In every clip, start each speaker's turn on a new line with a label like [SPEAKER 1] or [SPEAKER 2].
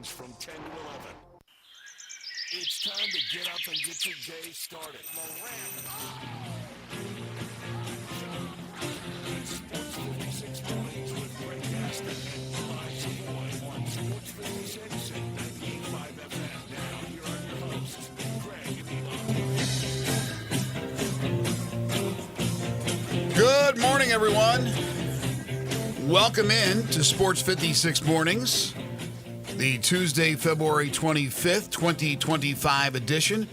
[SPEAKER 1] mornings from 10 to 11. It's time to get up and get your day started. Sports 56 mornings with Greg Gaston and Eli Savoy on Sports 56 and 98.5 FM. Now, here are your hosts, Greg and Eli.
[SPEAKER 2] Good morning, everyone. Welcome in to Sports 56 Mornings, the Tuesday, February 25th, 2025 edition.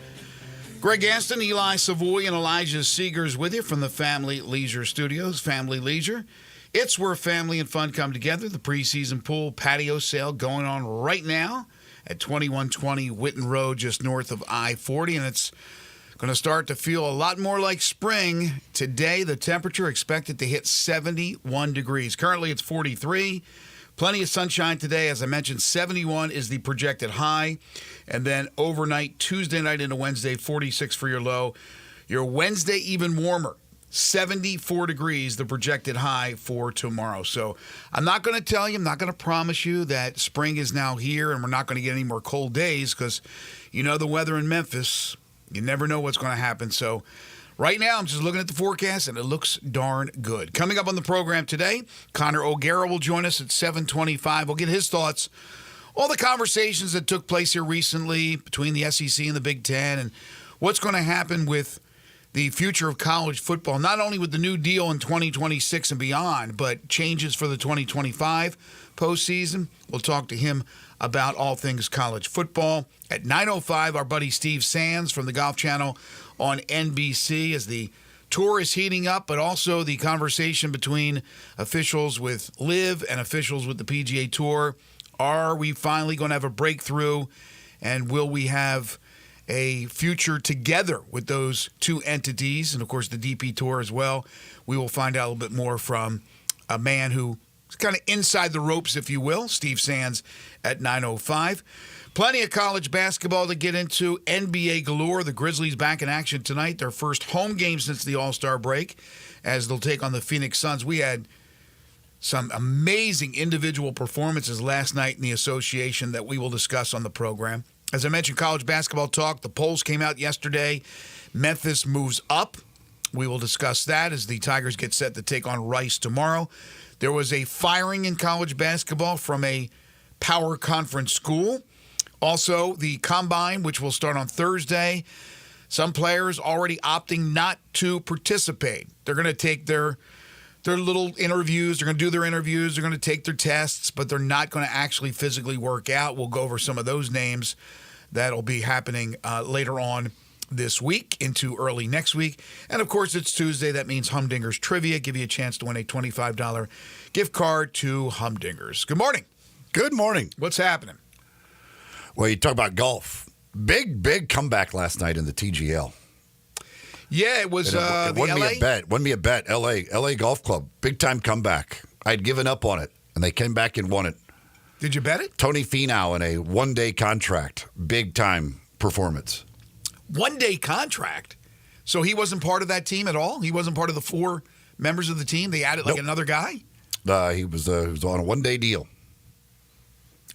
[SPEAKER 2] Greg Gaston, Eli Savoy, and Elijah Seegers with you from the Family Leisure Studios. Family Leisure. It's where family and fun come together. The preseason pool patio sale going on right now at 2120 Whitten Road, just north of I-40, and it's going to start to feel a lot more like spring. Today, the temperature expected to hit 71 degrees. Currently, it's 43. Plenty of sunshine today. As I mentioned, 71 is the projected high. And then overnight, Tuesday night into Wednesday, 46 for your low. Your Wednesday, even warmer, 74 degrees, the projected high for tomorrow. So I'm not going to tell you, I'm not going to promise you that spring is now here and we're not going to get any more cold days because you know the weather in Memphis. You never know what's going to happen. So right now, I'm just looking at the forecast, and it looks darn good. Coming up on the program today, Connor O'Gara will join us at 7:25. We'll get his thoughts, all the conversations that took place here recently between the SEC and the Big Ten, and what's going to happen with the future of college football, not only with the new deal in 2026 and beyond, but changes for the 2025 postseason. We'll talk to him about all things college football. At 9:05, our buddy Steve Sands from the Golf Channel on NBC as the tour is heating up, but also the conversation between officials with LIV and officials with the PGA Tour. Are we finally going to have a breakthrough, and will we have a future together with those two entities, and, of course, the DP Tour as well? We will find out a little bit more from a man who is kind of inside the ropes, if you will, Steve Sands at 9:05. Plenty of college basketball to get into. NBA galore. The Grizzlies back in action tonight. Their first home game since the All-Star break as they'll take on the Phoenix Suns. We had some amazing individual performances last night in the association that we will discuss on the program. As I mentioned, college basketball talk. The polls came out yesterday. Memphis moves up. We will discuss that as the Tigers get set to take on Rice tomorrow. There was a firing in college basketball from a power conference school. Also, the Combine, which will start on Thursday. Some players already opting not to participate. They're going to take their little interviews. They're going to do their interviews. They're going to take their tests, but they're not going to actually physically work out. We'll go over some of those names. That'll be happening later on this week into early next week. And, of course, it's Tuesday. That means Humdinger's Trivia. Give you a chance to win a $25 gift card to Humdinger's. Good morning.
[SPEAKER 3] Good morning.
[SPEAKER 2] What's happening?
[SPEAKER 3] Well, you talk about golf. Big comeback last night in the TGL.
[SPEAKER 2] Yeah, it was
[SPEAKER 3] it
[SPEAKER 2] the
[SPEAKER 3] won
[SPEAKER 2] LA?
[SPEAKER 3] Won me a bet. LA Golf Club. Big time comeback. I'd given up on it, and they came back and won it.
[SPEAKER 2] Did you bet it?
[SPEAKER 3] Tony Finau in a one-day contract. Big time performance.
[SPEAKER 2] One-day contract? So he wasn't part of that team at all? He wasn't part of the four members of the team? They added like another guy?
[SPEAKER 3] He was on a one-day deal.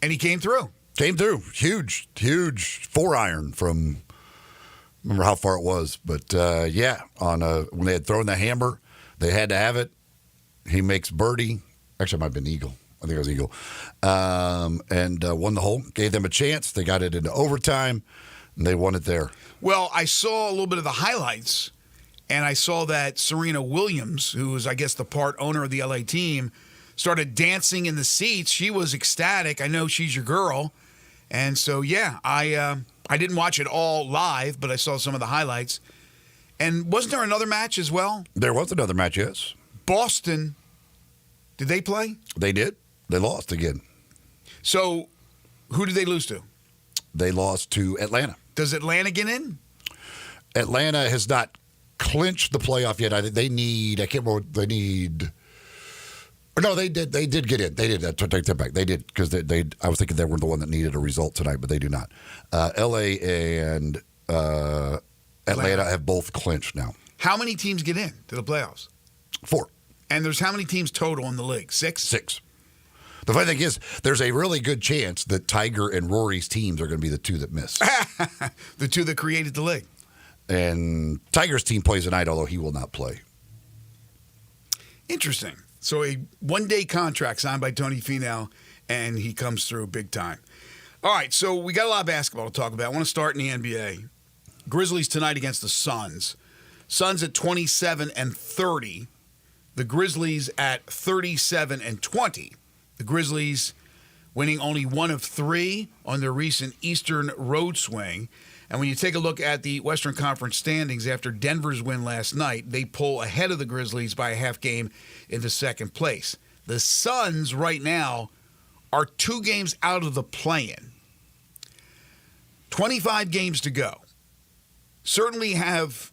[SPEAKER 2] And he came through?
[SPEAKER 3] Came through. Huge 4-iron from, remember how far it was. But, when they had thrown the hammer, they had to have it. He makes birdie. Actually, it might have been eagle. I think it was eagle. And won the hole. Gave them a chance. They got it into overtime, and they won it there.
[SPEAKER 2] Well, I saw a little bit of the highlights, and I saw that Serena Williams, who is, I guess, the part owner of the LA team, started dancing in the seats. She was ecstatic. I know she's your girl. And so, yeah, I didn't watch it all live, but I saw some of the highlights. And wasn't there another match as well?
[SPEAKER 3] There was another match, yes.
[SPEAKER 2] Boston, did they play?
[SPEAKER 3] They did. They lost again.
[SPEAKER 2] So who did they lose to?
[SPEAKER 3] They lost to Atlanta.
[SPEAKER 2] Does Atlanta get in?
[SPEAKER 3] Atlanta has not clinched the playoff yet. They need, I can't remember, they need... No, they did. They did get in. They did. Take that back. They did because they. I was thinking they were the one that needed a result tonight, but they do not. L.A. and Atlanta have both clinched now.
[SPEAKER 2] How many teams get in to the playoffs?
[SPEAKER 3] 4.
[SPEAKER 2] And there's how many teams total in the league? 6?
[SPEAKER 3] 6. The funny thing is, there's a really good chance that Tiger and Rory's teams are going to be the two that miss.
[SPEAKER 2] The two that created the league.
[SPEAKER 3] And Tiger's team plays tonight, although he will not play.
[SPEAKER 2] Interesting. So a one-day contract signed by Tony Finau, and he comes through big time. All right, so we got a lot of basketball to talk about. I want to start in the NBA. Grizzlies tonight against the Suns. Suns at 27-30. The Grizzlies at 37-20. The Grizzlies winning only 1 of 3 on their recent Eastern road swing. And when you take a look at the Western Conference standings after Denver's win last night, they pull ahead of the Grizzlies by a half game into second place. The Suns right now are 2 games out of the play-in. 25 games to go. Certainly have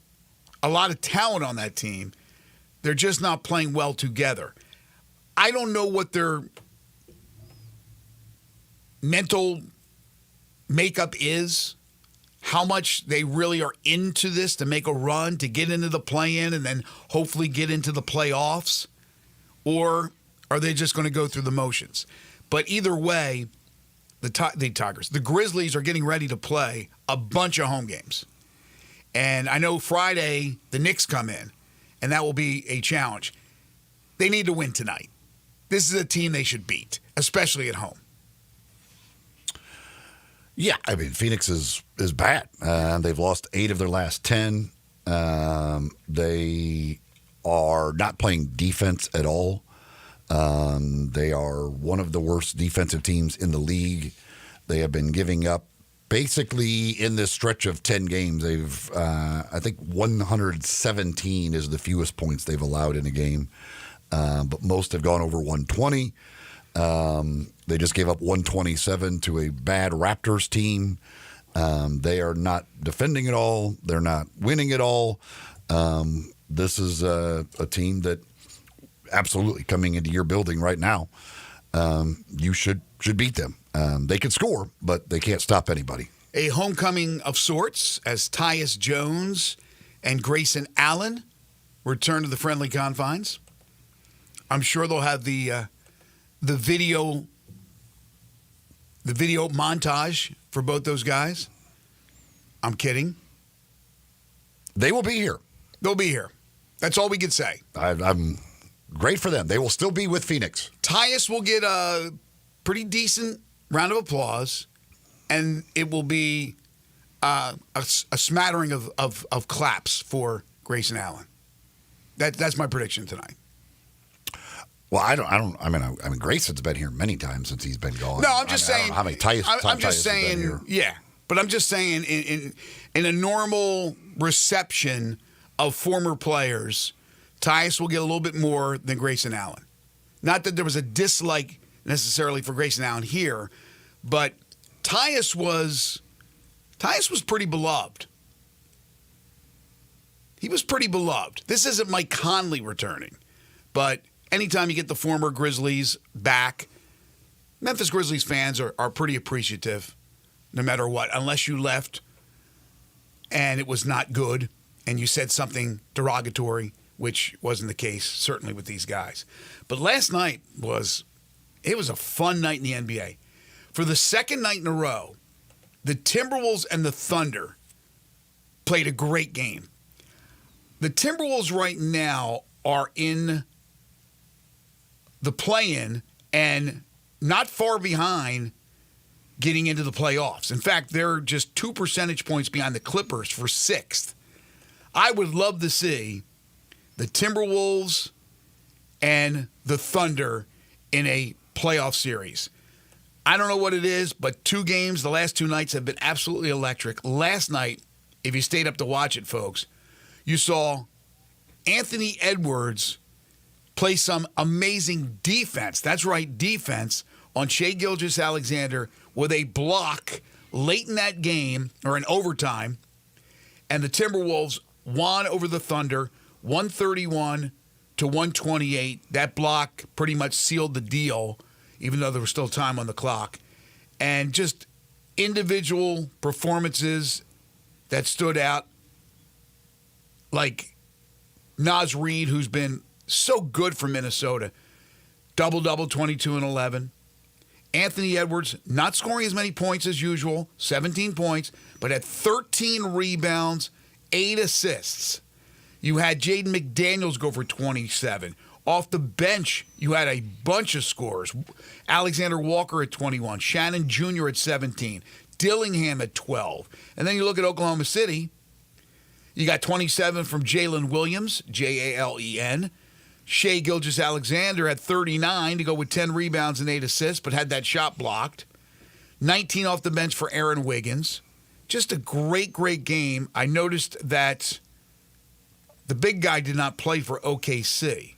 [SPEAKER 2] a lot of talent on that team. They're just not playing well together. I don't know what their mental makeup is, how much they really are into this to make a run, to get into the play-in and then hopefully get into the playoffs, or are they just going to go through the motions? But either way, the Grizzlies are getting ready to play a bunch of home games. And I know Friday the Knicks come in, and that will be a challenge. They need to win tonight. This is a team they should beat, especially at home.
[SPEAKER 3] Yeah, I mean, Phoenix is bad. They've lost 8 of their last 10. They are not playing defense at all. They are one of the worst defensive teams in the league. They have been giving up basically in this stretch of 10 games. They've, I think 117 is the fewest points they've allowed in a game. But most have gone over 120. They just gave up 127 to a bad Raptors team. They are not defending at all. They're not winning at all. This is a team that absolutely coming into your building right now, you should beat them. They can score, but they can't stop anybody.
[SPEAKER 2] A homecoming of sorts as Tyus Jones and Grayson Allen return to the friendly confines. I'm sure they'll have the video montage for both those guys. I'm kidding.
[SPEAKER 3] They will be here.
[SPEAKER 2] They'll be here. That's all we can say.
[SPEAKER 3] I'm great for them. They will still be with Phoenix.
[SPEAKER 2] Tyus will get a pretty decent round of applause, and it will be a smattering of claps for Grayson Allen. That's my prediction tonight.
[SPEAKER 3] Well, I mean, Grayson's been here many times since he's been gone.
[SPEAKER 2] No, I'm just saying.
[SPEAKER 3] I don't know how many Tyus?
[SPEAKER 2] I'm just
[SPEAKER 3] Tyus has been
[SPEAKER 2] saying.
[SPEAKER 3] here.
[SPEAKER 2] Yeah, but I'm just saying in a normal reception of former players, Tyus will get a little bit more than Grayson Allen. Not that there was a dislike necessarily for Grayson Allen here, but Tyus was pretty beloved. He was pretty beloved. This isn't Mike Conley returning, but anytime you get the former Grizzlies back, Memphis Grizzlies fans are pretty appreciative no matter what, unless you left and it was not good and you said something derogatory, which wasn't the case, certainly with these guys. But last night was a fun night in the NBA. For the second night in a row, the Timberwolves and the Thunder played a great game. The Timberwolves right now are in the play-in and not far behind getting into the playoffs. In fact, they're just 2 percentage points behind the Clippers for 6th. I would love to see the Timberwolves and the Thunder in a playoff series. I don't know what it is, but 2 games, the last 2 nights have been absolutely electric. Last night, if you stayed up to watch it, folks, you saw Anthony Edwards play some amazing defense. That's right, defense on Shai Gilgeous-Alexander with a block late in that game, or in overtime, and the Timberwolves won over the Thunder 131-128. That block pretty much sealed the deal, even though there was still time on the clock. And just individual performances that stood out, like Naz Reid, who's been so good for Minnesota. Double-double, 22 and 11. Anthony Edwards not scoring as many points as usual, 17 points, but had 13 rebounds, 8 assists. You had Jaden McDaniels go for 27. Off the bench, you had a bunch of scorers. Alexander Walker at 21, Shannon Jr. at 17, Dillingham at 12. And then you look at Oklahoma City, you got 27 from Jalen Williams, Jalen. Shai Gilgeous-Alexander had 39 to go with 10 rebounds and 8 assists, but had that shot blocked. 19 off the bench for Aaron Wiggins. Just a great, great game. I noticed that the big guy did not play for OKC.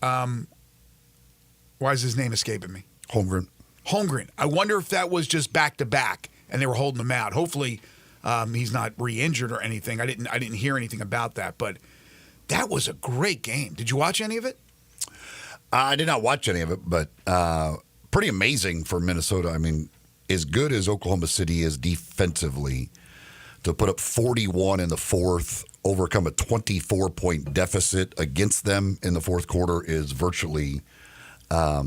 [SPEAKER 2] Why is his name escaping me? Holmgren. I wonder if that was just back-to-back and they were holding him out. Hopefully he's not re-injured or anything. I didn't hear anything about that, but that was a great game. Did you watch any of it?
[SPEAKER 3] I did not watch any of it, but pretty amazing for Minnesota. I mean, as good as Oklahoma City is defensively, to put up 41 in the fourth, overcome a 24-point deficit against them in the fourth quarter is virtually I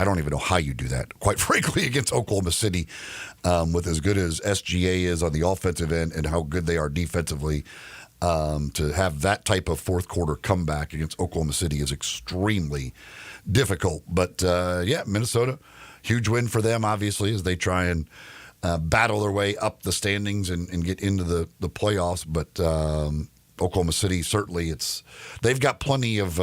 [SPEAKER 3] don't even know how you do that, quite frankly, against Oklahoma City, with as good as SGA is on the offensive end and how good they are defensively. To have that type of fourth quarter comeback against Oklahoma City is extremely difficult. But, Minnesota, huge win for them, obviously, as they try and battle their way up the standings and get into the playoffs. But Oklahoma City, certainly, they've got plenty of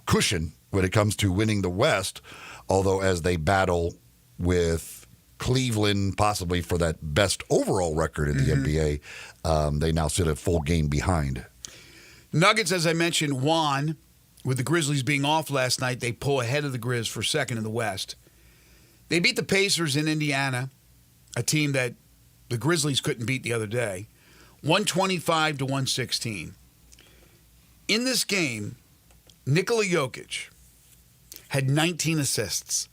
[SPEAKER 3] cushion when it comes to winning the West, although as they battle with Cleveland, possibly for that best overall record in the NBA, they now sit a full game behind.
[SPEAKER 2] Nuggets, as I mentioned, won. With the Grizzlies being off last night, they pull ahead of the Grizz for second in the West. They beat the Pacers in Indiana, a team that the Grizzlies couldn't beat the other day, 125-116. In this game, Nikola Jokic had 19 assists.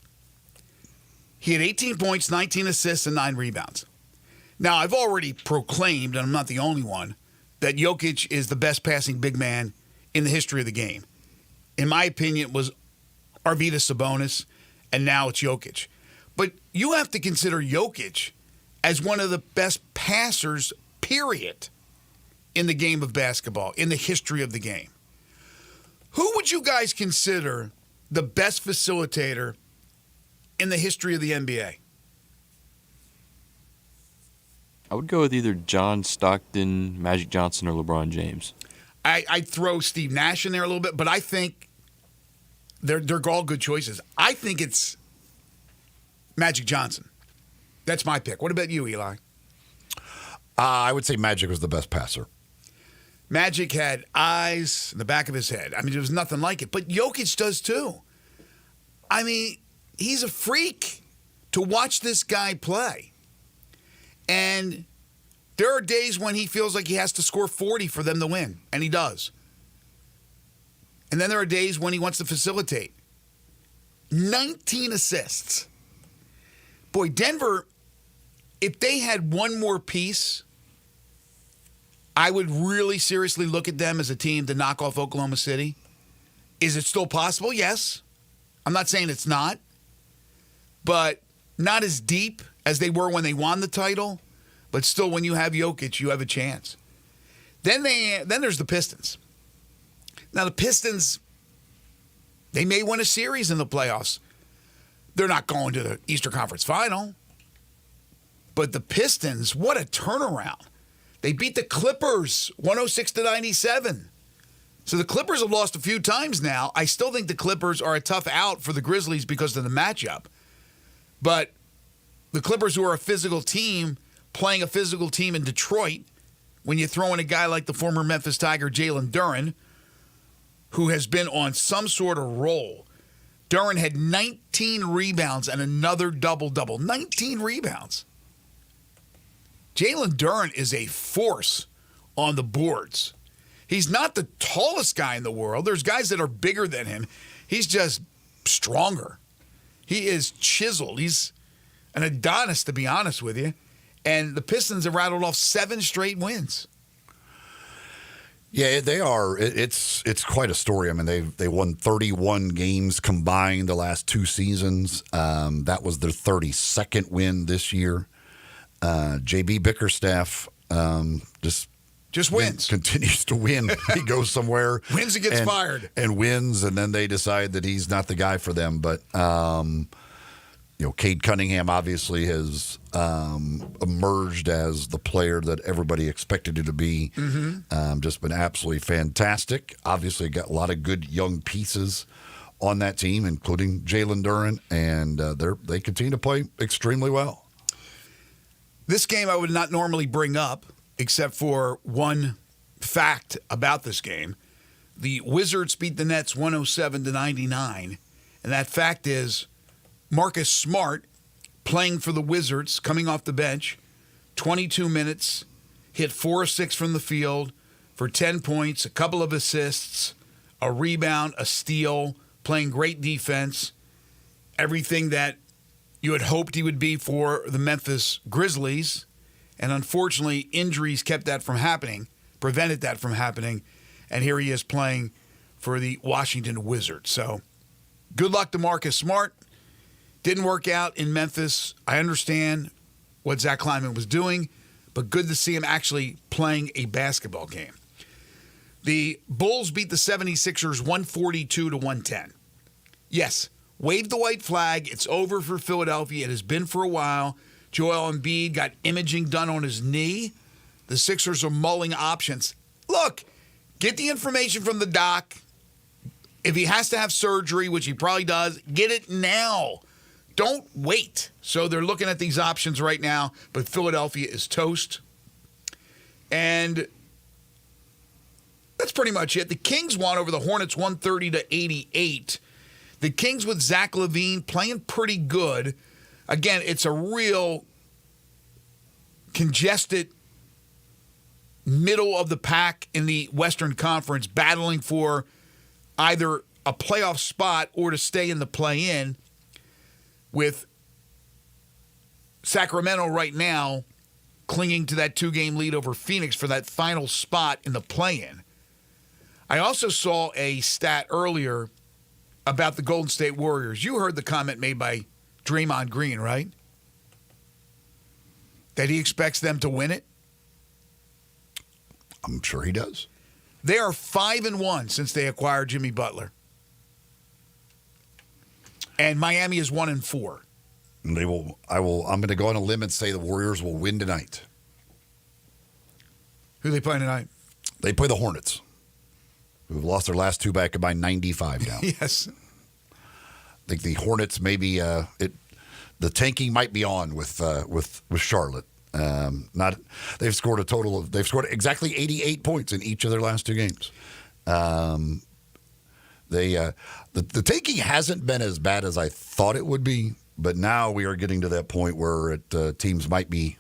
[SPEAKER 2] He had 18 points, 19 assists, and 9 rebounds. Now, I've already proclaimed, and I'm not the only one, that Jokic is the best passing big man in the history of the game. In my opinion, it was Arvydas Sabonis, and now it's Jokic. But you have to consider Jokic as one of the best passers, period, in the game of basketball, in the history of the game. Who would you guys consider the best facilitator in the history of the NBA?
[SPEAKER 4] I would go with either John Stockton, Magic Johnson, or LeBron James.
[SPEAKER 2] I'd throw Steve Nash in there a little bit, but I think they're all good choices. I think it's Magic Johnson. That's my pick. What about you, Eli?
[SPEAKER 3] I would say Magic was the best passer.
[SPEAKER 2] Magic had eyes in the back of his head. I mean, there was nothing like it. But Jokic does too. I mean, he's a freak to watch this guy play. And there are days when he feels like he has to score 40 for them to win, and he does. And then there are days when he wants to facilitate. 19 assists. Boy, Denver, if they had one more piece, I would really seriously look at them as a team to knock off Oklahoma City. Is it still possible? Yes. I'm not saying it's not. But not as deep as they were when they won the title. But still, when you have Jokic, you have a chance. Then there's the Pistons. Now, the Pistons, they may win a series in the playoffs. They're not going to the Eastern Conference Final. But the Pistons, what a turnaround. They beat the Clippers 106-97. So the Clippers have lost a few times now. I still think the Clippers are a tough out for the Grizzlies because of the matchup. But the Clippers, who are a physical team, playing a physical team in Detroit, when you throw in a guy like the former Memphis Tiger, Jalen Duren, who has been on some sort of roll. Duren had 19 rebounds and another double-double. 19 rebounds. Jalen Duren is a force on the boards. He's not the tallest guy in the world. There's guys that are bigger than him. He's just stronger. He is chiseled. He's an Adonis, to be honest with you. And the Pistons have rattled off 7 straight wins.
[SPEAKER 3] Yeah, they are. It's quite a story. I mean, they won 31 games combined the last two seasons. That was their 32nd win this year. JB Bickerstaff just
[SPEAKER 2] wins.
[SPEAKER 3] Continues to win. He goes somewhere.
[SPEAKER 2] Wins and gets fired.
[SPEAKER 3] And wins, and then they decide that he's not the guy for them. But, Cade Cunningham obviously has emerged as the player that everybody expected him to be. Mm-hmm. Just been absolutely fantastic. Obviously got a lot of good young pieces on that team, including Jalen Duren, and they continue to play extremely well.
[SPEAKER 2] This game I would not normally bring up, except for one fact about this game. The Wizards beat the Nets 107-99, and that fact is Marcus Smart, playing for the Wizards, coming off the bench, 22 minutes, hit 4 of 6 from the field for 10 points, a couple of assists, a rebound, a steal, playing great defense, everything that you had hoped he would be for the Memphis Grizzlies. And unfortunately, injuries kept that from happening, prevented that from happening. And here he is playing for the Washington Wizards. So good luck to Marcus Smart. Didn't work out in Memphis. I understand what Zach Kleiman was doing, but good to see him actually playing a basketball game. The Bulls beat the 76ers 142-110. Yes, wave the white flag. It's over for Philadelphia. It has been for a while. Joel Embiid got imaging done on his knee. The Sixers are mulling options. Look, get the information from the doc. If he has to have surgery, which he probably does, get it now. Don't wait. So they're looking at these options right now, but Philadelphia is toast. And that's pretty much it. The Kings won over the Hornets 130-88. The Kings with Zach LaVine playing pretty good. Again, it's a real congested middle of the pack in the Western Conference, battling for either a playoff spot or to stay in the play-in, with Sacramento right now clinging to that 2-game lead over Phoenix for that final spot in the play-in. I also saw a stat earlier about the Golden State Warriors. You heard the comment made by Draymond Green, right? That he expects them to win it?
[SPEAKER 3] I'm sure he does.
[SPEAKER 2] They are 5-1 since they acquired Jimmy Butler. And Miami is 1-4.
[SPEAKER 3] And I'm going to go on a limb and say the Warriors will win tonight.
[SPEAKER 2] Who are they playing tonight?
[SPEAKER 3] They play the Hornets, who've lost their last two by a combined 95 now.
[SPEAKER 2] Yes.
[SPEAKER 3] I think the Hornets maybe the tanking might be on with Charlotte. They've scored exactly 88 points in each of their last two games. The tanking hasn't been as bad as I thought it would be, but now we are getting to that point where teams might be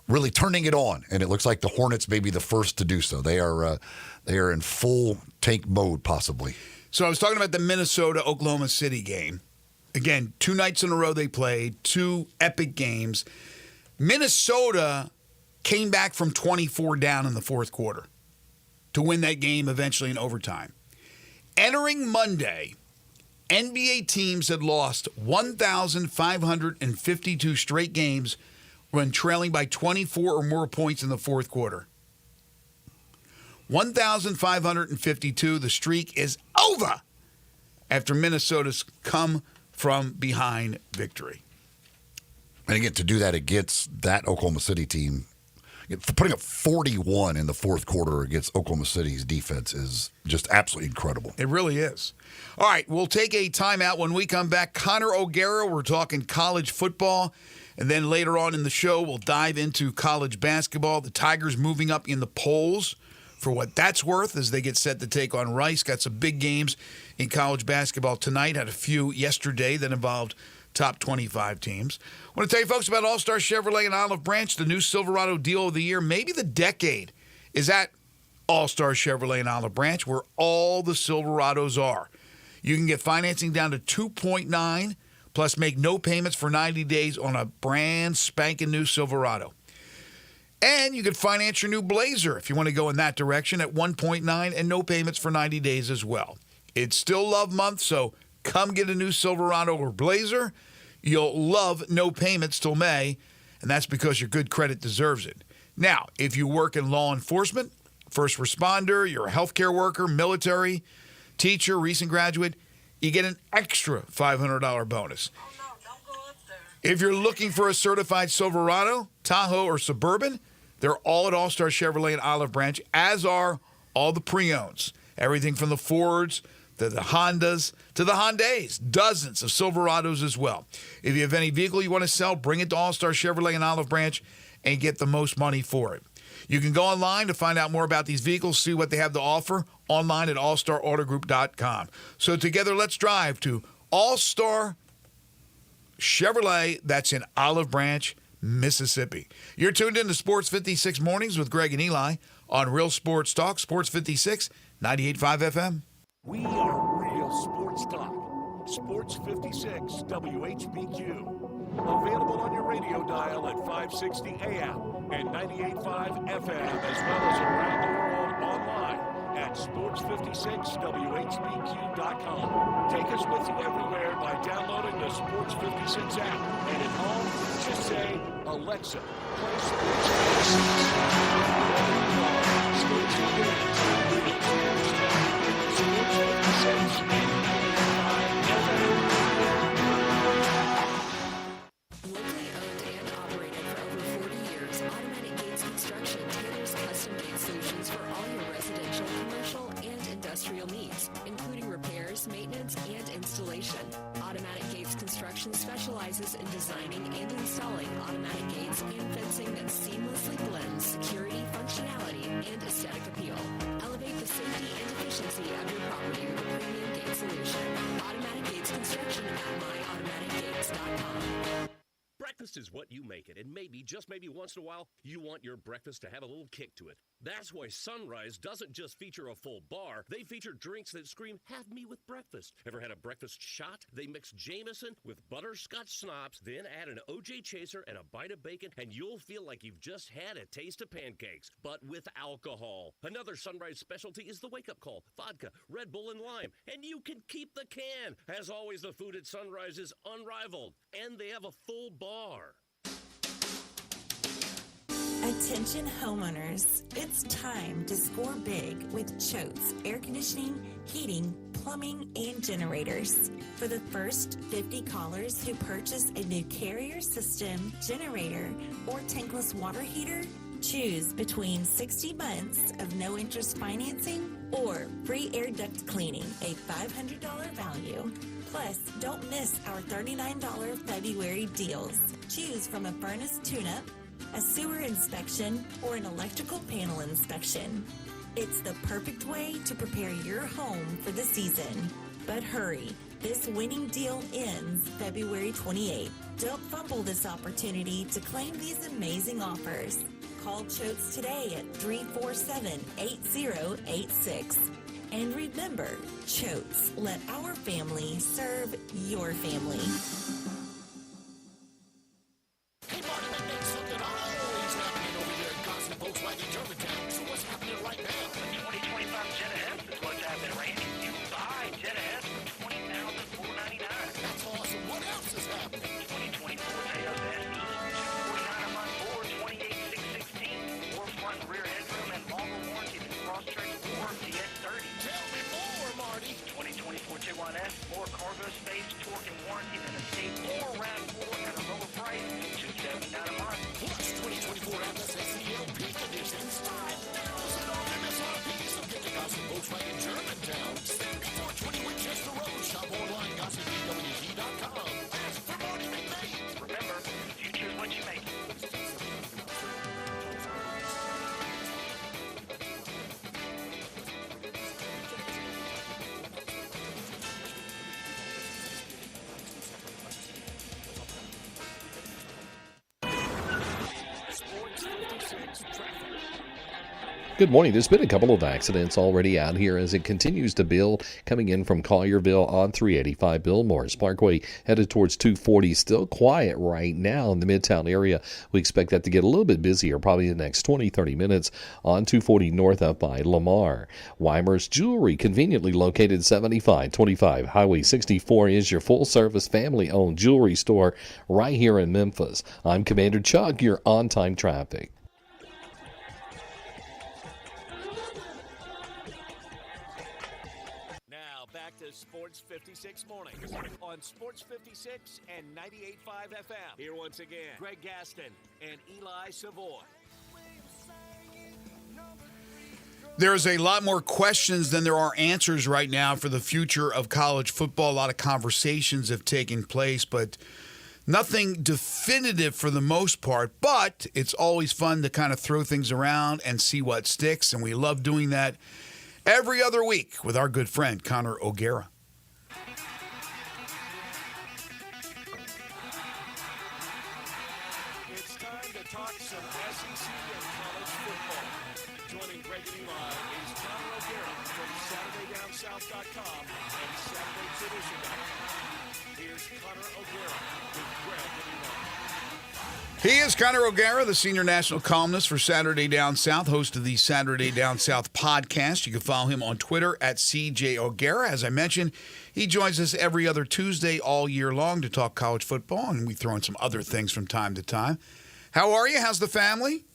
[SPEAKER 3] really turning it on, and it looks like the Hornets may be the first to do so. They are in full tank mode, possibly.
[SPEAKER 2] So I was talking about the Minnesota-Oklahoma City game. Again, 2 nights in a row they played, 2 epic games. Minnesota came back from 24 down in the fourth quarter to win that game eventually in overtime. Entering Monday, NBA teams had lost 1,552 straight games when trailing by 24 or more points in the fourth quarter. 1,552, the streak is over after Minnesota's come from behind victory.
[SPEAKER 3] And again, to do that against that Oklahoma City team, putting up 41 in the fourth quarter against Oklahoma City's defense is just absolutely incredible.
[SPEAKER 2] It really is. All right, we'll take a timeout. When we come back, Connor O'Gara, we're talking college football. And then later on in the show, we'll dive into college basketball. The Tigers moving up in the polls for what that's worth as they get set to take on Rice. Got some big games in college basketball tonight. Had a few yesterday that involved top 25 teams. I want to tell you folks about All-Star Chevrolet in Olive Branch, the new Silverado deal of the year, maybe the decade, is at All-Star Chevrolet in Olive Branch, where all the Silverados are. You can get financing down to 2.9, plus make no payments for 90 days on a brand spanking new Silverado. And you can finance your new Blazer if you want to go in that direction at 1.9 and no payments for 90 days as well. It's still Love Month, so come get a new Silverado or Blazer. You'll love no payments till May, and that's because your good credit deserves it. Now, if you work in law enforcement, first responder, you're a healthcare worker, military, teacher, recent graduate, you get an extra $500 bonus.
[SPEAKER 5] Oh, no, don't go up there.
[SPEAKER 2] If you're looking for a certified Silverado, Tahoe, or Suburban, they're all at All-Star Chevrolet in Olive Branch, as are all the pre-owns. Everything from the Fords to the Hondas to the Hyundais. Dozens of Silverados as well. If you have any vehicle you want to sell, bring it to All-Star Chevrolet in Olive Branch and get the most money for it. You can go online to find out more about these vehicles, see what they have to offer online at allstarautogroup.com. So together, let's drive to All-Star Chevrolet, that's in Olive Branch, Mississippi. You're tuned in to Sports 56 Mornings with Greg and Eli on Real Sports Talk, Sports 56, 98.5 FM.
[SPEAKER 1] We are Real Sports Talk. Sports 56 WHBQ. Available on your radio dial at 560 AM and 98.5 FM, as well as around the world online at sports56whbq.com. Take us with you everywhere by downloading the Sports 56 app. And at home, just say, Alexa, play Sports 56. Sports 56.
[SPEAKER 6] Locally owned and operated for over 40 years, Automatic Gates Construction tailors custom gate solutions for all your residential, commercial, and industrial needs, including repairs, maintenance, and installation. Automatic Gates Construction specializes in designing and installing automatic gates and fencing that seamlessly blends security, functionality, and aesthetic appeal. Elevate the safety and efficiency of your property with a premium gate solution. Automatic Gates Construction at myautomaticgates.com.
[SPEAKER 7] Breakfast is what you make it, and maybe, just maybe once in a while, you want your breakfast to have a little kick to it. That's why Sunrise doesn't just feature a full bar, they feature drinks that scream, have me with breakfast. Ever had a breakfast shot? They mix Jameson with butterscotch schnapps, then add an OJ chaser and a bite of bacon, and you'll feel like you've just had a taste of pancakes, but with alcohol. Another Sunrise specialty is the wake-up call, vodka, Red Bull, and lime, and you can keep the can. As always, the food at Sunrise is unrivaled, and they have a full bar.
[SPEAKER 8] Attention homeowners, it's time to score big with Choate's air conditioning, heating, plumbing, and generators. For the first 50 callers who purchase a new carrier system, generator, or tankless water heater, choose between 60 months of no interest financing or free air duct cleaning, a $500 value. Plus, don't miss our $39 February deals. Choose from a furnace tune-up, a sewer inspection, or an electrical panel inspection. It's the perfect way to prepare your home for the season. But hurry, this winning deal ends February 28th. Don't fumble this opportunity to claim these amazing offers. Call Choates today at 347-8086. And remember, Choates, let our family serve your family.
[SPEAKER 1] Hey, Marty, that makes something always happening over here in Constant Volkswagen Germantown. So what's happening right now?
[SPEAKER 9] 2025 Jetta S is what's happening, Randy. You can buy Jetta S for $20,499.
[SPEAKER 1] That's awesome. What else is happening?
[SPEAKER 9] 2024 Taos SE, $249 a month or $28,616. Or front and rear headroom and longer warranty than Crosstrek or DS30.
[SPEAKER 1] Tell me more, Marty.
[SPEAKER 9] 2024 Tiguan S, more cargo space, torque, and warranty than Escape
[SPEAKER 5] Good morning. There's been a couple of accidents already out here as it continues to build, coming in from Collierville on 385 Bill Morris Parkway, headed towards 240. Still quiet right now in the Midtown area. We expect that to get a little bit busier probably in the next 20, 30 minutes on 240 north up by Lamar. Weimer's Jewelry, conveniently located 7525 Highway 64, is your full-service, family-owned jewelry store right here in Memphis. I'm Commander Chuck, your on-time traffic.
[SPEAKER 1] Sports 56 mornings on Sports 56 and 98.5 FM. Here once again, Greg Gaston and Eli Savoy.
[SPEAKER 2] There's a lot more questions than there are answers right now for the future of college football. A lot of conversations have taken place, but nothing definitive for the most part. But it's always fun to kind of throw things around and see what sticks, and we love doing that every other week with our good friend Connor O'Gara.
[SPEAKER 1] It's time to talk some SEC and college football. Joining Greg and Eli is Connor O'Gara from SaturdayDownSouth.com and SaturdayTradition.com. Here's Connor O'Gara with Greg and Eli.
[SPEAKER 2] He is Connor O'Gara, the senior national columnist for Saturday Down South, host of the Saturday Down South podcast. You can follow him on Twitter at CJ O'Gara. As I mentioned, he joins us every other Tuesday all year long to talk college football, and we throw in some other things from time to time. How are you? How's the family?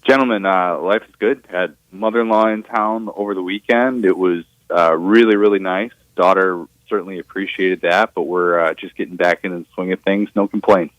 [SPEAKER 10] Gentlemen, life is good. Had mother-in-law in town over the weekend. It was really, really nice. Daughter certainly appreciated that, but we're just getting back into the swing of things. No complaints.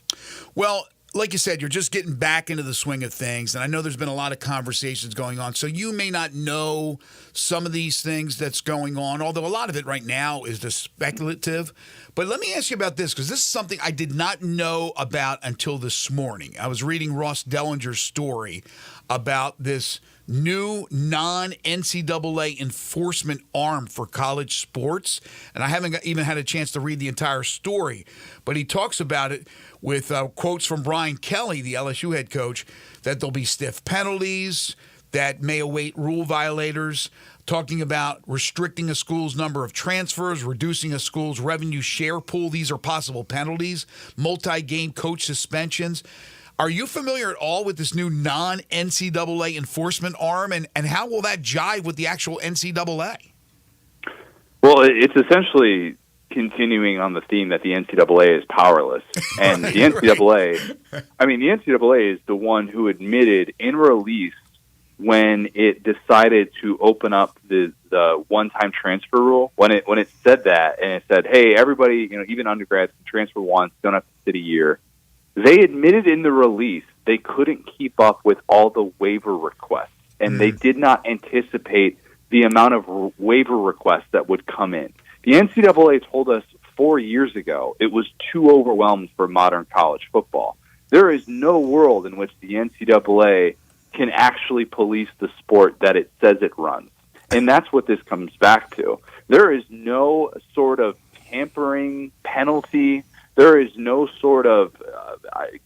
[SPEAKER 2] Well, like you said, you're just getting back into the swing of things, and I know there's been a lot of conversations going on, so you may not know some of these things that's going on, although a lot of it right now is just speculative. But let me ask you about this, because this is something I did not know about until this morning. I was reading Ross Dellinger's story about this new non-NCAA enforcement arm for college sports, and I haven't even had a chance to read the entire story, but he talks about it with quotes from Brian Kelly, the LSU head coach, that there'll be stiff penalties that may await rule violators, talking about restricting a school's number of transfers, reducing a school's revenue share pool. These are possible penalties, multi-game coach suspensions. Are you familiar at all with this new non-NCAA enforcement arm, and how will that jive with the actual NCAA?
[SPEAKER 10] Well, it's essentially continuing on the theme that the NCAA is powerless. And the NCAA, I mean, the NCAA is the one who admitted in release when it decided to open up the one-time transfer rule, when it said that, and it said, hey, everybody, even undergrads can transfer once, don't have to sit a year. They admitted in the release they couldn't keep up with all the waiver requests, and they did not anticipate the amount of waiver requests that would come in. The NCAA told us 4 years ago it was too overwhelmed for modern college football. There is no world in which the NCAA can actually police the sport that it says it runs. And that's what this comes back to. There is no sort of tampering penalty. There is no sort of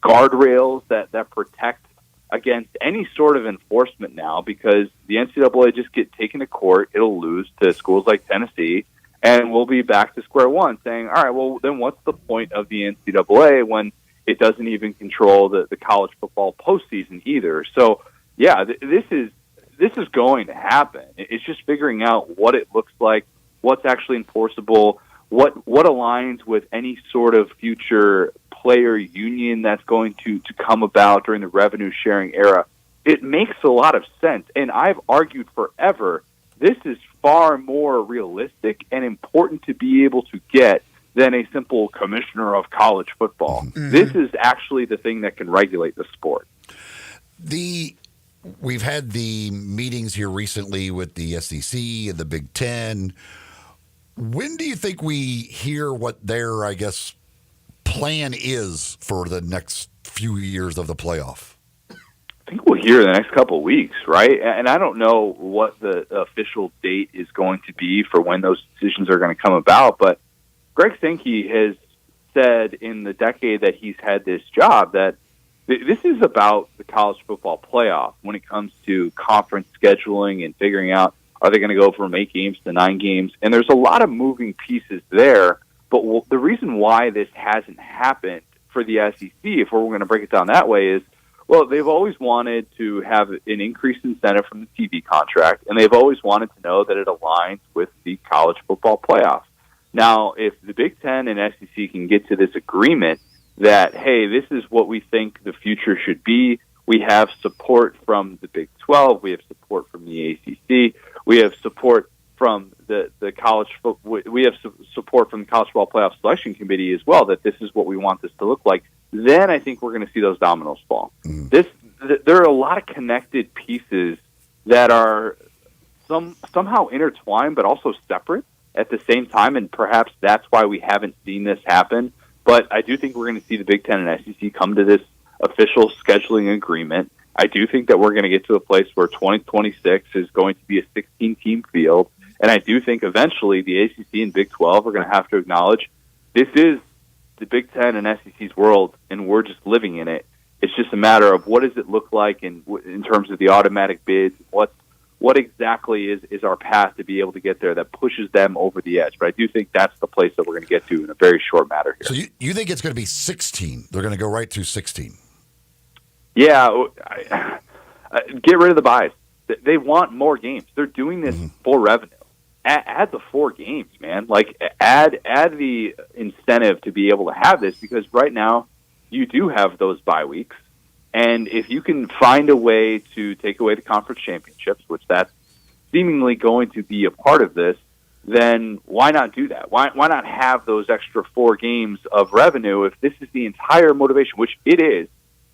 [SPEAKER 10] guardrails that protect against any sort of enforcement now, because the NCAA just get taken to court. It'll lose to schools like Tennessee, and we'll be back to square one saying, all right, well, then what's the point of the NCAA when it doesn't even control the college football postseason either? So, yeah, this is going to happen. It's just figuring out what it looks like, what's actually enforceable, what aligns with any sort of future player union that's going to come about during the revenue sharing era. It makes a lot of sense, and I've argued forever this is far more realistic and important to be able to get than a simple commissioner of college football. Mm-hmm. This is actually the thing that can regulate the sport.
[SPEAKER 3] We've had the meetings here recently with the SEC and the Big Ten. When do you think we hear what their, plan is for the next few years of the playoff?
[SPEAKER 10] I think we'll hear in the next couple of weeks, right? And I don't know what the official date is going to be for when those decisions are going to come about, but Greg Sankey has said in the decade that he's had this job that the This is about the college football playoff when it comes to conference scheduling and figuring out, are they going to go from 8 games to 9 games? And there's a lot of moving pieces there. But the reason why this hasn't happened for the SEC, if we're going to break it down that way, is, well, they've always wanted to have an increased incentive from the TV contract, and they've always wanted to know that it aligns with the college football playoff. Now, if the Big Ten and SEC can get to this agreement that, hey, this is what we think the future should be, we have support from the Big 12, we have support from the ACC, we have support from the college we have support from the College Football Playoff Selection Committee as well, that this is what we want this to look like, then I think we're going to see those dominoes fall. There are a lot of connected pieces that are somehow intertwined but also separate at the same time, and perhaps that's why we haven't seen this happen. But I do think we're going to see the Big Ten and SEC come to this official scheduling agreement. I do think that we're going to get to a place where 2026 is going to be a 16-team field. And I do think eventually the ACC and Big 12 are going to have to acknowledge this is the Big Ten and SEC's world, and we're just living in it. It's just a matter of what does it look like in terms of the automatic bids, what exactly is our path to be able to get there that pushes them over the edge. But I do think that's the place that we're going to get to in a very short matter here.
[SPEAKER 3] So you think it's going to be 16? They're going to go right to 16?
[SPEAKER 10] Yeah, get rid of the buys. They want more games. They're doing this for revenue. Add the 4 games, man. Like, add the incentive to be able to have this, because right now you do have those bye weeks. And if you can find a way to take away the conference championships, which that's seemingly going to be a part of this, then why not do that? Why not have those extra 4 games of revenue if this is the entire motivation, which it is?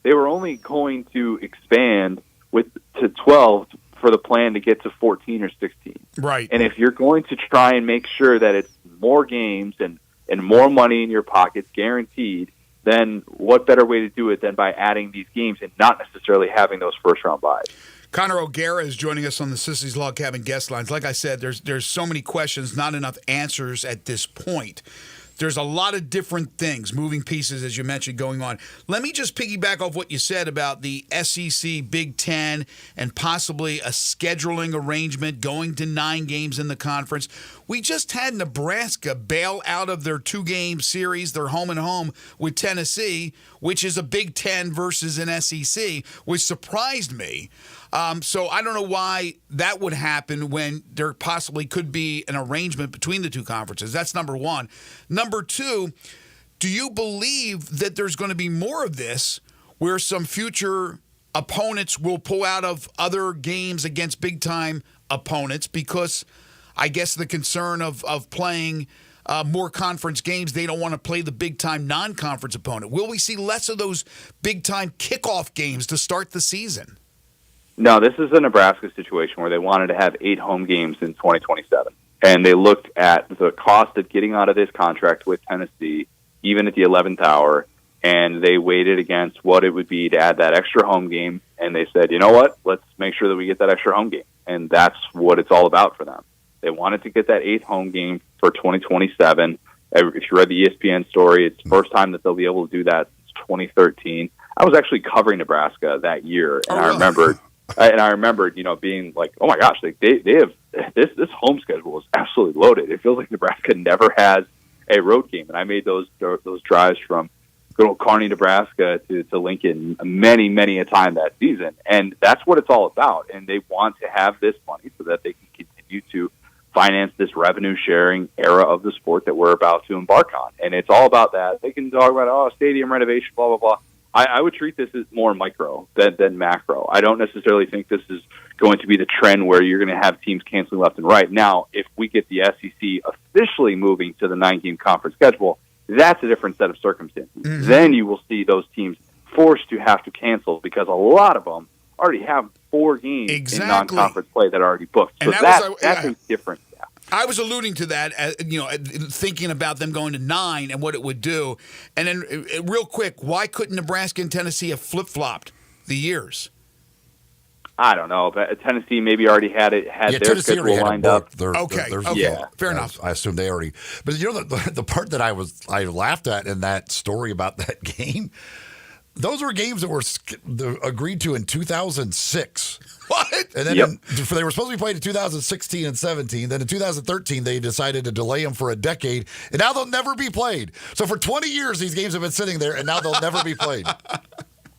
[SPEAKER 10] They were only going to expand to 12 for the plan to get to 14 or 16.
[SPEAKER 2] Right.
[SPEAKER 10] And if you're going to try and make sure that it's more games and more money in your pockets guaranteed, then what better way to do it than by adding these games and not necessarily having those first-round buys?
[SPEAKER 2] Connor O'Gara is joining us on the Sissy's Log Cabin guest lines. Like I said, there's so many questions, not enough answers at this point. There's a lot of different things, moving pieces, as you mentioned, going on. Let me just piggyback off what you said about the SEC, Big Ten, and possibly a scheduling arrangement going to 9 games in the conference. We just had Nebraska bail out of their 2-game series, their home and home with Tennessee, which is a Big Ten versus an SEC, which surprised me. So I don't know why that would happen when there possibly could be an arrangement between the 2 conferences. That's number one. Number 2, do you believe that there's going to be more of this where some future opponents will pull out of other games against big-time opponents because I guess the concern of playing more conference games, they don't want to play the big-time non-conference opponent? Will we see less of those big-time kickoff games to start the season?
[SPEAKER 10] No, this is a Nebraska situation where they wanted to have 8 home games in 2027. And they looked at the cost of getting out of this contract with Tennessee, even at the 11th hour, and they weighed it against what it would be to add that extra home game. And they said, you know what, let's make sure that we get that extra home game. And that's what it's all about for them. They wanted to get that 8th home game for 2027. If you read the ESPN story, it's the first time that they'll be able to do that since 2013. I was actually covering Nebraska that year, and I remembered, being like, oh my gosh, like they have this home schedule is absolutely loaded. It feels like Nebraska never has a road game, and I made those drives from good old Kearney, Nebraska to Lincoln many a time that season, and that's what it's all about. And they want to have this money so that they can continue to finance this revenue sharing era of the sport that we're about to embark on. And it's all about that. They can talk about stadium renovation, blah blah blah. I would treat this as more micro than macro. I don't necessarily think this is going to be the trend where you're going to have teams canceling left and right. Now, if we get the SEC officially moving to the 9-game conference schedule, that's a different set of circumstances. Mm-hmm. Then you will see those teams forced to have to cancel because a lot of them already have 4 games in non-conference play that are already booked. So that's a different.
[SPEAKER 2] I was alluding to that, thinking about them going to 9 and what it would do. And then, real quick, why couldn't Nebraska and Tennessee have flip-flopped the years?
[SPEAKER 10] I don't know. But Tennessee maybe already had their
[SPEAKER 3] Tennessee
[SPEAKER 10] schedule lined up.
[SPEAKER 2] Okay, fair enough.
[SPEAKER 3] I assume they already. But the part that I laughed at in that story about that game, those were games that were agreed to in 2006.
[SPEAKER 2] What?
[SPEAKER 3] And then
[SPEAKER 10] Yep.
[SPEAKER 3] they were supposed to be played in 2016 and 17. Then in 2013, they decided to delay them for a decade, and now they'll never be played. So for 20 years, these games have been sitting there, and now they'll never be played.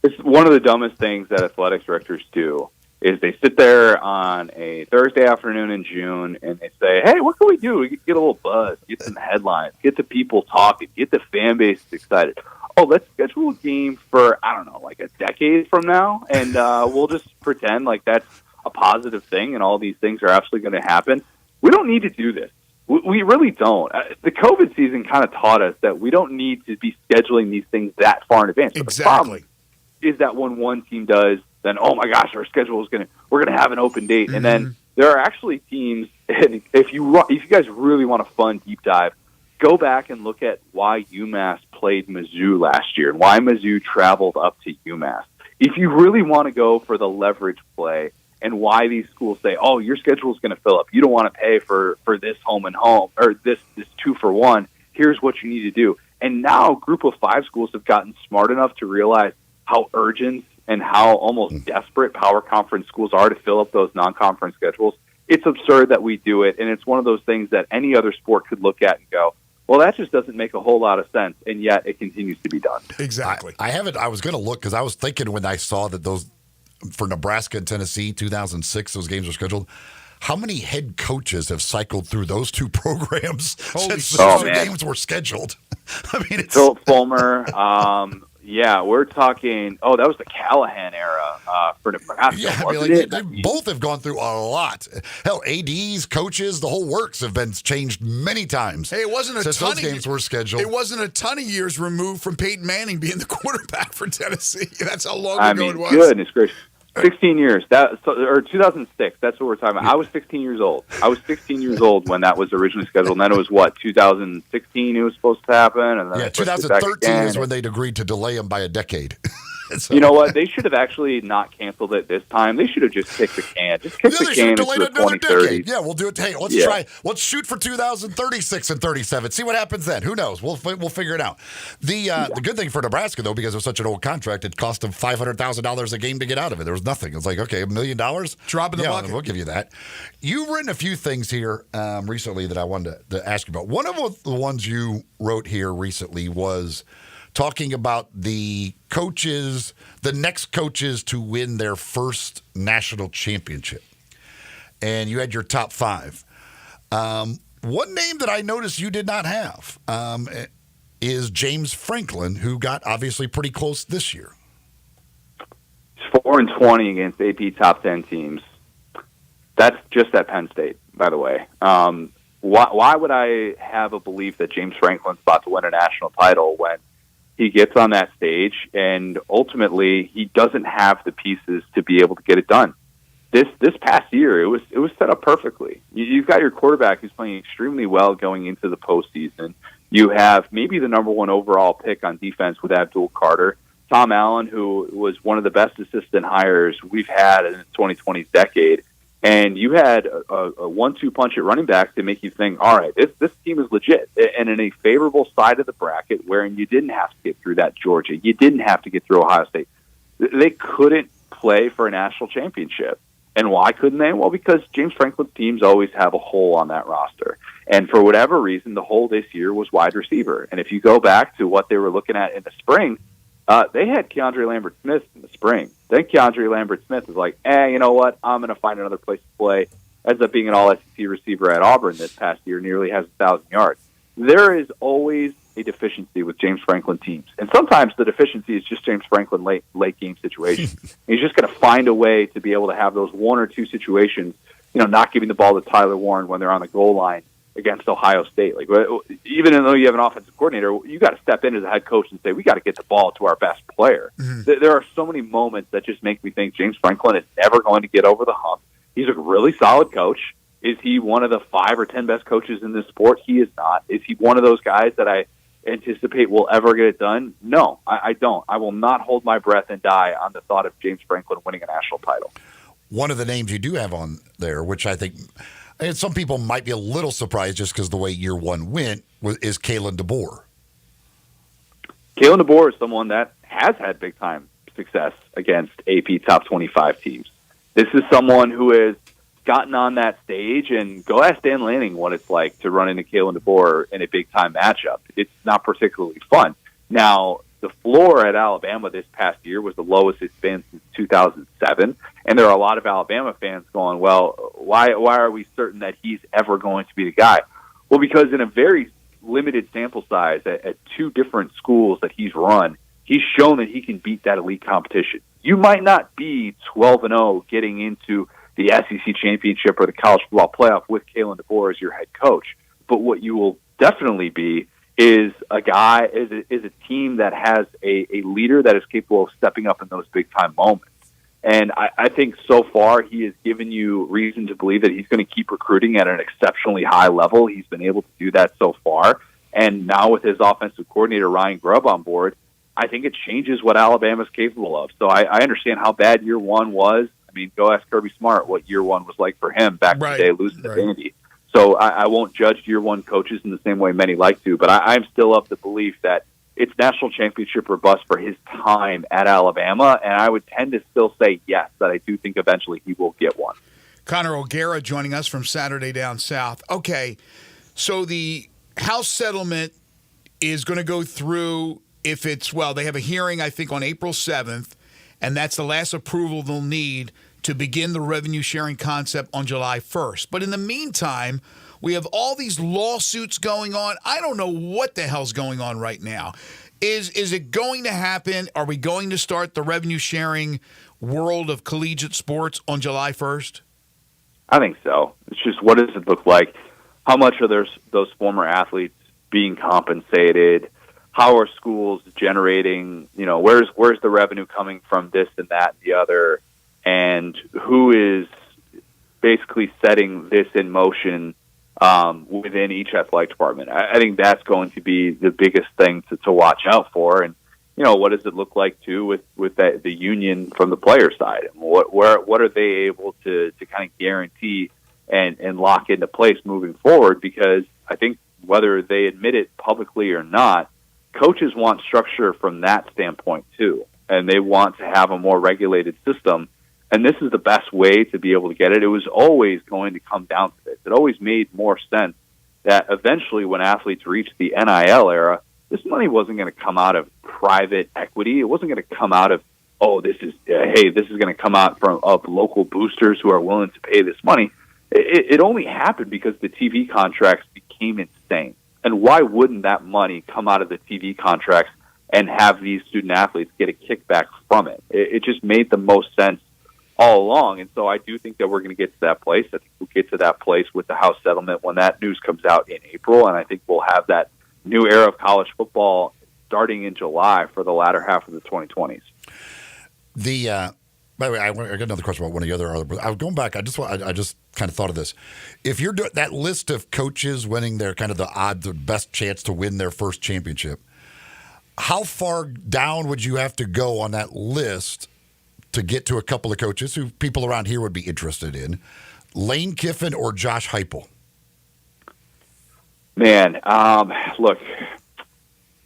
[SPEAKER 10] It's one of the dumbest things that athletics directors do is they sit there on a Thursday afternoon in June and they say, hey, what can we do? We can get a little buzz, get some headlines, get the people talking, get the fan base excited. Oh, let's schedule a game for, I don't know, like a decade from now, and we'll just pretend like that's a positive thing and all these things are actually going to happen. We don't need to do this. We really don't. The COVID season kind of taught us that we don't need to be scheduling these things that far in advance.
[SPEAKER 2] Exactly.
[SPEAKER 10] The problem is that when one team does, then oh my gosh, our schedule is we're gonna have an open date, and then there are actually teams. And if you guys really want a fun deep dive, go back and look at why UMass played Mizzou last year and why Mizzou traveled up to UMass. If you really want to go for the leverage play and why these schools say, oh, your schedule is going to fill up, you don't want to pay for this home and home or this 2-for-1. Here's what you need to do. And now Group of 5 schools have gotten smart enough to realize how urgent and how almost desperate power conference schools are to fill up those non-conference schedules. It's absurd that we do it, and it's one of those things that any other sport could look at and go, well, that just doesn't make a whole lot of sense, and yet it continues to be done.
[SPEAKER 2] Exactly.
[SPEAKER 3] I haven't. I was going to look because I was thinking when I saw that those for Nebraska and Tennessee, 2006, those games were scheduled. How many head coaches have cycled through those two programs since those games were scheduled? I mean, it's
[SPEAKER 10] Philip Fulmer. Yeah, we're talking. Oh, that was the Callahan era for Nebraska.
[SPEAKER 3] Yeah, they both have gone through a lot. Hell, ADs, coaches, the whole works have been changed many times.
[SPEAKER 2] Hey, it wasn't a
[SPEAKER 3] since
[SPEAKER 2] ton
[SPEAKER 3] those
[SPEAKER 2] of
[SPEAKER 3] games were scheduled.
[SPEAKER 2] It wasn't a ton of years removed from Peyton Manning being the quarterback for Tennessee. That's how long
[SPEAKER 10] I
[SPEAKER 2] ago
[SPEAKER 10] mean,
[SPEAKER 2] it was.
[SPEAKER 10] Goodness gracious. 16 years. Or 2006. That's what we're talking about. I was 16 years old. I was 16 years old when that was originally scheduled. And then it was, 2016 it was supposed to happen? And then
[SPEAKER 3] 2013 is when they'd agreed to delay them by a decade. So,
[SPEAKER 10] you know what? They should have actually not canceled it this time. They should have just kicked the can. Just kick the can into the 2030s.
[SPEAKER 3] Yeah, we'll do it. Hey, let's try. Let's shoot for 2036 and 37. See what happens then. Who knows? We'll figure it out. The good thing for Nebraska, though, because it was such an old contract, it cost them $500,000 a game to get out of it. There was nothing. It was like, okay, $1 million?
[SPEAKER 2] Drop in the bucket.
[SPEAKER 3] We'll give you that. You've written a few things here recently that I wanted to ask you about. One of the ones you wrote here recently was talking about the coaches, the next coaches to win their first national championship. And you had your top 5. One name that I noticed you did not have is James Franklin, who got obviously pretty close this year.
[SPEAKER 10] 4-20 against AP top 10 teams. That's just at Penn State, by the way. Why would I have a belief that James Franklin's about to win a national title when he gets on that stage and ultimately he doesn't have the pieces to be able to get it done? This past year, it was set up perfectly. You've got your quarterback who's playing extremely well going into the postseason. You have maybe the number 1 overall pick on defense with Abdul Carter. Tom Allen, who was one of the best assistant hires we've had in the 2020s decade. And you had a 1-2 punch at running back to make you think, all right, this team is legit. And in a favorable side of the bracket wherein you didn't have to get through that Georgia, you didn't have to get through Ohio State. They couldn't play for a national championship. And why couldn't they? Well, because James Franklin's teams always have a hole on that roster. And for whatever reason, the hole this year was wide receiver. And if you go back to what they were looking at in the spring, they had Keandre Lambert-Smith in the spring. Then Keandre Lambert-Smith is like, you know what? I'm going to find another place to play. Ends up being an all-SEC receiver at Auburn this past year, nearly has 1,000 yards. There is always a deficiency with James Franklin teams. And sometimes the deficiency is just James Franklin late game situations. He's just going to find a way to be able to have those 1 or 2 situations, not giving the ball to Tyler Warren when they're on the goal line against Ohio State. Like, even though you have an offensive coordinator, you got to step in as a head coach and say, we got to get the ball to our best player. Mm-hmm. There are so many moments that just make me think James Franklin is never going to get over the hump. He's a really solid coach. Is he one of the 5 or 10 best coaches in this sport? He is not. Is he one of those guys that I anticipate will ever get it done? No, I don't. I will not hold my breath and die on the thought of James Franklin winning a national title.
[SPEAKER 3] One of the names you do have on there, which I think and some people might be a little surprised just because the way year 1 went, is Kalen DeBoer.
[SPEAKER 10] Kalen DeBoer is someone that has had big-time success against AP top 25 teams. This is someone who has gotten on that stage, and go ask Dan Lanning what it's like to run into Kalen DeBoer in a big-time matchup. It's not particularly fun. Now, the floor at Alabama this past year was the lowest it's been since 2007, and there are a lot of Alabama fans going, well, why are we certain that he's ever going to be the guy? Well, because in a very limited sample size at two different schools that he's run, he's shown that he can beat that elite competition. You might not be 12-0 getting into the SEC championship or the college football playoff with Kalen DeBoer as your head coach, but what you will definitely be is a guy, is a team that has a leader that is capable of stepping up in those big-time moments. And I think so far he has given you reason to believe that he's going to keep recruiting at an exceptionally high level. He's been able to do that so far. And now with his offensive coordinator, Ryan Grubb, on board, I think it changes what Alabama's capable of. So I understand how bad year one was. I mean, go ask Kirby Smart what year one was like for him back in the day, losing to Vandy. So I won't judge year one coaches in the same way many like to, but I'm still of the belief that it's national championship or bust for his time at Alabama, and I would tend to still say yes, that I do think eventually he will get one.
[SPEAKER 2] Connor O'Gara joining us from Saturday Down South. Okay, so the House settlement is going to go through if it's, well, they have a hearing, I think, on April 7th, and that's the last approval they'll need to begin the revenue sharing concept on July 1st. But in the meantime, we have all these lawsuits going on. I don't know what the hell's going on right now. Is it going to happen? Are we going to start the revenue sharing world of collegiate sports on July 1st?
[SPEAKER 10] I think so. It's just, what does it look like? How much are those former athletes being compensated? How are schools generating, where's the revenue coming from this and that and the other? And who is basically setting this in motion within each athletic department? I think that's going to be the biggest thing to watch out for. And, what does it look like, too, with the union from the player side? And what are they able to kind of guarantee and lock into place moving forward? Because I think whether they admit it publicly or not, coaches want structure from that standpoint, too. And they want to have a more regulated system. And this is the best way to be able to get it. It was always going to come down to this. It always made more sense that eventually when athletes reached the NIL era, this money wasn't going to come out of private equity. It wasn't going to come out of, this is going to come out of local boosters who are willing to pay this money. It only happened because the TV contracts became insane. And why wouldn't that money come out of the TV contracts and have these student athletes get a kickback from it? It just made the most sense all along. And so I do think that we're going to get to that place. I think we'll get to that place with the House settlement when that news comes out in April. And I think we'll have that new era of college football starting in July for the latter half of the 2020s.
[SPEAKER 3] By the way, I got another question about one of the other. I was going back. I just kind of thought of this. If you're doing that list of coaches winning their kind of the best chance to win their first championship, how far down would you have to go on that list to get to a couple of coaches who people around here would be interested in? Lane Kiffin or Josh Heupel?
[SPEAKER 10] Man, look,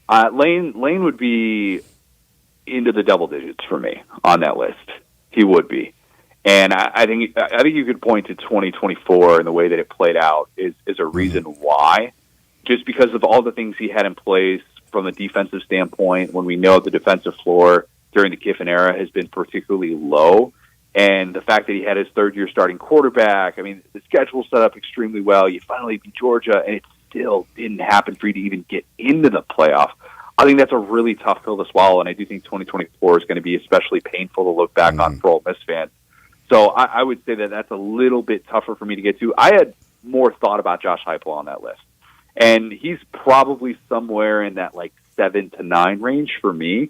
[SPEAKER 10] Lane would be into the double digits for me on that list. He would be. And I think you could point to 2024 and the way that it played out is a reason why. Just because of all the things he had in place from a defensive standpoint, when we know the defensive floor during the Kiffin era has been particularly low. And the fact that he had his third-year starting quarterback, I mean, the schedule set up extremely well. You finally beat Georgia, and it still didn't happen for you to even get into the playoff. I think that's a really tough pill to swallow, and I do think 2024 is going to be especially painful to look back on for Ole Miss fans. So I would say that that's a little bit tougher for me to get to. I had more thought about Josh Heupel on that list, and he's probably somewhere in that 7 to 9 range for me,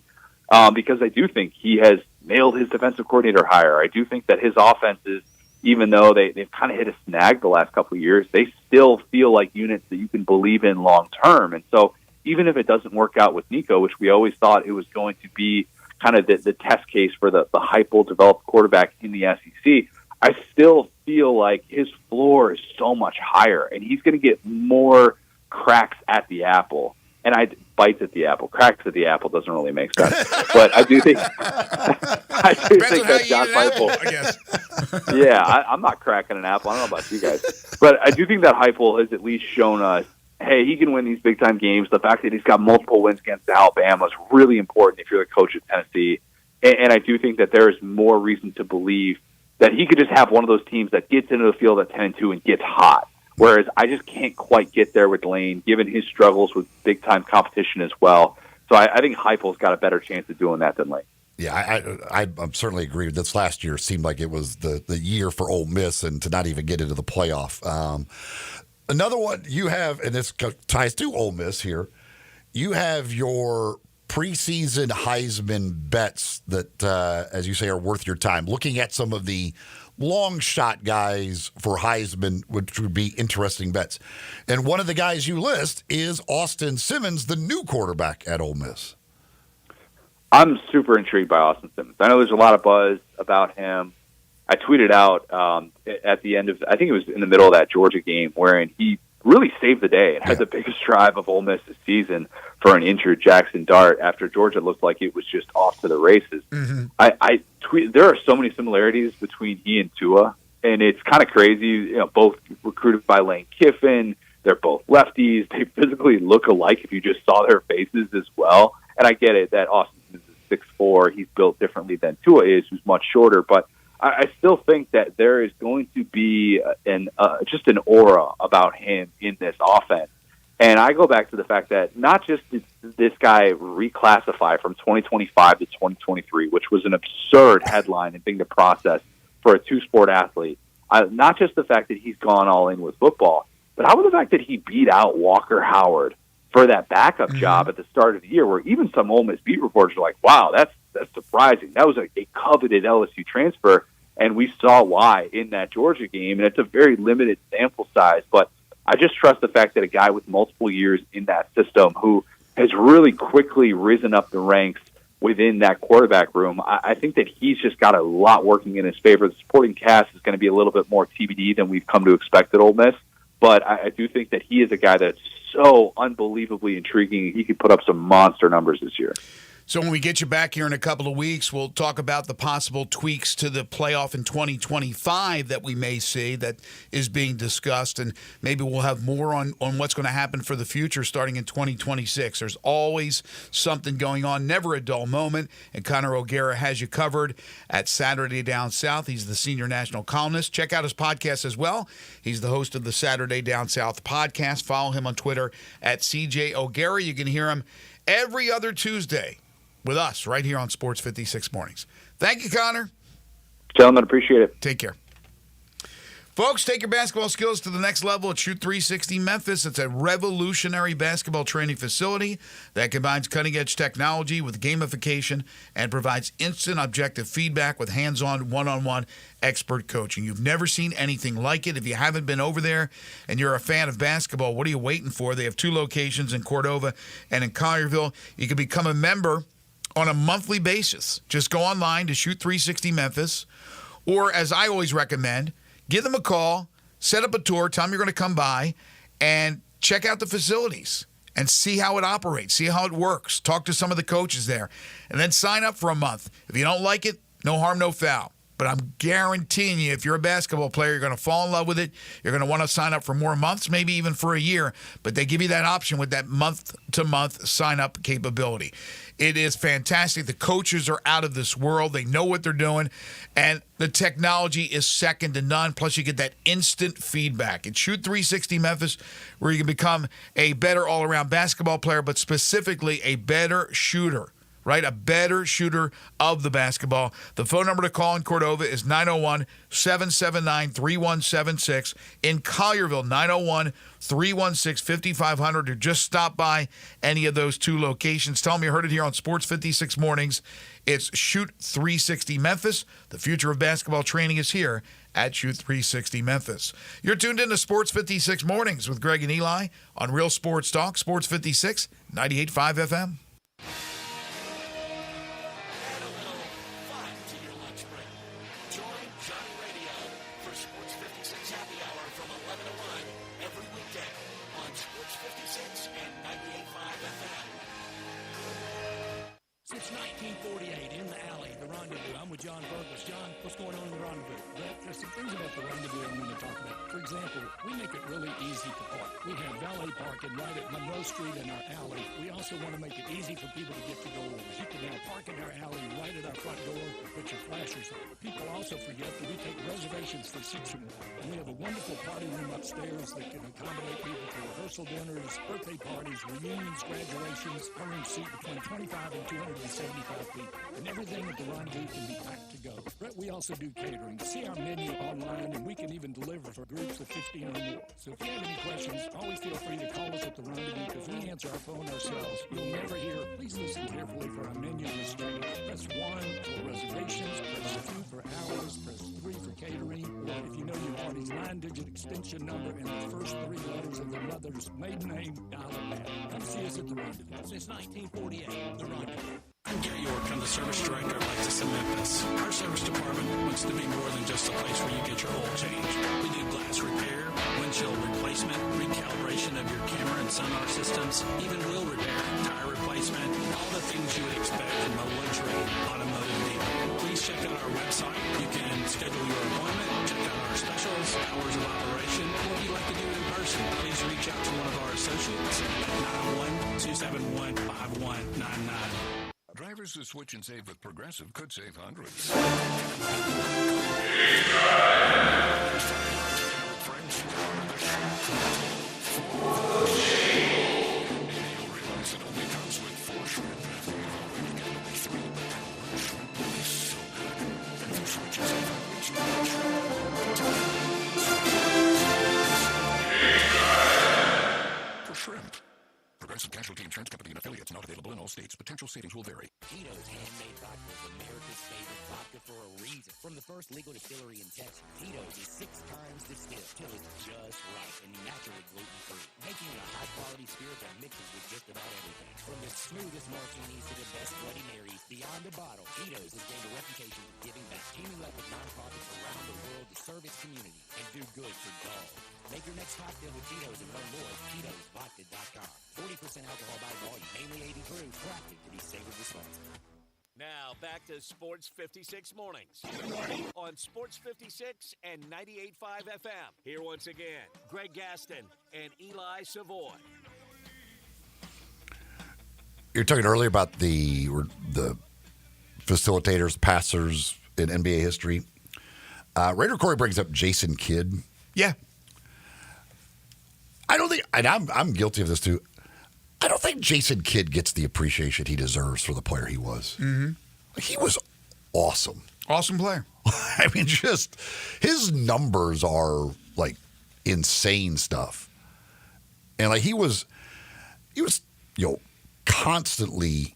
[SPEAKER 10] because I do think he has nailed his defensive coordinator hire. I do think that his offenses, even though they've kind of hit a snag the last couple of years, they still feel like units that you can believe in long term. And so even if it doesn't work out with Nico, which we always thought it was going to be kind of the test case for the Heupel developed quarterback in the SEC, I still feel like his floor is so much higher, and he's going to get more cracks at the apple and I bites at the apple, cracks at the apple doesn't really make sense. But I do think that Josh Heupel,
[SPEAKER 2] I guess.
[SPEAKER 10] yeah, I'm not cracking an apple. I don't know about you guys, but I do think that Heupel has at least shown us, hey, he can win these big time games. The fact that he's got multiple wins against Alabama is really important if you're the coach at Tennessee. And I do think that there is more reason to believe that he could just have one of those teams that gets into the field at 10-2 and gets hot. Whereas I just can't quite get there with Lane, given his struggles with big-time competition as well. So I think Heupel's got a better chance of doing that than Lane.
[SPEAKER 3] Yeah, I'm certainly agree. This last year seemed like it was the year for Ole Miss and to not even get into the playoff. Another one you have, and this ties to Ole Miss here, you have your preseason Heisman bets that, as you say, are worth your time. Looking at some of the long shot guys for Heisman, which would be interesting bets. And one of the guys you list is Austin Simmons, the new quarterback at Ole Miss.
[SPEAKER 10] I'm super intrigued by Austin Simmons. I know there's a lot of buzz about him. I tweeted out at the end of, I think it was in the middle of that Georgia game, wherein he really saved the day and had the biggest drive of Ole Miss this season for an injured Jackson Dart after Georgia looked like it was just off to the races.
[SPEAKER 2] Mm-hmm.
[SPEAKER 10] I tweet, there are so many similarities between he and Tua, and it's kind of crazy. You know, both recruited by Lane Kiffin. They're both lefties. They physically look alike if you just saw their faces as well. And I get it that Austin is 6'4". He's built differently than Tua is, who's much shorter, but I still think that there is going to be just an aura about him in this offense. And I go back to the fact that not just did this guy reclassify from 2025 to 2023, which was an absurd headline and thing to process for a two-sport athlete, not just the fact that he's gone all in with football, but how about the fact that he beat out Walker Howard for that backup job at the start of the year, where even some Ole Miss beat reporters are like, wow, that's surprising. That was a coveted LSU transfer. And we saw why in that Georgia game, and it's a very limited sample size. But I just trust the fact that a guy with multiple years in that system who has really quickly risen up the ranks within that quarterback room, I think that he's just got a lot working in his favor. The supporting cast is going to be a little bit more TBD than we've come to expect at Ole Miss. But I do think that he is a guy that's so unbelievably intriguing. He could put up some monster numbers this year.
[SPEAKER 2] So when we get you back here in a couple of weeks, we'll talk about the possible tweaks to the playoff in 2025 that we may see that is being discussed, and maybe we'll have more on what's going to happen for the future starting in 2026. There's always something going on, never a dull moment, and Connor O'Gara has you covered at Saturday Down South. He's the senior national columnist. Check out his podcast as well. He's the host of the Saturday Down South podcast. Follow him on Twitter at CJ O'Gara. You can hear him every other Tuesday with us right here on Sports 56 Mornings. Thank you, Connor.
[SPEAKER 10] Gentlemen, appreciate it.
[SPEAKER 2] Take care. Folks, take your basketball skills to the next level at Shoot 360 Memphis. It's a revolutionary basketball training facility that combines cutting-edge technology with gamification and provides instant objective feedback with hands-on, one-on-one expert coaching. You've never seen anything like it. If you haven't been over there and you're a fan of basketball, what are you waiting for? They have 2 locations in Cordova and in Collierville. You can become a member on a monthly basis. Just go online to Shoot 360 Memphis, or as I always recommend, give them a call, set up a tour, tell them you're going to come by, and check out the facilities and see how it operates, see how it works. Talk to some of the coaches there, and then sign up for a month. If you don't like it, no harm, no foul. But I'm guaranteeing you, if you're a basketball player, you're going to fall in love with it. You're going to want to sign up for more months, maybe even for a year. But they give you that option with that month-to-month sign-up capability. It is fantastic. The coaches are out of this world. They know what they're doing. And the technology is second to none. Plus, you get that instant feedback. It's Shoot 360 Memphis, where you can become a better all-around basketball player, but specifically a better shooter. Right? A better shooter of the basketball. The phone number to call in Cordova is 901-779-3176. In Collierville, 901-316-5500. Or just stop by any of those 2 locations. Tell them you heard it here on Sports 56 Mornings. It's Shoot 360 Memphis. The future of basketball training is here at Shoot 360 Memphis. You're tuned into Sports 56 Mornings with Greg and Eli on Real Sports Talk, Sports 56, 98.5 FM.
[SPEAKER 1] Sports 56 and 98.5 FM.
[SPEAKER 11] 1948 in the alley, the Rendezvous. I'm with John Burgess. John, what's going on in the Rendezvous? Well, there's some things about the Rendezvous I'm going to talk about. For example, we make it really easy to park. We have valet parking right at Monroe Street in our alley. We also want to make it easy for people to get to doors. You can now park in our alley right at our front door and put your flashers on. People also forget that we take reservations for 6 or more. And we have a wonderful party room upstairs that can accommodate people for rehearsal dinners, birthday parties, reunions, graduations. Our rooms seat between 25 and 275 people. And everything at the Rendezvous can be packed to go. But we also do catering. See our menu online, and we can even deliver for groups of 15 or more. So if you have any questions, always feel free to call us at the Rendezvous because we answer our phone ourselves. You'll never hear, please listen carefully for our menu has changed. Press 1 for reservations, press 2 for hours, press 3 for catering, or if you know your party's 9-digit extension number and the first 3 letters of the mother's maiden name, dial it back. Come see us at the Rendezvous. Since 1948, the Rendezvous. I'm Gary York. I'm the service director of Lexus in Memphis. Our service department wants to be more than just a place where you get your oil changed. We do glass repair, windshield replacement, recalibration of your camera and sonar systems, even wheel repair, tire replacement, all the things you would expect from a luxury automotive dealer. Please check out our website. You can schedule your appointment, check out our specials, hours of operation, or if you'd like to do it in person, please reach out to one of our associates at 901-271-5199.
[SPEAKER 1] Drivers who switch and save with Progressive could save hundreds. For shrimp. Progressive Casualty Insurance Company and affiliates not available in all states. Potential savings will vary.
[SPEAKER 12] Tito's handmade vodka is America's favorite vodka for a reason. From the first legal distillery in Texas, Tito's is 6 times distilled till it's just right and naturally gluten-free, making it a high-quality spirit that mixes with just about everything. From the smoothest martinis to the best Bloody Marys, beyond the bottle, Tito's has gained a reputation for giving back, teaming up with nonprofits around the world to serve its community and do good for dogs. Make your next cocktail with Tito's and learn more at Tito'sVodka.com. 40% alcohol by volume, mainly 80 proof, crafted to be savored responsibly.
[SPEAKER 13] Now back to Sports 56 Mornings on Sports 56 and 98.5 FM. Here once again, Greg Gaston and Eli Savoy.
[SPEAKER 3] You're talking earlier about the facilitators, passers in NBA history. Raider Corey brings up Jason Kidd.
[SPEAKER 2] Yeah.
[SPEAKER 3] I don't think, and I'm guilty of this too. I don't think Jason Kidd gets the appreciation he deserves for the player he was.
[SPEAKER 2] Mm-hmm.
[SPEAKER 3] Like, he was awesome.
[SPEAKER 2] Awesome player.
[SPEAKER 3] I mean, just his numbers are like insane stuff. And like he was, constantly,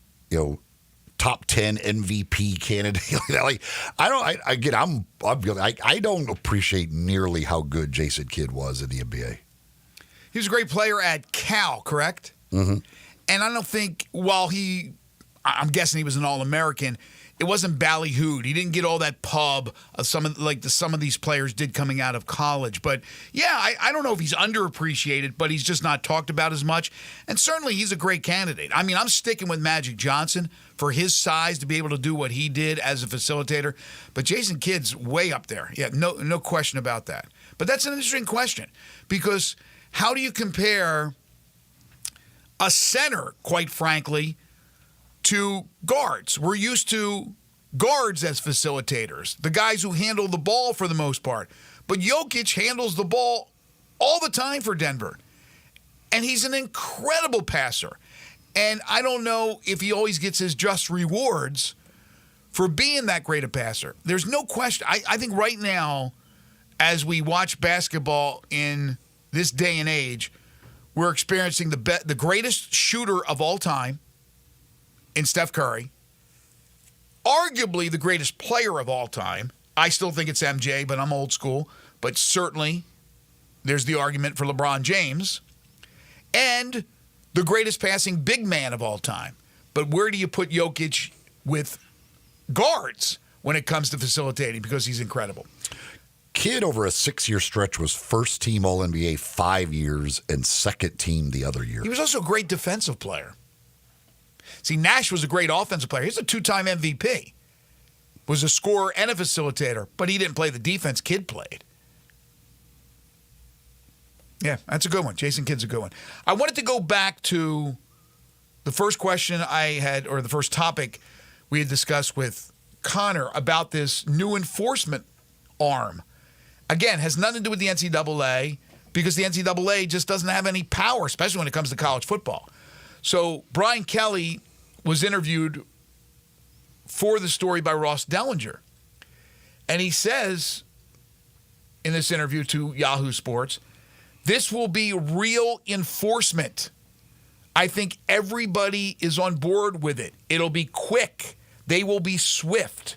[SPEAKER 3] top 10 MVP candidate. Like, I don't appreciate nearly how good Jason Kidd was in the NBA.
[SPEAKER 2] He was a great player at Cal, correct?
[SPEAKER 3] Mm-hmm.
[SPEAKER 2] And I don't think, I'm guessing he was an All-American, it wasn't ballyhooed. He didn't get all that pub of some of these players did coming out of college. But yeah, I don't know if he's underappreciated, but he's just not talked about as much. And certainly he's a great candidate. I mean, I'm sticking with Magic Johnson for his size to be able to do what he did as a facilitator. But Jason Kidd's way up there. Yeah, no question about that. But that's an interesting question because how do you compare a center, quite frankly, to guards? We're used to guards as facilitators, the guys who handle the ball for the most part. But Jokic handles the ball all the time for Denver. And he's an incredible passer. And I don't know if he always gets his just rewards for being that great a passer. There's no question. I think right now, as we watch basketball in this day and age, we're experiencing the greatest shooter of all time in Steph Curry, arguably the greatest player of all time. I still think it's MJ, but I'm old school. But certainly there's the argument for LeBron James. And the greatest passing big man of all time. But where do you put Jokic with guards when it comes to facilitating? Because he's incredible.
[SPEAKER 3] Kidd, over a 6-year stretch, was first team All-NBA 5 years and second team the other year.
[SPEAKER 2] He was also a great defensive player. See, Nash was a great offensive player. He's a 2-time MVP. Was a scorer and a facilitator, but he didn't play the defense. Kidd played. Yeah, that's a good one. Jason Kidd's a good one. I wanted to go back to the first question I had, or the first topic we had discussed with Connor about this new enforcement arm. Again, has nothing to do with the NCAA because the NCAA just doesn't have any power, especially when it comes to college football. So Brian Kelly was interviewed for the story by Ross Dellinger. And he says in this interview to Yahoo Sports, this will be real enforcement. I think everybody is on board with it. It'll be quick. They will be swift.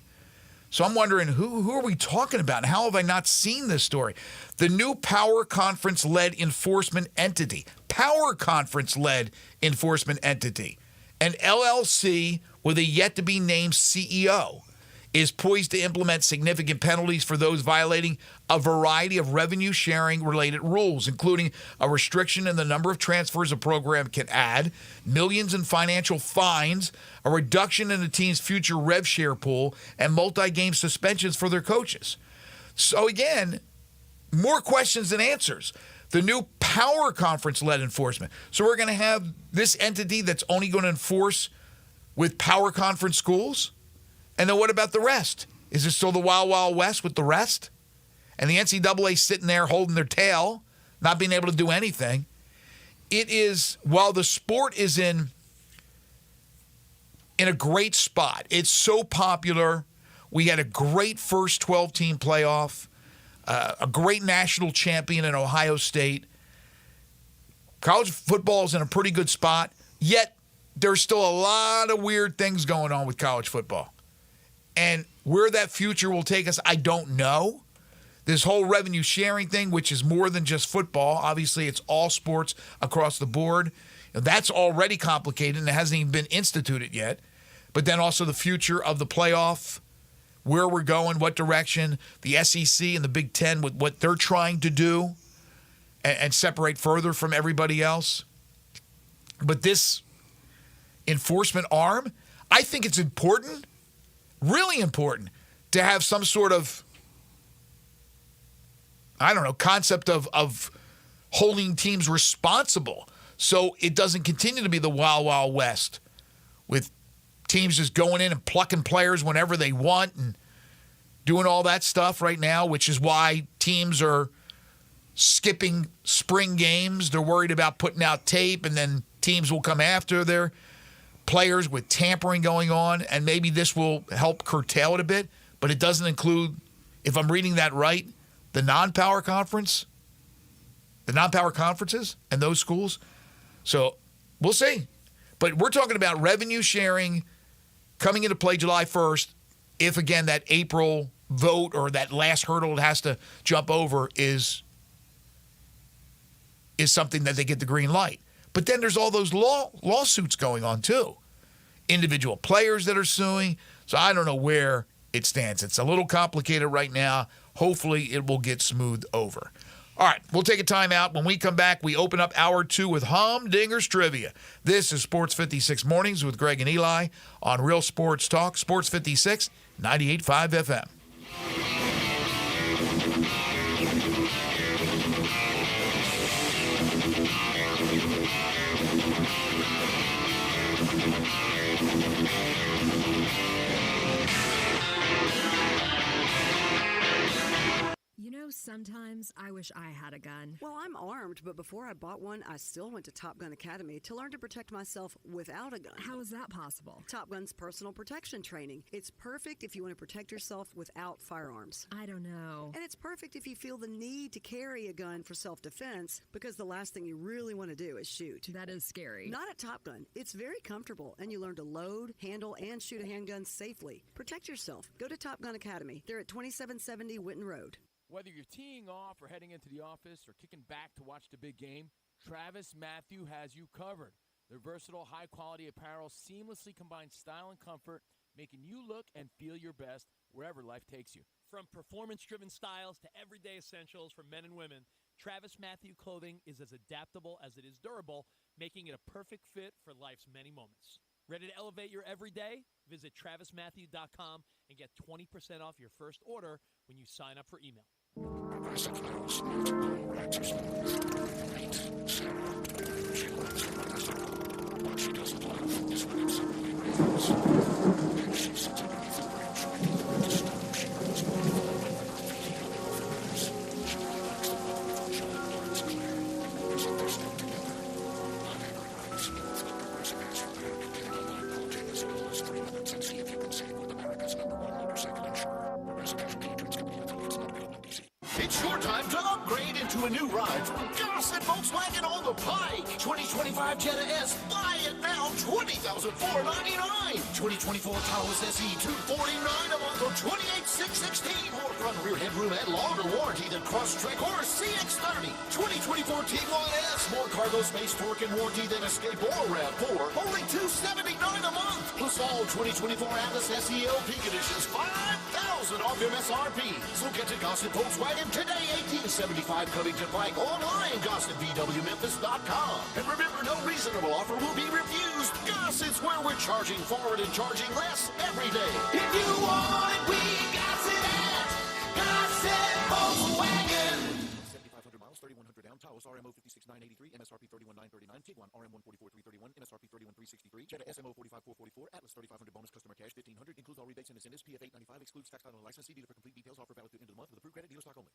[SPEAKER 2] So I'm wondering, who are we talking about? And how have I not seen this story? The new Power Conference-led enforcement entity. Power Conference-led enforcement entity. An LLC with a yet-to-be-named CEO is poised to implement significant penalties for those violating a variety of revenue-sharing related rules, including a restriction in the number of transfers a program can add, millions in financial fines, a reduction in the team's future rev share pool, and multi-game suspensions for their coaches. So again, more questions than answers. The new Power Conference-led enforcement. So we're going to have this entity that's only going to enforce with Power Conference schools? And then what about the rest? Is it still the Wild Wild West with the rest? And the NCAA sitting there holding their tail, not being able to do anything. It is, while the sport is in a great spot, it's so popular. We had a great first 12-team playoff, a great national champion in Ohio State. College football is in a pretty good spot, yet there's still a lot of weird things going on with college football. And where that future will take us, I don't know. This whole revenue sharing thing, which is more than just football. Obviously, it's all sports across the board. That's already complicated and it hasn't even been instituted yet. But then also the future of the playoff, where we're going, what direction, the SEC and the Big Ten, with what they're trying to do and separate further from everybody else. But this enforcement arm, I think it's important, really important, to have some sort of, concept of holding teams responsible so it doesn't continue to be the Wild Wild West with teams just going in and plucking players whenever they want and doing all that stuff right now, which is why teams are skipping spring games. They're worried about putting out tape, and then teams will come after their players with tampering going on, and maybe this will help curtail it a bit, but it doesn't include, if I'm reading that right, the non-power conferences and those schools. So we'll see. But we're talking about revenue sharing coming into play July 1st if, again, that April vote or that last hurdle it has to jump over is something that they get the green light. But then there's all those lawsuits going on, too. Individual players that are suing. So I don't know where it stands. It's a little complicated right now. Hopefully it will get smoothed over. All right, we'll take a timeout. When we come back, we open up hour 2 with Humdinger's Trivia. This is Sports 56 Mornings with Greg and Eli on Real Sports Talk, Sports 56, 98.5 FM.
[SPEAKER 6] Sometimes I wish I had a gun.
[SPEAKER 14] Well, I'm armed, but before I bought one, I still went to Top Gun Academy to learn to protect myself without a gun.
[SPEAKER 6] How is that possible?
[SPEAKER 14] Top Gun's personal protection training. It's perfect if you want to protect yourself without firearms.
[SPEAKER 6] I don't know.
[SPEAKER 14] And it's perfect if you feel the need to carry a gun for self-defense, because the last thing you really want to do is shoot.
[SPEAKER 6] That is scary.
[SPEAKER 14] Not at Top Gun. It's very comfortable, and you learn to load, handle, and shoot a handgun safely. Protect yourself. Go to Top Gun Academy. They're at 2770 Winton Road.
[SPEAKER 15] Whether you're teeing off or heading into the office or kicking back to watch the big game, Travis Matthew has you covered. Their versatile, high-quality apparel seamlessly combines style and comfort, making you look and feel your best wherever life takes you.
[SPEAKER 16] From performance-driven styles to everyday essentials for men and women, Travis Matthew clothing is as adaptable as it is durable, making it a perfect fit for life's many moments. Ready to elevate your everyday? Visit TravisMatthew.com and get 20% off your first order when you sign up for email.
[SPEAKER 17] It's your time to upgrade into a new ride from Gossett Volkswagen on the Pike. 2025 Jetta S, buy it now, $20,499. 2024 Taos SE, $249 a month or $28,616. More front and rear headroom and longer warranty than Crosstrek or CX-30. 2024 Tiguan S, more cargo space, torque, and warranty than Escape or RAV4. Only $279 a month. Plus all 2024 Atlas SE LP conditions, $5,000 off MSRP. So get to Gossett Volkswagen today, 1875 Covington Pike, online, GossettVWMemphis.com. And remember, no reasonable offer will be refused. Gossett's where we're charging forward and charging less every day. If you want it, we got it at Gossett Volkswagen.
[SPEAKER 18] 7,500 miles, 3,100 down, Taos RMO 56,983, MSRP 31,939, Tiguan RM 144,331, MSRP 31,363, Jetta SMO 45,444, Atlas 3,500 bonus customer cash 1,500, includes all rebates and incentives, PF 895, excludes tax title and license. See dealer for complete details. Offer valid through end of the month with approved credit dealer stock only.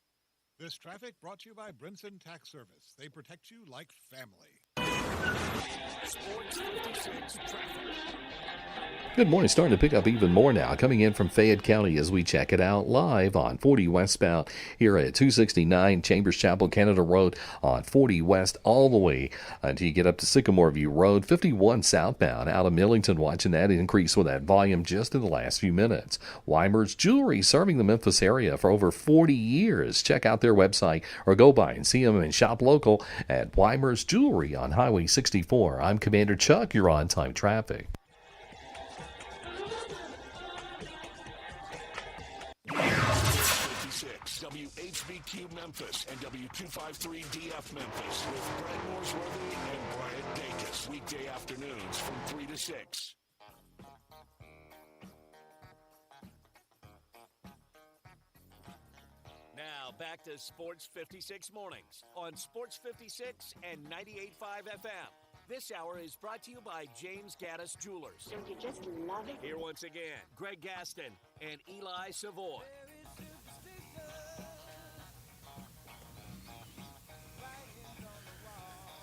[SPEAKER 19] This traffic brought to you by Brinson Tax Service. They protect you like family.
[SPEAKER 1] Sports 56 traffic.
[SPEAKER 5] Good morning. Starting to pick up even more now. Coming in from Fayette County as we check it out live on 40 westbound here at 269 Chambers Chapel, Canada Road on 40 west all the way until you get up to Sycamore View Road. 51 southbound out of Millington. Watching that increase with that volume just in the last few minutes. Weimer's Jewelry, serving the Memphis area for over 40 years. Check out their website or go by and see them and shop local at Weimer's Jewelry on Highway 64. I'm Commander Chuck. You're on time traffic.
[SPEAKER 1] 56 WHBQ Memphis and W253DF Memphis with Brad Mooresworthy and Brian Dacus. Weekday afternoons from 3 to 6.
[SPEAKER 13] Now back to Sports 56 mornings on Sports 56 and 98.5 FM. This hour is brought to you by James Gaddis Jewelers.
[SPEAKER 20] Don't you just love it?
[SPEAKER 13] Here once again, Greg Gaston and Eli Savoy.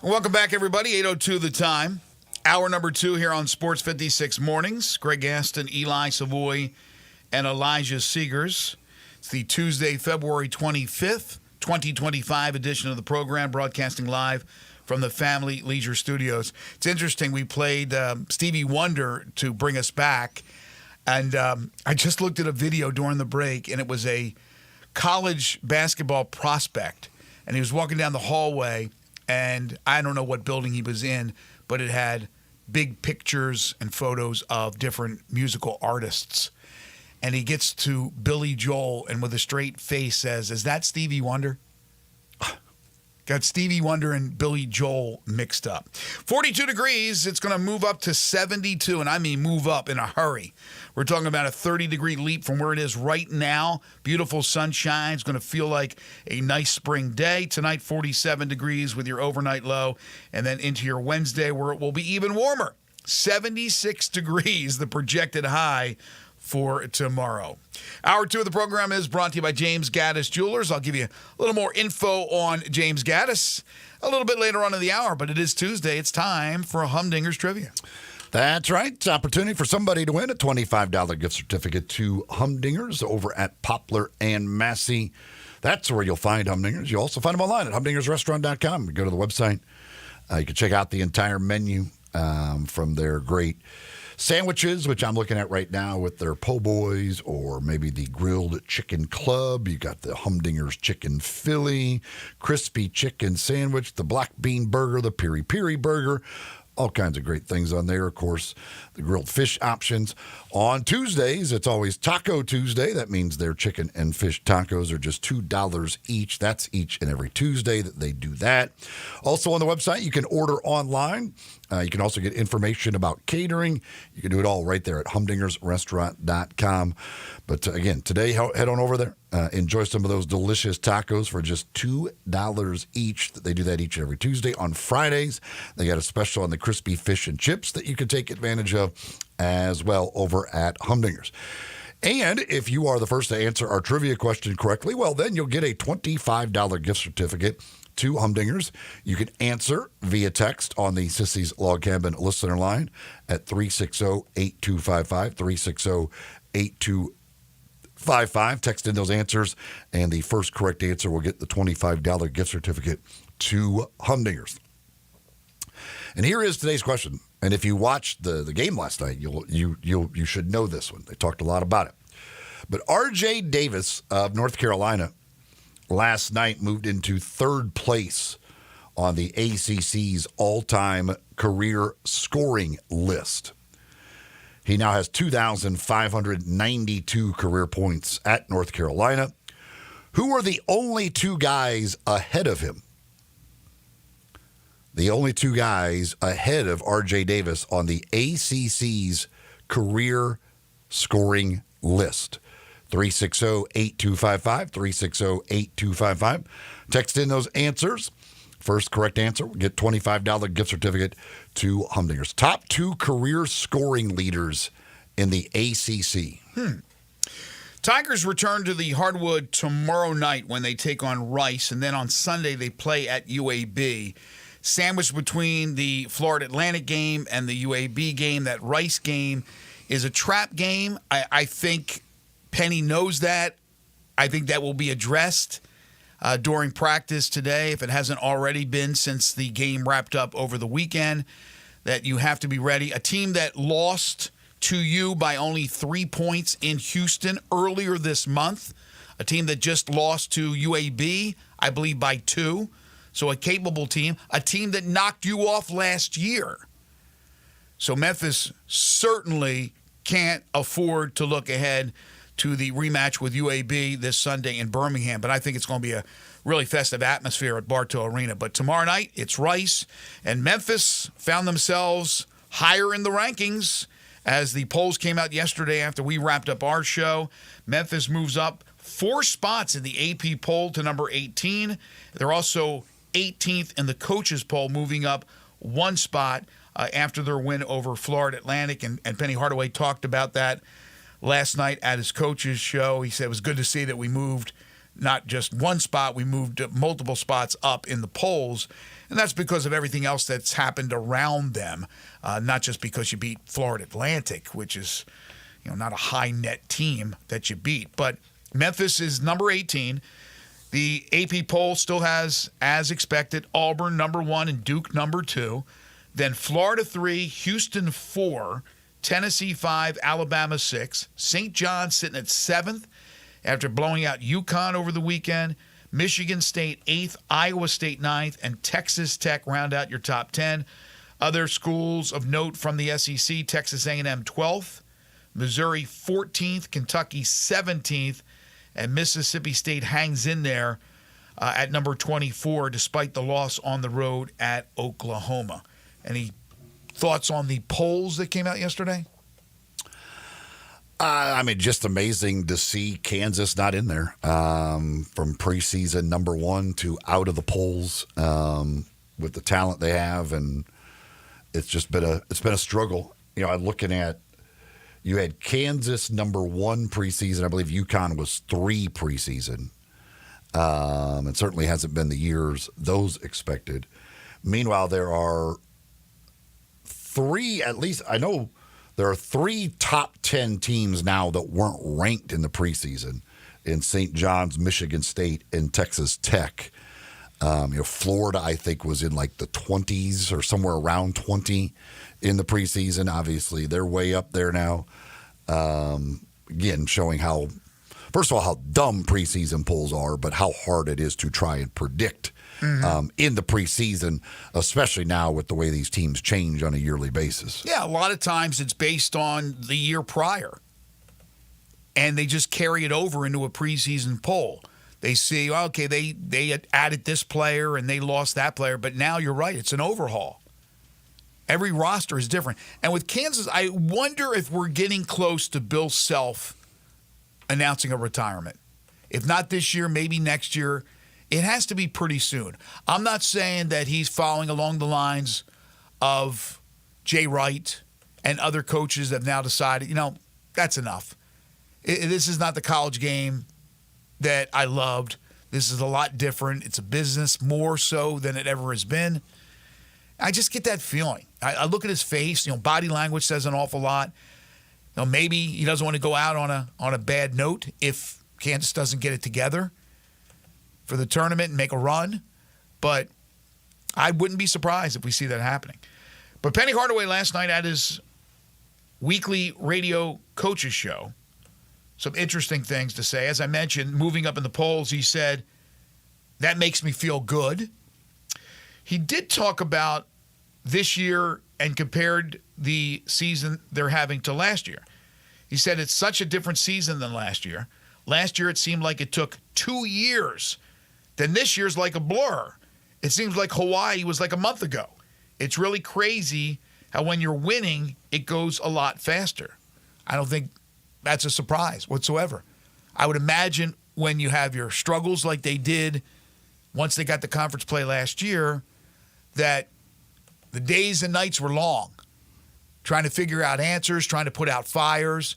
[SPEAKER 2] Welcome back, everybody. 8:02 the time. Hour number 2 here on Sports 56 Mornings. Greg Gaston, Eli Savoy, and Elijah Seegers. It's the Tuesday, February 25th, 2025 edition of the program, broadcasting live from the Family Leisure Studios. It's interesting. We played Stevie Wonder to bring us back, and I just looked at a video during the break, and it was a college basketball prospect, and he was walking down the hallway, and I don't know what building he was in, but it had big pictures and photos of different musical artists. And he gets to Billy Joel and with a straight face says, "Is that Stevie Wonder?" Got Stevie Wonder and Billy Joel mixed up. 42 degrees. It's going to move up to 72, and I mean move up in a hurry. We're talking about a 30-degree leap from where it is right now. Beautiful sunshine. It's going to feel like a nice spring day. Tonight, 47 degrees with your overnight low, and then into your Wednesday where it will be even warmer. 76 degrees, the projected high for tomorrow. Hour 2 of the program is brought to you by James Gaddis Jewelers. I'll give you a little more info on James Gaddis a little bit later on in the hour, but it is Tuesday. It's time for a Humdingers Trivia.
[SPEAKER 3] That's right. It's an opportunity for somebody to win a $25 gift certificate to Humdingers over at Poplar and Massey. That's where you'll find Humdingers. You'll also find them online at humdingersrestaurant.com. Go to the website. You can check out the entire menu from their great sandwiches, which I'm looking at right now with their po' boys or maybe the grilled chicken club. You got the Humdingers chicken Philly, crispy chicken sandwich, the black bean burger, the piri piri burger. All kinds of great things on there. Of course, the grilled fish options. On Tuesdays, it's always Taco Tuesday. That means their chicken and fish tacos are just $2 each. That's each and every Tuesday that they do that. Also on the website, you can order online. You can also get information about catering. You can do it all right there at humdingersrestaurant.com. But again, today, head on over there. Enjoy some of those delicious tacos for just $2 each. They do that each and every Tuesday. On Fridays, they got a special on the crispy fish and chips that you can take advantage of as well over at Humdingers. And if you are the first to answer our trivia question correctly, well, then you'll get a $25 gift certificate to Humdingers. You can answer via text on the Sissy's Log Cabin listener line at 360-8255, 360-8255. Text in those answers, and the first correct answer will get the $25 gift certificate to Humdingers. And here is today's question. And if you watched the game last night, you should know this one. They talked a lot about it. But R.J. Davis of North Carolina last night moved into third place on the ACC's all-time career scoring list. He now has 2,592 career points at North Carolina. Who are the only two guys ahead of him? The only two guys ahead of R.J. Davis on the ACC's career scoring list. 360-8255, 360-8255. Text in those answers. First correct answer will get $25 gift certificate to Humdingers. Top two career scoring leaders in the ACC.
[SPEAKER 2] Tigers return to the hardwood tomorrow night when they take on Rice, and then on Sunday they play at UAB. Sandwiched between the Florida Atlantic game and the UAB game, that Rice game is a trap game. I think Penny knows that. I think that will be addressed during practice today, if it hasn't already been since the game wrapped up over the weekend, that you have to be ready. A team that lost to you by only 3 points in Houston earlier this month, a team that just lost to UAB, I believe, by 2. So a capable team, a team that knocked you off last year. So Memphis certainly can't afford to look ahead to the rematch with UAB this Sunday in Birmingham. But I think it's going to be a really festive atmosphere at Bartow Arena. But tomorrow night, it's Rice. And Memphis found themselves higher in the rankings as the polls came out yesterday after we wrapped up our show. Memphis moves up 4 spots in the AP poll to number 18. They're also 18th in the coaches poll, moving up 1 spot after their win over Florida Atlantic. And Penny Hardaway talked about that last night at his coach's show. He said it was good to see that we moved not just 1 spot, we moved multiple spots up in the polls. And that's because of everything else that's happened around them, not just because you beat Florida Atlantic, which is not a high net team that you beat. But Memphis is number 18. The AP poll still has, as expected, Auburn number 1 and Duke number 2. Then Florida 3, Houston 4, Tennessee 5, Alabama 6. St. John's sitting at 7th after blowing out UConn over the weekend. Michigan State 8th, Iowa State 9th, and Texas Tech round out your top 10. Other schools of note from the SEC, Texas A&M 12th, Missouri 14th, Kentucky 17th, and Mississippi State hangs in there at number 24 despite the loss on the road at Oklahoma. Any thoughts on the polls that came out yesterday?
[SPEAKER 3] Just amazing to see Kansas not in there from preseason number 1 to out of the polls with the talent they have, and it's just been a struggle. I'm looking at, you had Kansas number 1 preseason. I believe UConn was 3 preseason. It certainly hasn't been the years those expected. Meanwhile, there are 3, at least I know there are 3 top 10 teams now that weren't ranked in the preseason in St. John's, Michigan State, and Texas Tech. Florida, I think, was in like the 20s or somewhere around 20 in the preseason. Obviously, they're way up there now. Again, showing how, first of all, how dumb preseason polls are, but how hard it is to try and predict in the preseason, especially now with the way these teams change on a yearly basis.
[SPEAKER 2] Yeah, a lot of times it's based on the year prior, and they just carry it over into a preseason poll. They see, okay, they added this player and they lost that player, but now you're right, it's an overhaul. Every roster is different. And with Kansas, I wonder if we're getting close to Bill Self announcing a retirement. If not this year, maybe next year. It has to be pretty soon. I'm not saying that he's following along the lines of Jay Wright and other coaches that have now decided, that's enough. This is not the college game that I loved. This is a lot different. It's a business more so than it ever has been. I just get that feeling. I look at his face. Body language says an awful lot. Maybe he doesn't want to go out on a bad note if Kansas doesn't get it together for the tournament and make a run. But I wouldn't be surprised if we see that happening. But Penny Hardaway last night at his weekly radio coaches show, some interesting things to say. As I mentioned, moving up in the polls, he said, that makes me feel good. He did talk about this year and compared the season they're having to last year. He said it's such a different season than last year. Last year it seemed like it took 2 years. Then this year's like a blur. It seems like Hawaii was like a month ago. It's really crazy how when you're winning, it goes a lot faster. I don't think that's a surprise whatsoever. I would imagine when you have your struggles like they did once they got the conference play last year, that the days and nights were long, trying to figure out answers, trying to put out fires.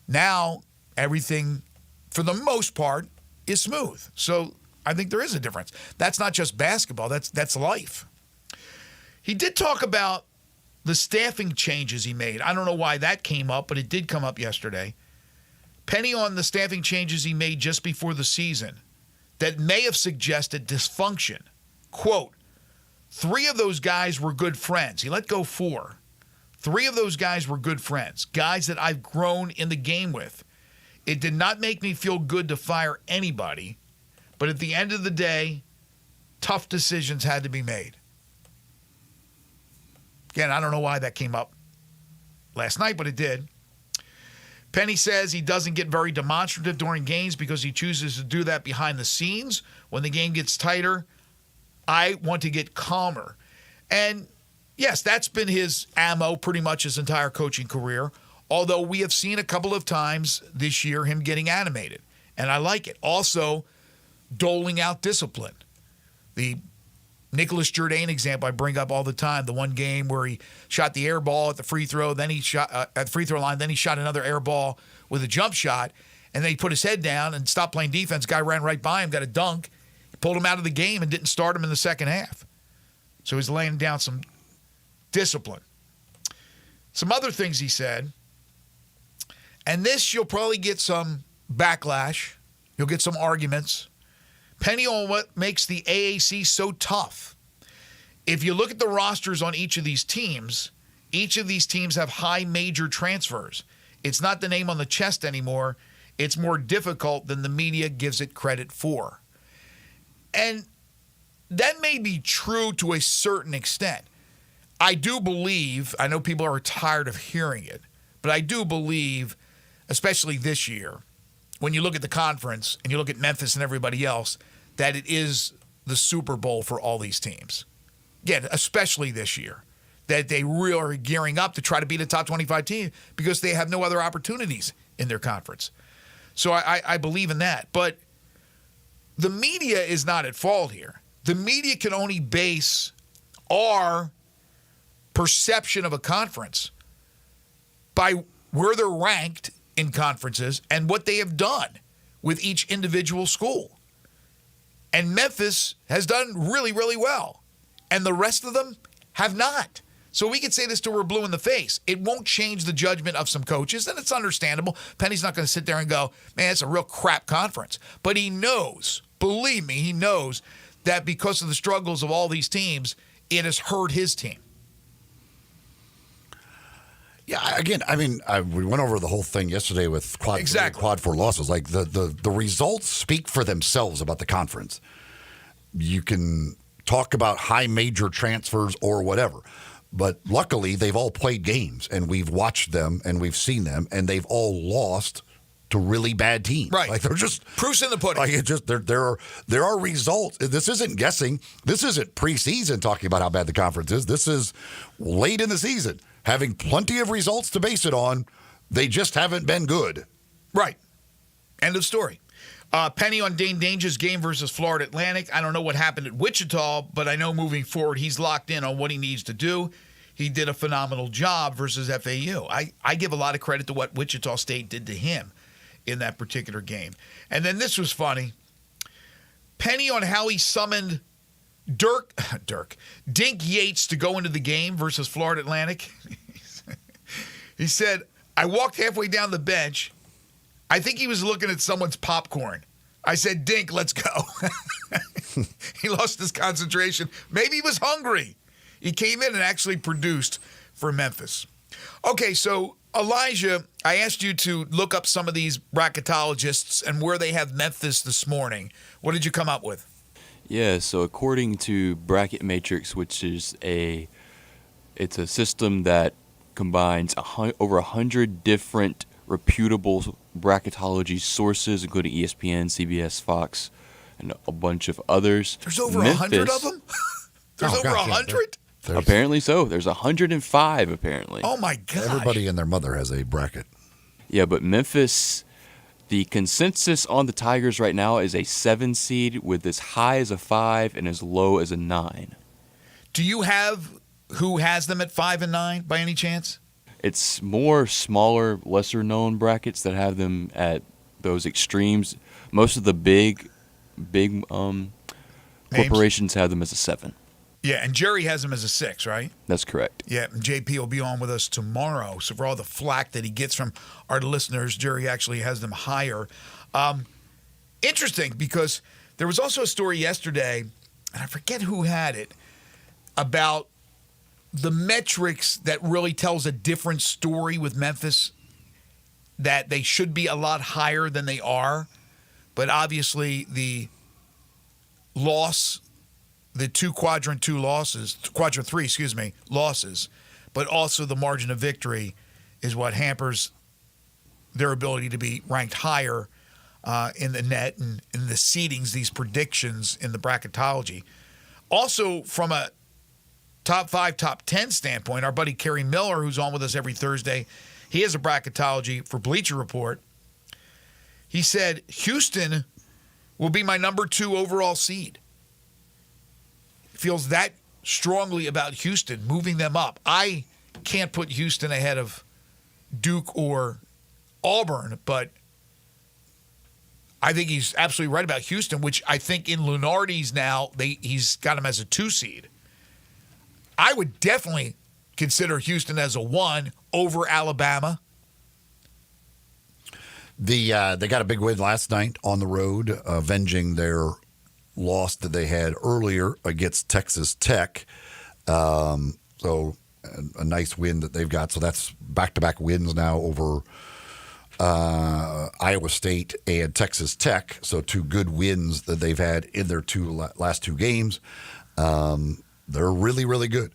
[SPEAKER 2] Now, everything, for the most part, is smooth. So I think there is a difference. That's not just basketball. That's life. He did talk about the staffing changes he made. I don't know why that came up, but it did come up yesterday. Penny on the staffing changes he made just before the season that may have suggested dysfunction. Quote, 3 of those guys were good friends. He let go 4. 3 of those guys were good friends, guys that I've grown in the game with. It did not make me feel good to fire anybody, but at the end of the day, tough decisions had to be made. Again, I don't know why that came up last night, but it did. Penny says he doesn't get very demonstrative during games because he chooses to do that behind the scenes. When the game gets tighter, I want to get calmer. And yes, that's been his ammo pretty much his entire coaching career, although we have seen a couple of times this year him getting animated, and I like it. Also, doling out discipline. The Nicholas Jourdain example I bring up all the time, the one game where he shot the air ball at the free throw, then he shot at the free throw line, then he shot another air ball with a jump shot, and then he put his head down and stopped playing defense. Guy ran right by him, got a dunk, pulled him out of the game and didn't start him in the second half. So he's laying down some discipline. Some other things he said, and this you'll probably get some backlash. You'll get some arguments. Penny on what makes the AAC so tough. If you look at the rosters on each of these teams have high major transfers. It's not the name on the chest anymore. It's more difficult than the media gives it credit for. And that may be true to a certain extent. I do believe, I know people are tired of hearing it, but I do believe, especially this year, when you look at the conference and you look at Memphis and everybody else, that it is the Super Bowl for all these teams. Again, especially this year, that they really are gearing up to try to beat a top 25 team because they have no other opportunities in their conference. So I believe in that. But the media is not at fault here. The media can only base our perception of a conference by where they're ranked in conferences and what they have done with each individual school. And Memphis has done really, really well. And the rest of them have not. So we could say this till we're blue in the face. It won't change the judgment of some coaches, and it's understandable. Penny's not going to sit there and go, man, it's a real crap conference. But he knows, believe me, he knows that because of the struggles of all these teams, it has hurt his team.
[SPEAKER 3] Yeah, again, I mean, we went over the whole thing yesterday with quad 4 losses. Like the results speak for themselves about the conference. You can talk about high major transfers or whatever, but luckily they've all played games and we've watched them and we've seen them and they've all lost to really bad teams.
[SPEAKER 2] Right.
[SPEAKER 3] Like they're just
[SPEAKER 2] proofs in the pudding.
[SPEAKER 3] Like it just there are results. This isn't guessing. This isn't preseason talking about how bad the conference is. This is late in the season, having plenty of results to base it on. They just haven't been good.
[SPEAKER 2] Right. End of story. Penny on Dane Danger's game versus Florida Atlantic. I don't know what happened at Wichita, but I know moving forward he's locked in on what he needs to do. He did a phenomenal job versus FAU. I give a lot of credit to what Wichita State did to him in that particular game. And then this was funny. Penny on how he summoned Dink Yates to go into the game versus Florida Atlantic. He said, I walked halfway down the bench. I think he was looking at someone's popcorn. I said, Dink, let's go. He lost his concentration. Maybe he was hungry. He came in and actually produced for Memphis. Okay, so Elijah, I asked you to look up some of these bracketologists and where they have Memphis this morning. What did you come up with?
[SPEAKER 4] Yeah, so according to Bracket Matrix, which is it's a system that combines over 100 different reputable bracketology sources, including ESPN, CBS, Fox, and a bunch of others.
[SPEAKER 2] There's over 100 of them? There's over 100?
[SPEAKER 4] Apparently so. There's 105, apparently.
[SPEAKER 2] Oh, my God.
[SPEAKER 3] Everybody and their mother has a bracket.
[SPEAKER 4] Yeah, but Memphis, the consensus on the Tigers right now is a 7 seed with as high as a 5 and as low as a 9.
[SPEAKER 2] Do you have who has them at 5 and 9 by any chance?
[SPEAKER 4] It's more smaller, lesser-known brackets that have them at those extremes. Most of the big corporations have them as a 7.
[SPEAKER 2] Yeah, and Jerry has them as a 6, right?
[SPEAKER 4] That's correct.
[SPEAKER 2] Yeah, and JP will be on with us tomorrow. So for all the flack that he gets from our listeners, Jerry actually has them higher. Interesting, because there was also a story yesterday, and I forget who had it, about the metrics that really tells a different story with Memphis, that they should be a lot higher than they are. But obviously the loss, the quadrant 3 losses, but also the margin of victory is what hampers their ability to be ranked higher in the net and in the seedings, these predictions in the bracketology. Also, from a top 5, top 10 standpoint, our buddy Kerry Miller, who's on with us every Thursday, he has a bracketology for Bleacher Report. He said, Houston will be my number 2 overall seed. Feels that strongly about Houston, moving them up. I can't put Houston ahead of Duke or Auburn, but I think he's absolutely right about Houston, which I think in Lunardi's now, he's got him as a 2 seed. I would definitely consider Houston as a 1 over Alabama.
[SPEAKER 3] They got a big win last night on the road, avenging their loss that they had earlier against Texas Tech. So a nice win that they've got. So that's back-to-back wins now over Iowa State and Texas Tech. So 2 good wins that they've had in their last 2 games. They're really, really good.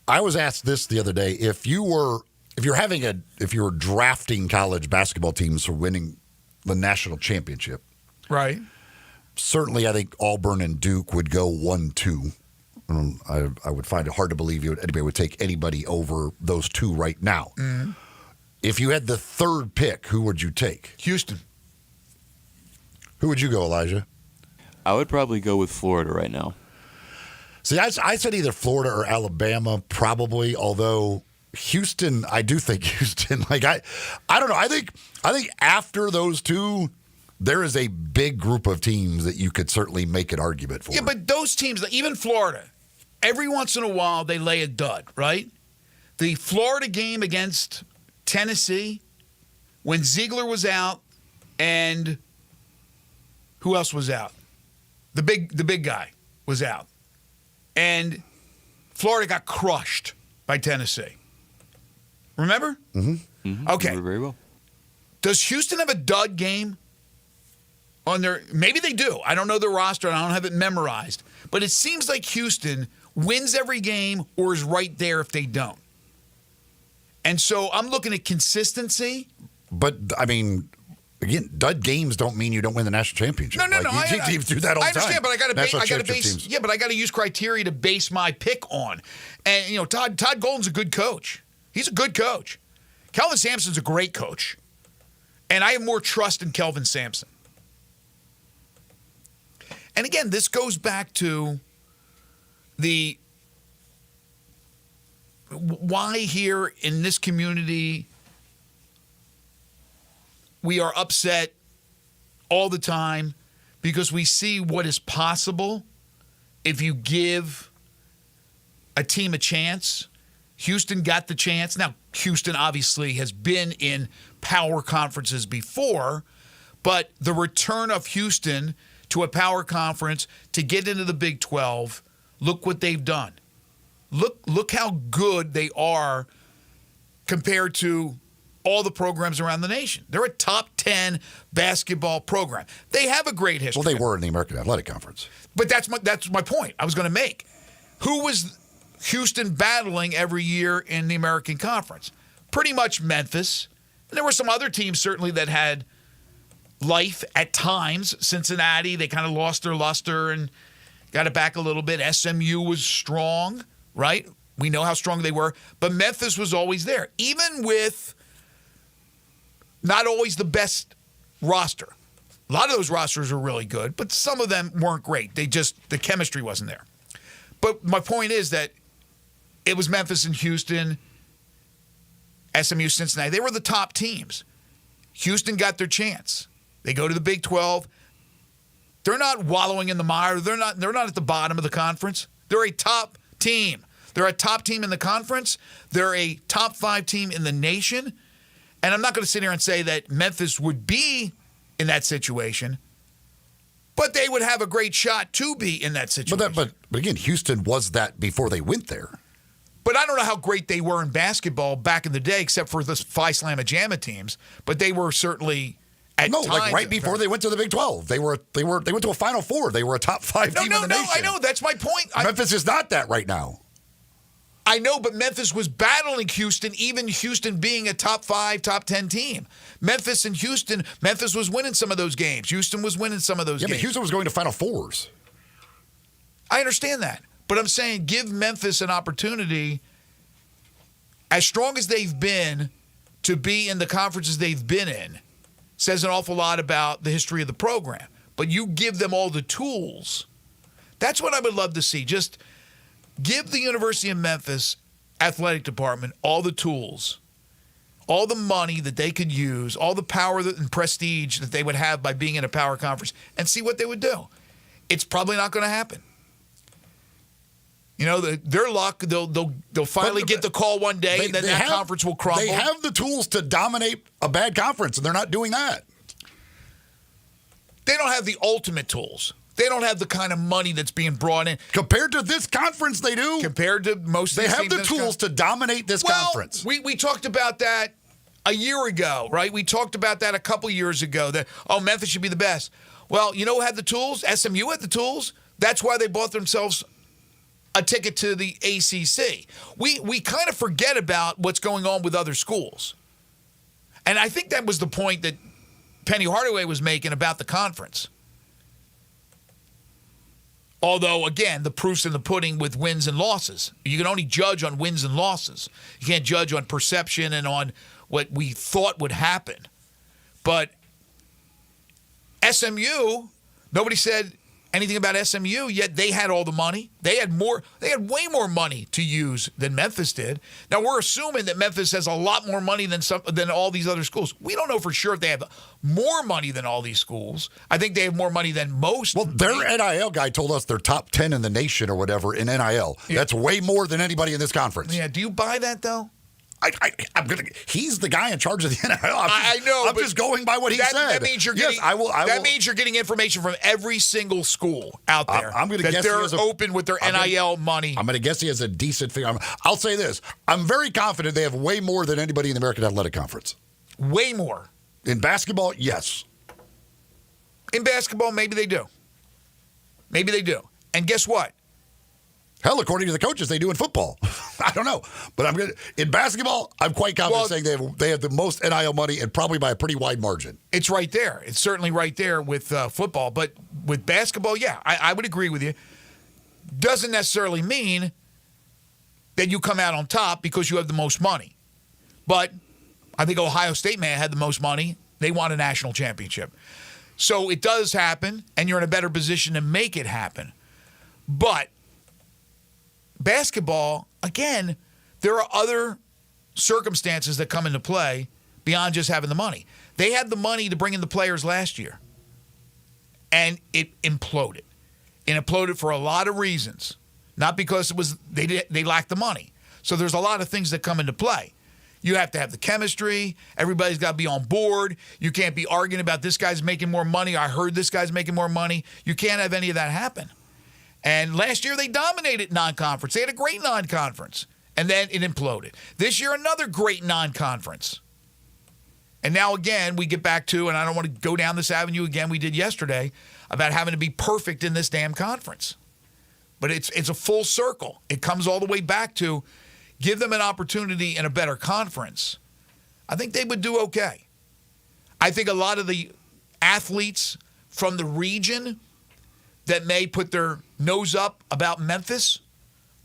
[SPEAKER 3] I was asked this the other day: if you were drafting college basketball teams for winning the national championship,
[SPEAKER 2] right?
[SPEAKER 3] Certainly, I think Auburn and Duke would go 1-2. I would find it hard to believe anybody would take anybody over those 2 right now.
[SPEAKER 2] Mm-hmm.
[SPEAKER 3] If you had the 3rd pick, who would you take?
[SPEAKER 2] Houston.
[SPEAKER 3] Who would you go, Elijah?
[SPEAKER 4] I would probably go with Florida right now.
[SPEAKER 3] See, I said either Florida or Alabama, probably. Although Houston, I do think Houston. Like I don't know. I think after those 2, there is a big group of teams that you could certainly make an argument for.
[SPEAKER 2] Yeah, but those teams, even Florida, every once in a while they lay a dud, right? The Florida game against Tennessee, when Ziegler was out, and who else was out? The big guy was out. And Florida got crushed by Tennessee. Remember?
[SPEAKER 4] Mm-hmm.
[SPEAKER 2] Okay.
[SPEAKER 4] Remember very well.
[SPEAKER 2] Does Houston have a dud game on their? Maybe they do. I don't know their roster, and I don't have it memorized. But it seems like Houston wins every game or is right there if they don't. And so I'm looking at consistency
[SPEAKER 3] But, I mean, again, dud games don't mean you don't win the national championship.
[SPEAKER 2] No.
[SPEAKER 3] Teams do that all the time.
[SPEAKER 2] I understand, but I got to base.
[SPEAKER 3] Teams.
[SPEAKER 2] Yeah, but I got to use criteria to base my pick on. And Todd Golden's a good coach. He's a good coach. Kelvin Sampson's a great coach, and I have more trust in Kelvin Sampson. And again, this goes back to the why here in this community we are upset all the time, because we see what is possible if you give a team a chance. Houston got the chance. Now, Houston obviously has been in power conferences before, but the return of Houston to a power conference to get into the Big 12, look what they've done. Look how good they are compared to all the programs around the nation. They're a top 10 basketball program. They have a great history.
[SPEAKER 3] Well, they were in the American Athletic Conference.
[SPEAKER 2] But that's my point I was going to make. Who was Houston battling every year in the American Conference? Pretty much Memphis. And there were some other teams certainly that had life at times. Cincinnati, they kind of lost their luster and got it back a little bit. SMU was strong, right? We know how strong they were. But Memphis was always there, even with not always the best roster. A lot of those rosters were really good, but some of them weren't great. The chemistry wasn't there. But my point is that it was Memphis and Houston, SMU, Cincinnati. They were the top teams. Houston got their chance. They go to the Big 12. They're not wallowing in the mire. They're not at the bottom of the conference. They're a top team. They're a top team in the conference. They're a top 5 team in the nation. And I'm not going to sit here and say that Memphis would be in that situation, but they would have a great shot to be in that situation.
[SPEAKER 3] But again, Houston was that before they went there.
[SPEAKER 2] But I don't know how great they were in basketball back in the day, except for the Phi Slamma Jamma teams. But they were certainly at times.
[SPEAKER 3] Like right before they went to the Big 12, they went to a Final Four. They were a top 5 team in the nation.
[SPEAKER 2] I know. That's my point.
[SPEAKER 3] Memphis is not that right now.
[SPEAKER 2] I know, but Memphis was battling Houston, even Houston being a top 5, top 10 team. Memphis and Houston, Memphis was winning some of those games. Houston was winning some of those games.
[SPEAKER 3] Yeah, but Houston was going to Final Fours.
[SPEAKER 2] I understand that. But I'm saying give Memphis an opportunity, as strong as they've been, to be in the conferences they've been in. Says an awful lot about the history of the program. But you give them all the tools. That's what I would love to see. Just give the University of Memphis athletic department all the tools, all the money that they could use, all the power and prestige that they would have by being in a power conference, and see what they would do. It's probably not going to happen. Their luck, they'll finally get the call one day, and then that conference will crumble.
[SPEAKER 3] They have the tools to dominate a bad conference, and they're not doing that.
[SPEAKER 2] They don't have the ultimate tools. They don't have the kind of money that's being brought in.
[SPEAKER 3] Compared to this conference, they do.
[SPEAKER 2] Compared to most of the teams.
[SPEAKER 3] They have the tools to dominate this conference.
[SPEAKER 2] We talked about that a year ago, right? We talked about that a couple years ago, that, Memphis should be the best. Well, you know who had the tools? SMU had the tools. That's why they bought themselves a ticket to the ACC. We kind of forget about what's going on with other schools. And I think that was the point that Penny Hardaway was making about the conference. Although, again, the proof's in the pudding with wins and losses. You can only judge on wins and losses. You can't judge on perception and on what we thought would happen. But SMU, nobody said anything about SMU, yet they had all the money. They had way more money to use than Memphis did. Now, we're assuming that Memphis has a lot more money than all these other schools. We don't know for sure if they have more money than all these schools. I think they have more money than most.
[SPEAKER 3] Well, their NIL guy told us they're top 10 in the nation or whatever in NIL. Yeah. That's way more than anybody in this conference.
[SPEAKER 2] Yeah, do you buy that, though?
[SPEAKER 3] He's the guy in charge of the NIL.
[SPEAKER 2] I know.
[SPEAKER 3] I'm just going by what he said.
[SPEAKER 2] That means you're getting. That means you're getting information from every single school out there.
[SPEAKER 3] I'm going to guess
[SPEAKER 2] they're open with their NIL money.
[SPEAKER 3] I'm going to guess he has a decent figure. I'll say this: I'm very confident they have way more than anybody in the American Athletic Conference.
[SPEAKER 2] Way more
[SPEAKER 3] in basketball, yes.
[SPEAKER 2] In basketball, maybe they do. Maybe they do. And guess what?
[SPEAKER 3] Hell, according to the coaches, they do in football. I don't know. But in basketball, I'm quite confident saying they have the most NIL money and probably by a pretty wide margin.
[SPEAKER 2] It's right there. It's certainly right there with football. But with basketball, yeah, I would agree with you. Doesn't necessarily mean that you come out on top because you have the most money. But I think Ohio State had the most money. They won a national championship. So it does happen, and you're in a better position to make it happen. But basketball, again, there are other circumstances that come into play beyond just having the money. They had the money to bring in the players last year, and it imploded. It imploded for a lot of reasons, not because they lacked the money. So there's a lot of things that come into play. You have to have the chemistry. Everybody's got to be on board. You can't be arguing about this guy's making more money. I heard this guy's making more money. You can't have any of that happen. And last year they dominated non-conference. They had a great non-conference. And then it imploded. This year, another great non-conference. And now, again, we get back to, and I don't want to go down this avenue again we did yesterday, about having to be perfect in this damn conference. But it's a full circle. It comes all the way back to give them an opportunity in a better conference. I think they would do okay. I think a lot of the athletes from the region that may put their nose up about Memphis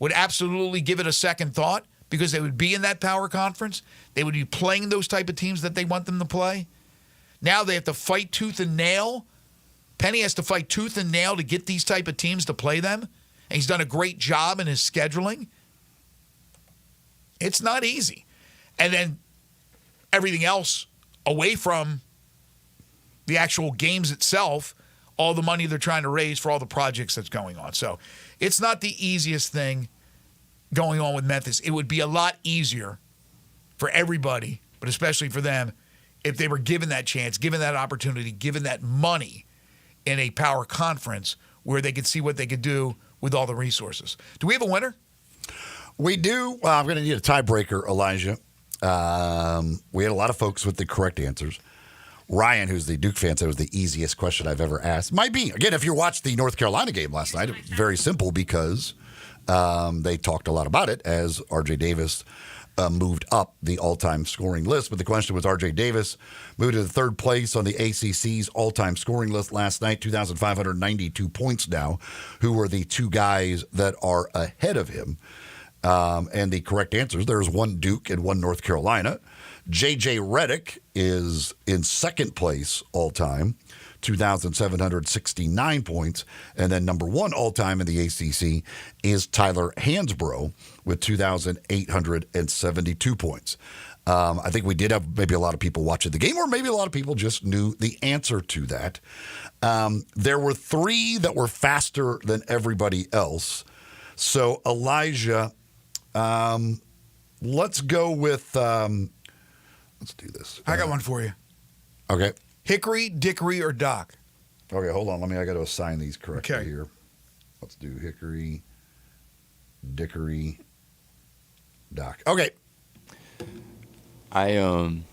[SPEAKER 2] would absolutely give it a second thought because they would be in that power conference. They would be playing those type of teams that they want them to play. Now they have to fight tooth and nail. Penny has to fight tooth and nail to get these type of teams to play them. And he's done a great job in his scheduling. It's not easy. And then everything else away from the actual games itself, all the money they're trying to raise for all the projects that's going on. So it's not the easiest thing going on with Memphis. It would be a lot easier for everybody, but especially for them, if they were given that chance, given that opportunity, given that money in a power conference where they could see what they could do with all the resources. Do we have a winner?
[SPEAKER 3] We do. I'm going to need a tiebreaker, Elijah. We had a lot of folks with the correct answers. Ryan, who's the Duke fan, said it was the easiest question I've ever asked. Might be. Again, if you watched the North Carolina game last night, it was very simple because they talked a lot about it as R.J. Davis moved up the all-time scoring list. But the question was R.J. Davis moved to the third place on the ACC's all-time scoring list last night, 2,592 points now. Who were the two guys that are ahead of him? And the correct answers, there's one Duke and one North Carolina. J.J. Redick is in second place all-time, 2,769 points. And then number one all-time in the ACC is Tyler Hansbrough with 2,872 points. I think we did have maybe a lot of people watching the game, or maybe a lot of people just knew the answer to that. There were three that were faster than everybody else. So, Elijah, let's go with, let's do this.
[SPEAKER 2] I got one for you.
[SPEAKER 3] Okay.
[SPEAKER 2] Hickory, Dickory, or Doc?
[SPEAKER 3] Okay, hold on. I got to assign these correctly here. Let's do Hickory, Dickory, Doc. Okay.
[SPEAKER 4] I'm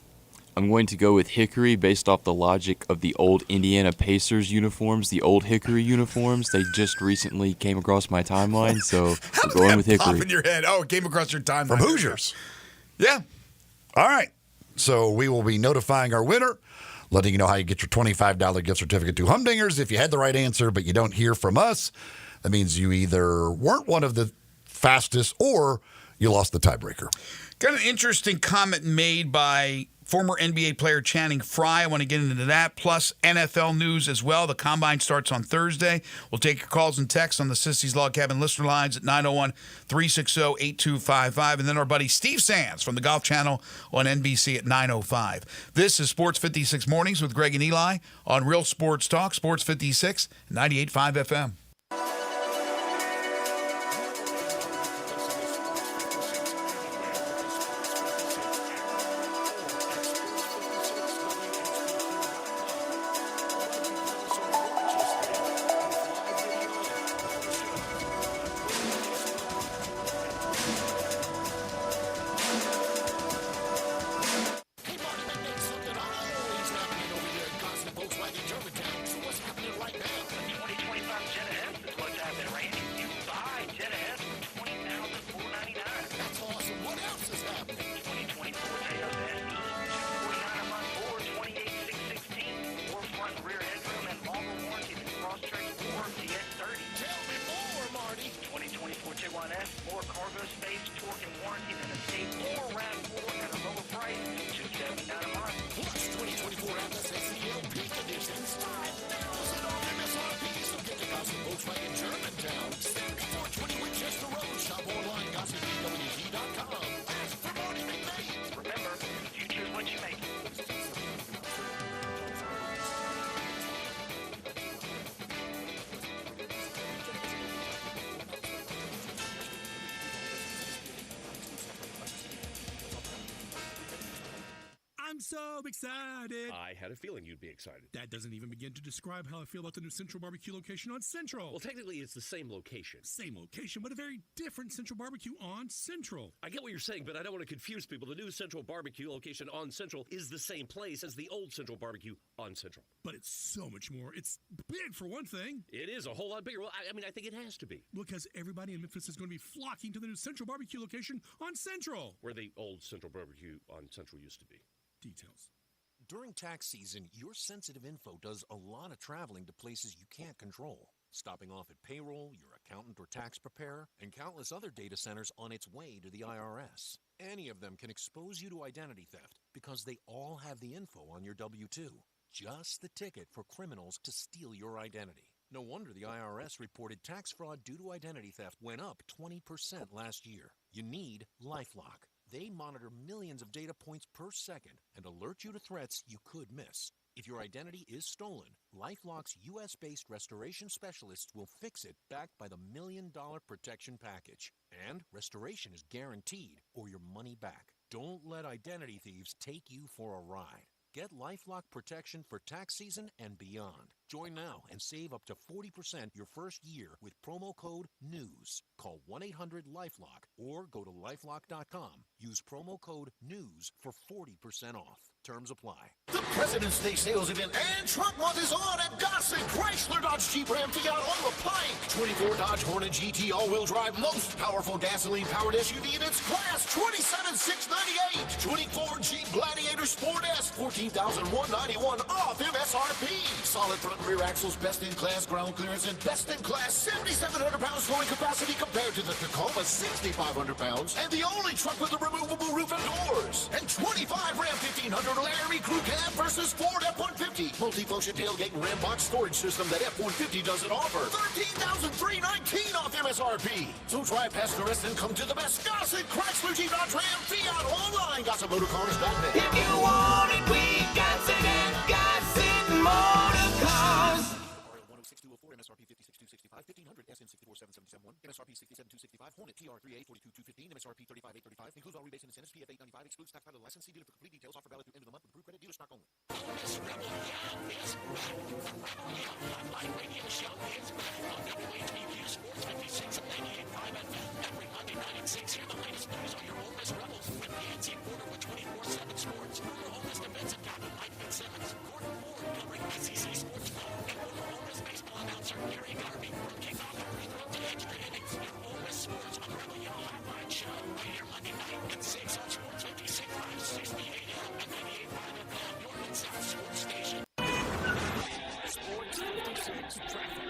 [SPEAKER 4] going to go with Hickory based off the logic of the old Indiana Pacers uniforms, the old Hickory uniforms. They just recently came across my timeline, so we're going with Hickory.
[SPEAKER 2] Pop in your head. Oh, it came across your timeline.
[SPEAKER 3] From Hoosiers.
[SPEAKER 2] Yeah.
[SPEAKER 3] All right. So we will be notifying our winner, letting you know how you get your $25 gift certificate to Humdingers. If you had the right answer, but you don't hear from us, that means you either weren't one of the fastest or you lost the tiebreaker.
[SPEAKER 2] Got an interesting comment made by former NBA player Channing Frye. I want to get into that, plus NFL news as well. The Combine starts on Thursday. We'll take your calls and texts on the Sissy's Log Cabin listener lines at 901-360-8255. And then our buddy Steve Sands from the Golf Channel on NBC at 9:05. This is Sports 56 Mornings with Greg and Eli on Real Sports Talk, Sports 56, 98.5 FM.
[SPEAKER 9] Volkswagen Germantown. So what's happening right now? The 2025 Jetta
[SPEAKER 20] I'm excited.
[SPEAKER 7] I had a feeling you'd be excited.
[SPEAKER 20] That doesn't even begin to describe how I feel about the new Central Barbecue location on Central.
[SPEAKER 7] Well, technically, it's the same location.
[SPEAKER 20] Same location, but a very different Central Barbecue on Central.
[SPEAKER 7] I get what you're saying, but I don't want to confuse people. The new Central Barbecue location on Central is the same place as the old Central Barbecue on Central.
[SPEAKER 20] But it's so much more. It's big, for one thing.
[SPEAKER 7] It is a whole lot bigger. Well, I mean, I think it has to be.
[SPEAKER 20] Because everybody in Memphis is going to be flocking to the new Central Barbecue location on Central.
[SPEAKER 7] Where the old Central Barbecue on Central used to be.
[SPEAKER 20] Details.
[SPEAKER 21] During tax season, your sensitive info does a lot of traveling to places you can't control. Stopping off at payroll, your accountant or tax preparer, and countless other data centers on its way to the IRS. Any of them can expose you to identity theft because they all have the info on your W-2. Just the ticket for criminals to steal your identity. No wonder the IRS reported tax fraud due to identity theft went up 20% last year. You need LifeLock. They monitor millions of data points per second and alert you to threats you could miss. If your identity is stolen, LifeLock's U.S.-based restoration specialists will fix it, backed by the $1 Million Protection Package. And restoration is guaranteed or your money back. Don't let identity thieves take you for a ride. Get LifeLock protection for tax season and beyond. Join now and save up to 40% your first year with promo code NEWS. Call 1-800-LifeLock or go to lifelock.com. Use promo code NEWS for 40% off. Terms apply.
[SPEAKER 17] The President's Day sales event and truck month is on at Gossett Chrysler Dodge Jeep Ram Fiat on the Pike. 24 Dodge Hornet GT all-wheel drive, most powerful gasoline-powered SUV in its class, $27,698. 24 Jeep Gladiator Sport S, $14,191 off MSRP. Solid front and rear axles, best-in-class ground clearance, and best-in-class 7,700 pounds towing capacity compared to the Tacoma 6,500 pounds, and the only truck with a removable roof and doors. And 25 Ram 1500 Larry Crew Cab versus Ford F-150. Multifunction tailgate and Ram box storage system that F-150 doesn't offer. $13,319 off MSRP. So drive past the rest and come to the best Gossett Chrysler Jeep Dodge Ram Fiat online. GossettMotorCars.net.
[SPEAKER 22] If you want it, we got it at Gossett Motorcars.
[SPEAKER 21] RL 106,204, MSRP 56,265, 1500, SN 64,771, MSRP 67,265, Hornet TR3A 42,215, MSRP 35,835, includes all rebates and incentives, PF 895, excludes tax title license, see dealer for complete details, offer valid through end of the month with approved credit, dealer stock only.
[SPEAKER 17] Radio show is back on WHBQ Sports 56 and 98.5 FM. Every Monday night at 6, hear the latest news on your Ole Miss Rebels with the NC Quarter with 24/7 Sports. Your Ole Miss defensive captain Mike Fitzsimmons, Gordon Ford covering SEC sports film, and former Ole Miss baseball announcer Gary Garvey from kickoff and first throw to extra innings. Your Ole Miss Sports on the Rebel Yell Hotline Show right here Monday night at 6 on Sports 56, 560 AM and 98.5 FM. Your Mid-South Sports Station.
[SPEAKER 13] Sports 56 traffic.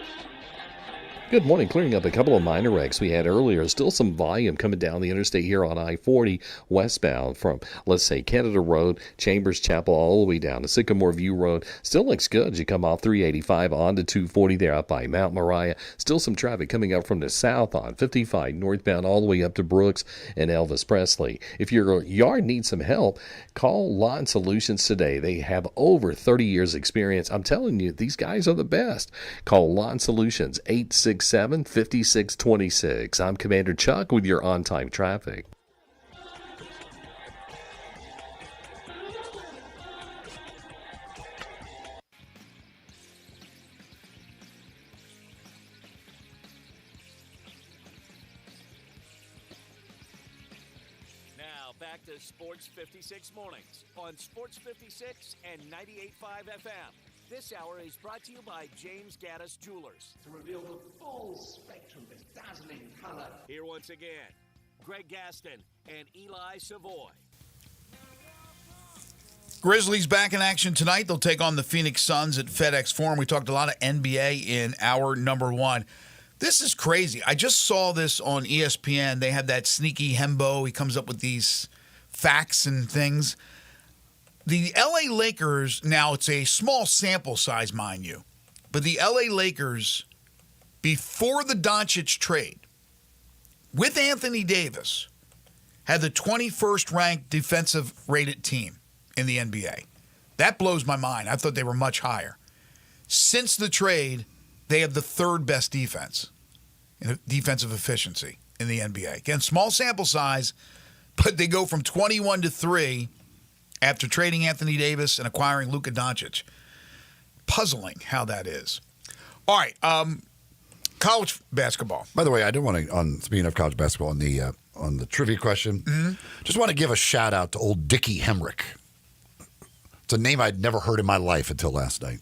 [SPEAKER 5] Good morning. Clearing up a couple of minor wrecks we had earlier. Still some volume coming down the interstate here on I-40 westbound from, let's say, Canada Road, Chambers Chapel, all the way down to Sycamore View Road. Still looks good as you come off 385 onto 240 there up by Mount Moriah. Still some traffic coming up from the south on 55 northbound all the way up to Brooks and Elvis Presley. If your yard needs some help, call Lawn Solutions today. They have over 30 years experience. I'm telling you, these guys are the best. Call Lawn Solutions 867-5626. I'm Commander Chuck with your on-time traffic.
[SPEAKER 13] Now back to Sports 56 mornings on Sports 56 and 98.5 FM. This hour is brought to you by James Gaddis Jewelers.
[SPEAKER 23] To reveal the full spectrum of dazzling color.
[SPEAKER 13] Here once again, Greg Gaston and Eli Savoy.
[SPEAKER 2] Grizzlies back in action tonight. They'll take on the Phoenix Suns at FedEx Forum. We talked a lot of NBA in hour number one. This is crazy. I just saw this on ESPN. They have that sneaky Hembo. He comes up with these facts and things. The LA Lakers, now it's a small sample size, mind you, but the LA Lakers, before the Doncic trade, with Anthony Davis, had the 21st ranked defensive rated team in the NBA. That blows my mind. I thought they were much higher. Since the trade, they have the third best defense in defensive efficiency in the NBA. Again, small sample size, but they go from 21-3 after trading Anthony Davis and acquiring Luka Doncic. Puzzling how that is. All right, college basketball.
[SPEAKER 3] By the way, I do want to, speaking of college basketball, on the trivia question, just want to give a shout out to old Dickie Hemrick. It's a name I'd never heard in my life until last night.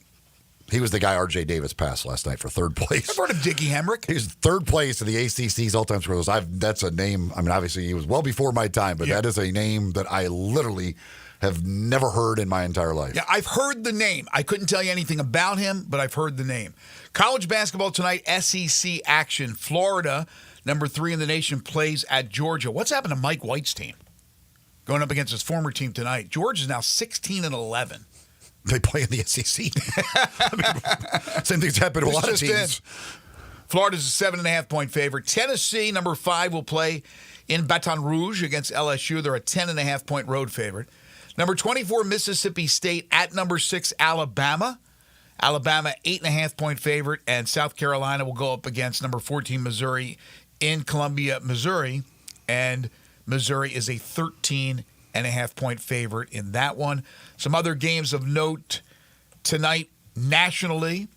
[SPEAKER 3] He was the guy R.J. Davis passed last night for third place.
[SPEAKER 2] I've heard of Dickie Hemrick.
[SPEAKER 3] He's third place in the ACC's all-time scorers. That's a name. I mean, obviously, he was well before my time, but that is a name that I literally have never heard in my entire life.
[SPEAKER 2] Yeah, I've heard the name. I couldn't tell you anything about him, but I've heard the name. College basketball tonight, SEC action. Florida, number 3 in the nation, plays at Georgia. What's happened to Mike White's team? Going up against his former team tonight. Georgia's now 16-11.
[SPEAKER 3] They play in the SEC. I mean, same thing's happened to a lot of teams.
[SPEAKER 2] Florida's a 7.5-point favorite. Tennessee, number 5, will play in Baton Rouge against LSU. They're a 10.5-point road favorite. Number 24, Mississippi State at number 6, Alabama. Alabama, 8.5-point favorite. And South Carolina will go up against number 14, Missouri in Columbia, Missouri. And Missouri is a 13.5-point favorite in that one. Some other games of note tonight nationally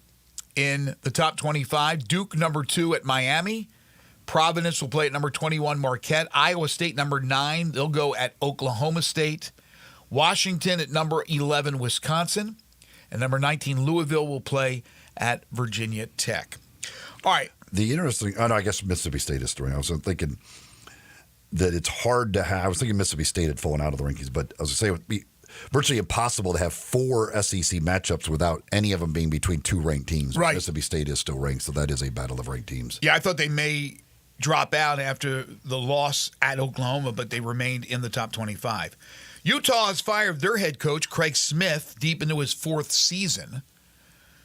[SPEAKER 2] in the top 25. Duke, number 2 at Miami. Providence will play at number 21, Marquette. Iowa State, number 9. They'll go at Oklahoma State. Washington at number 11, Wisconsin. And number 19, Louisville will play at Virginia Tech. All right.
[SPEAKER 3] The interesting, I guess Mississippi State is three. I was thinking that it's hard to have. I was thinking Mississippi State had fallen out of the rankings, but I was going to say it would be virtually impossible to have 4 SEC matchups without any of them being between 2 ranked teams.
[SPEAKER 2] Right.
[SPEAKER 3] Mississippi State is still ranked, so that is a battle of ranked teams.
[SPEAKER 2] Yeah, I thought they may drop out after the loss at Oklahoma, but they remained in the top 25. Utah has fired their head coach, Craig Smith, deep into his 4th season.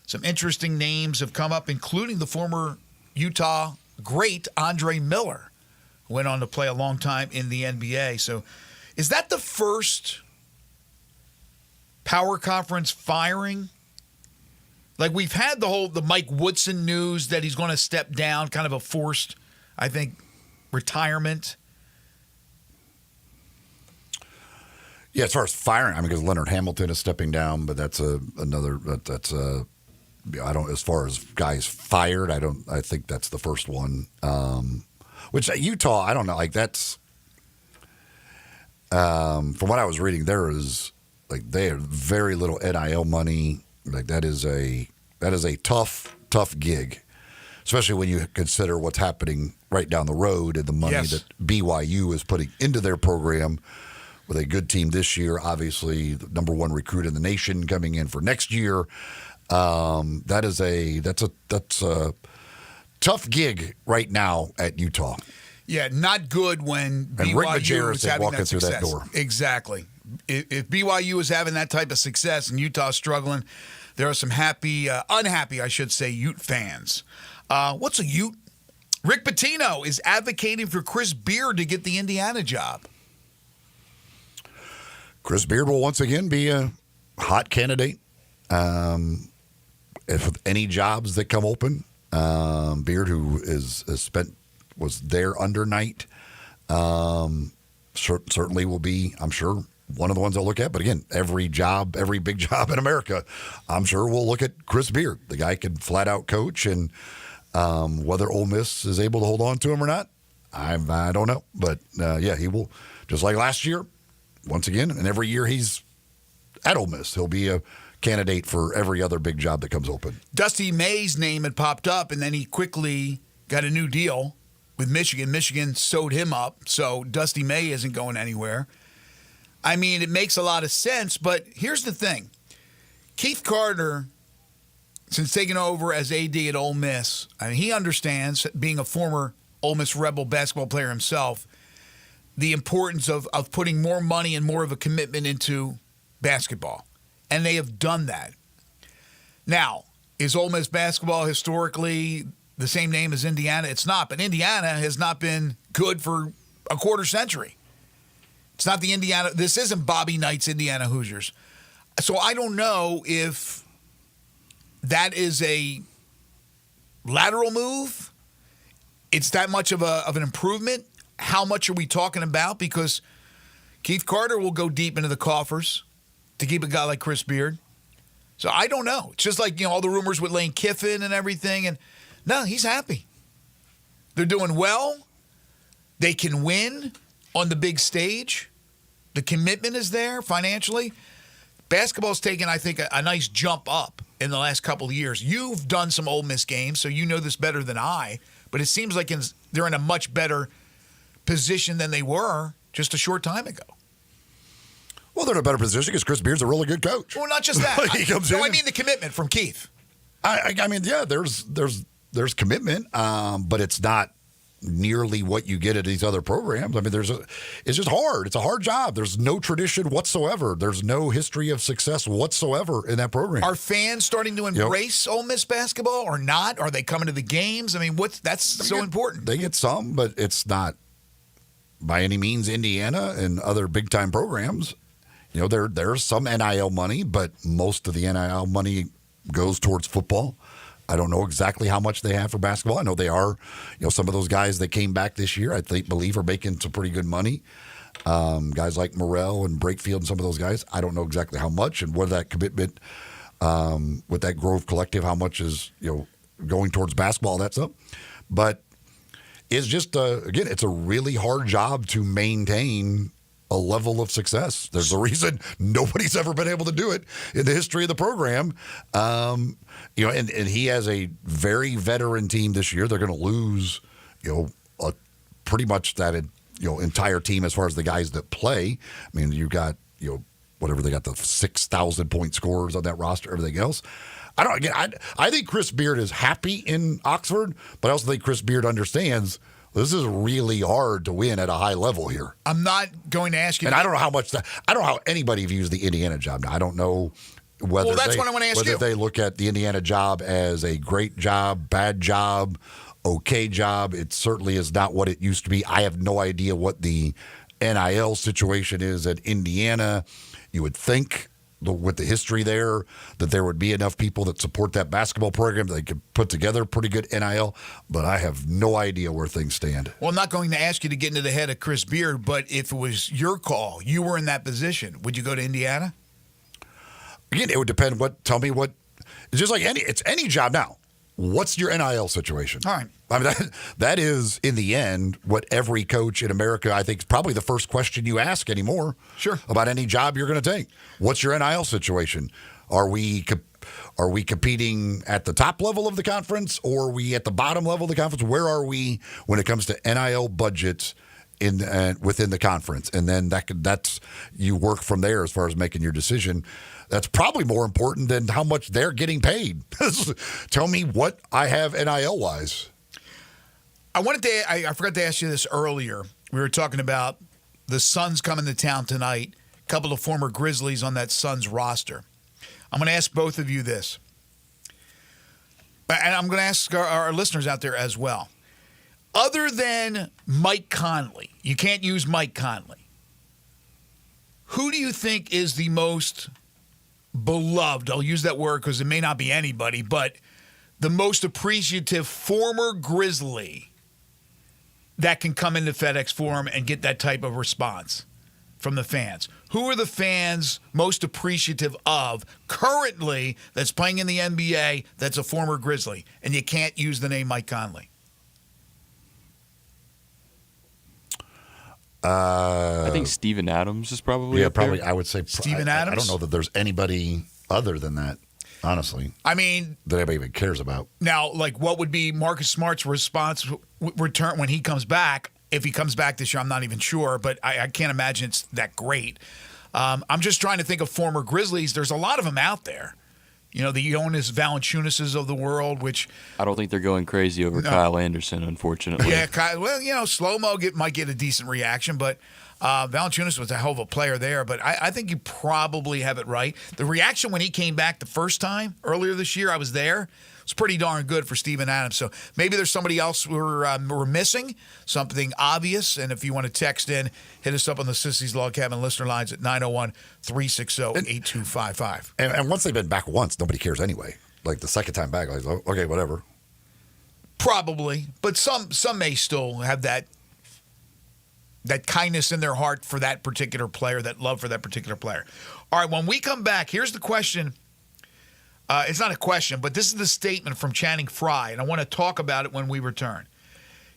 [SPEAKER 2] Some interesting names have come up, including the former Utah great Andre Miller, who went on to play a long time in the NBA. So is that the first power conference firing? Like, we've had the Mike Woodson news that he's going to step down, kind of a forced, I think, retirement.
[SPEAKER 3] Yeah, as far as firing, I mean, because Leonard Hamilton is stepping down, but that's another. I don't. As far as guys fired, I think that's the first one. Which Utah, I don't know. Like that's from what I was reading, there is they have very little NIL money. Like that is a tough gig, especially when you consider what's happening right down the road and the money that BYU is putting into their program. With a good team this year, obviously the number 1 recruit in the nation coming in for next year. That's a tough gig right now at Utah.
[SPEAKER 2] Yeah, not good when BYU is having that success.
[SPEAKER 3] Through that door.
[SPEAKER 2] Exactly. If BYU is having that type of success and Utah's struggling, there are some unhappy, I should say, Ute fans. What's a Ute? Rick Pitino is advocating for Chris Beard to get the Indiana job.
[SPEAKER 3] Chris Beard will once again be a hot candidate. If with any jobs that come open, Beard, who was there under Knight, certainly will be, I'm sure, one of the ones I'll look at. But again, every big job in America, I'm sure we'll look at Chris Beard. The guy can flat out coach, and whether Ole Miss is able to hold on to him or not, I don't know. But he will, just like last year. Once again, and every year he's at Ole Miss, he'll be a candidate for every other big job that comes open.
[SPEAKER 2] Dusty May's name had popped up, and then he quickly got a new deal with Michigan. Michigan sewed him up, so Dusty May isn't going anywhere. I mean, it makes a lot of sense, but here's the thing. Keith Carter, since taking over as AD at Ole Miss, I mean, he understands, being a former Ole Miss Rebel basketball player himself, the importance of putting more money and more of a commitment into basketball. And they have done that. Now, is Ole Miss basketball historically the same name as Indiana? It's not, but Indiana has not been good for a quarter century. It's not the Indiana. This isn't Bobby Knight's Indiana Hoosiers. So I don't know if that is a lateral move. It's that much of an improvement. How much are we talking about? Because, Keith Carter will go deep into the coffers to keep a guy like Chris Beard. So I don't know. It's just like, all the rumors with Lane Kiffin and everything. And no, he's happy. They're doing well. They can win on the big stage. The commitment is there financially. Basketball's taken, I think, a nice jump up in the last couple of years. You've done some Ole Miss games, so you know this better than I. But it seems like they're in a much better position than they were just a short time ago.
[SPEAKER 3] Well, they're in a better position because Chris Beard's a really good coach.
[SPEAKER 2] Well, not just that.
[SPEAKER 3] He comes in.
[SPEAKER 2] I mean the commitment from Keith.
[SPEAKER 3] I mean, yeah, there's commitment, but it's not nearly what you get at these other programs. I mean, it's just hard. It's a hard job. There's no tradition whatsoever. There's no history of success whatsoever in that program.
[SPEAKER 2] Are fans starting to embrace Ole Miss basketball or not? Are they coming to the games? I mean, that's so important.
[SPEAKER 3] They get some, but it's not by any means Indiana and other big-time programs. There's some NIL money, but most of the NIL money goes towards football. I don't know exactly how much they have for basketball. I know they are, some of those guys that came back this year, I believe are making some pretty good money. Guys like Morrell and Brakefield and some of those guys, I don't know exactly how much and what that commitment with that Grove Collective, how much is, going towards basketball, that stuff. But it's just, again, it's a really hard job to maintain a level of success. There's a reason nobody's ever been able to do it in the history of the program. And he has a very veteran team this year. They're going to lose, pretty much that, entire team as far as the guys that play. I mean, you got, whatever, they got the 6,000 point scorers on that roster, everything else. I think Chris Beard is happy in Oxford, but I also think Chris Beard understands this is really hard to win at a high level here.
[SPEAKER 2] I'm not going to ask you.
[SPEAKER 3] And I don't know I don't know how anybody views the Indiana job. Now, I don't know whether
[SPEAKER 2] that's what I want to ask you.
[SPEAKER 3] They look at the Indiana job as a great job, bad job, okay job. It certainly is not what it used to be. I have no idea what the NIL situation is at Indiana. You would think, with the history there, that there would be enough people that support that basketball program that they could put together pretty good NIL, but I have no idea where things stand.
[SPEAKER 2] Well, I'm not going to ask you to get into the head of Chris Beard, but if it was your call, you were in that position, would you go to Indiana?
[SPEAKER 3] Again, it would depend tell me what, it's just like it's any job now. What's your NIL situation?
[SPEAKER 2] All right.
[SPEAKER 3] I mean, that is, in the end, what every coach in America, I think, is probably the first question you ask anymore.
[SPEAKER 2] Sure.
[SPEAKER 3] About any job you're going to take. What's your NIL situation? Are we competing at the top level of the conference, or are we at the bottom level of the conference? Where are we when it comes to NIL budgets within the conference? And then that's you work from there as far as making your decision. That's probably more important than how much they're getting paid. Tell me what I have NIL-wise.
[SPEAKER 2] I forgot to ask you this earlier. We were talking about the Suns coming to town tonight, a couple of former Grizzlies on that Suns roster. I'm going to ask both of you this. And I'm going to ask our listeners out there as well. Other than Mike Conley, you can't use Mike Conley. Who do you think is the most beloved? I'll use that word because it may not be anybody, but the most appreciative former Grizzly that can come into FedEx Forum and get that type of response from the fans. Who are the fans most appreciative of currently that's playing in the NBA that's a former Grizzly? And you can't use the name Mike Conley.
[SPEAKER 4] I think Steven Adams is probably up
[SPEAKER 3] probably.
[SPEAKER 4] there.
[SPEAKER 3] I would say
[SPEAKER 2] Steven Adams.
[SPEAKER 3] I don't know that there's anybody other than that, honestly.
[SPEAKER 2] I mean,
[SPEAKER 3] that anybody even cares about.
[SPEAKER 2] Now, what would be Marcus Smart's response return when he comes back? If he comes back this year, I'm not even sure, but I can't imagine it's that great. I'm just trying to think of former Grizzlies. There's a lot of them out there. The Jonas Valanciunas of the world, which
[SPEAKER 4] I don't think they're going crazy over Kyle Anderson, unfortunately.
[SPEAKER 2] Yeah, Kyle. Well, Slow-Mo might get a decent reaction, but Valanciunas was a hell of a player there. But I think you probably have it right. The reaction when he came back the first time earlier this year, I was there. It's pretty darn good for Steven Adams. So maybe there's somebody else we're missing, something obvious. And if you want to text in, hit us up on the Sissy's Log Cabin listener lines at 901-360-8255.
[SPEAKER 3] And once they've been back once, nobody cares anyway. Like the second time back, like, okay, whatever.
[SPEAKER 2] Probably. But some may still have that that kindness in their heart for that particular player, that love for that particular player. All right, when we come back, here's the question. It's not a question, but this is the statement from Channing Frye, and I want to talk about it when we return.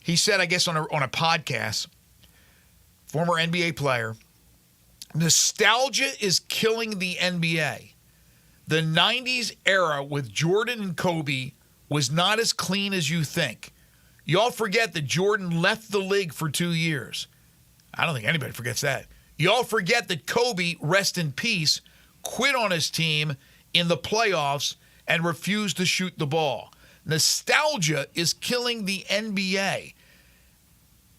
[SPEAKER 2] He said, I guess on a podcast, former NBA player, nostalgia is killing the NBA. The 90s era with Jordan and Kobe was not as clean as you think. Y'all forget that Jordan left the league for 2 years. I don't think anybody forgets that. Y'all forget that Kobe, rest in peace, quit on his team in the playoffs and refused to shoot the ball. Nostalgia is killing the NBA.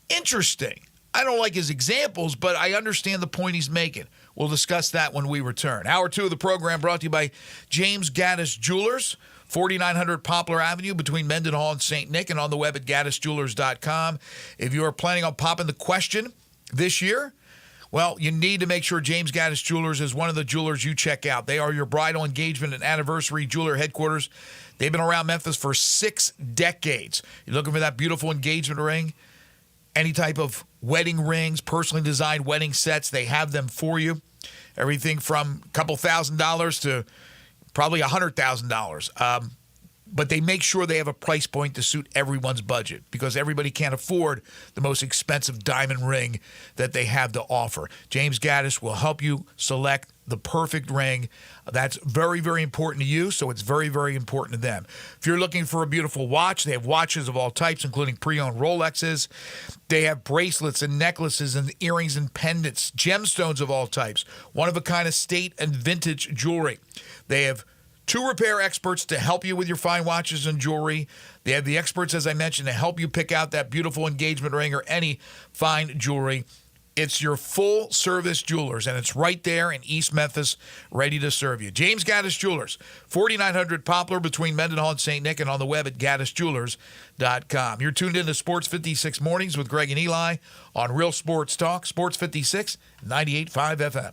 [SPEAKER 2] Interesting. I don't like his examples, but I understand the point he's making. We'll discuss that when we return. Hour 2 of the program brought to you by James Gaddis Jewelers, 4900 Poplar Avenue between Mendenhall and St. Nick, and on the web at gaddisjewelers.com. If you are planning on popping the question this year, well, you need to make sure James Gaddis Jewelers is one of the jewelers you check out. They are your bridal engagement and anniversary jeweler headquarters. They've been around Memphis for 6 decades. You're looking for that beautiful engagement ring, any type of wedding rings, personally designed wedding sets, they have them for you. Everything from a couple $1,000s to probably $100,000. But they make sure they have a price point to suit everyone's budget because everybody can't afford the most expensive diamond ring that they have to offer. James Gaddis will help you select the perfect ring. That's very, very important to you, so it's very, very important to them. If you're looking for a beautiful watch, they have watches of all types, including pre-owned Rolexes. They have bracelets and necklaces and earrings and pendants, gemstones of all types, one-of-a-kind estate and vintage jewelry. They have 2 repair experts to help you with your fine watches and jewelry. They have the experts, as I mentioned, to help you pick out that beautiful engagement ring or any fine jewelry. It's your full-service jewelers, and it's right there in East Memphis, ready to serve you. James Gaddis Jewelers, 4900 Poplar between Mendenhall and St. Nick, and on the web at gaddisjewelers.com. You're tuned in to Sports 56 Mornings with Greg and Eli on Real Sports Talk, Sports 56, 98.5 FM.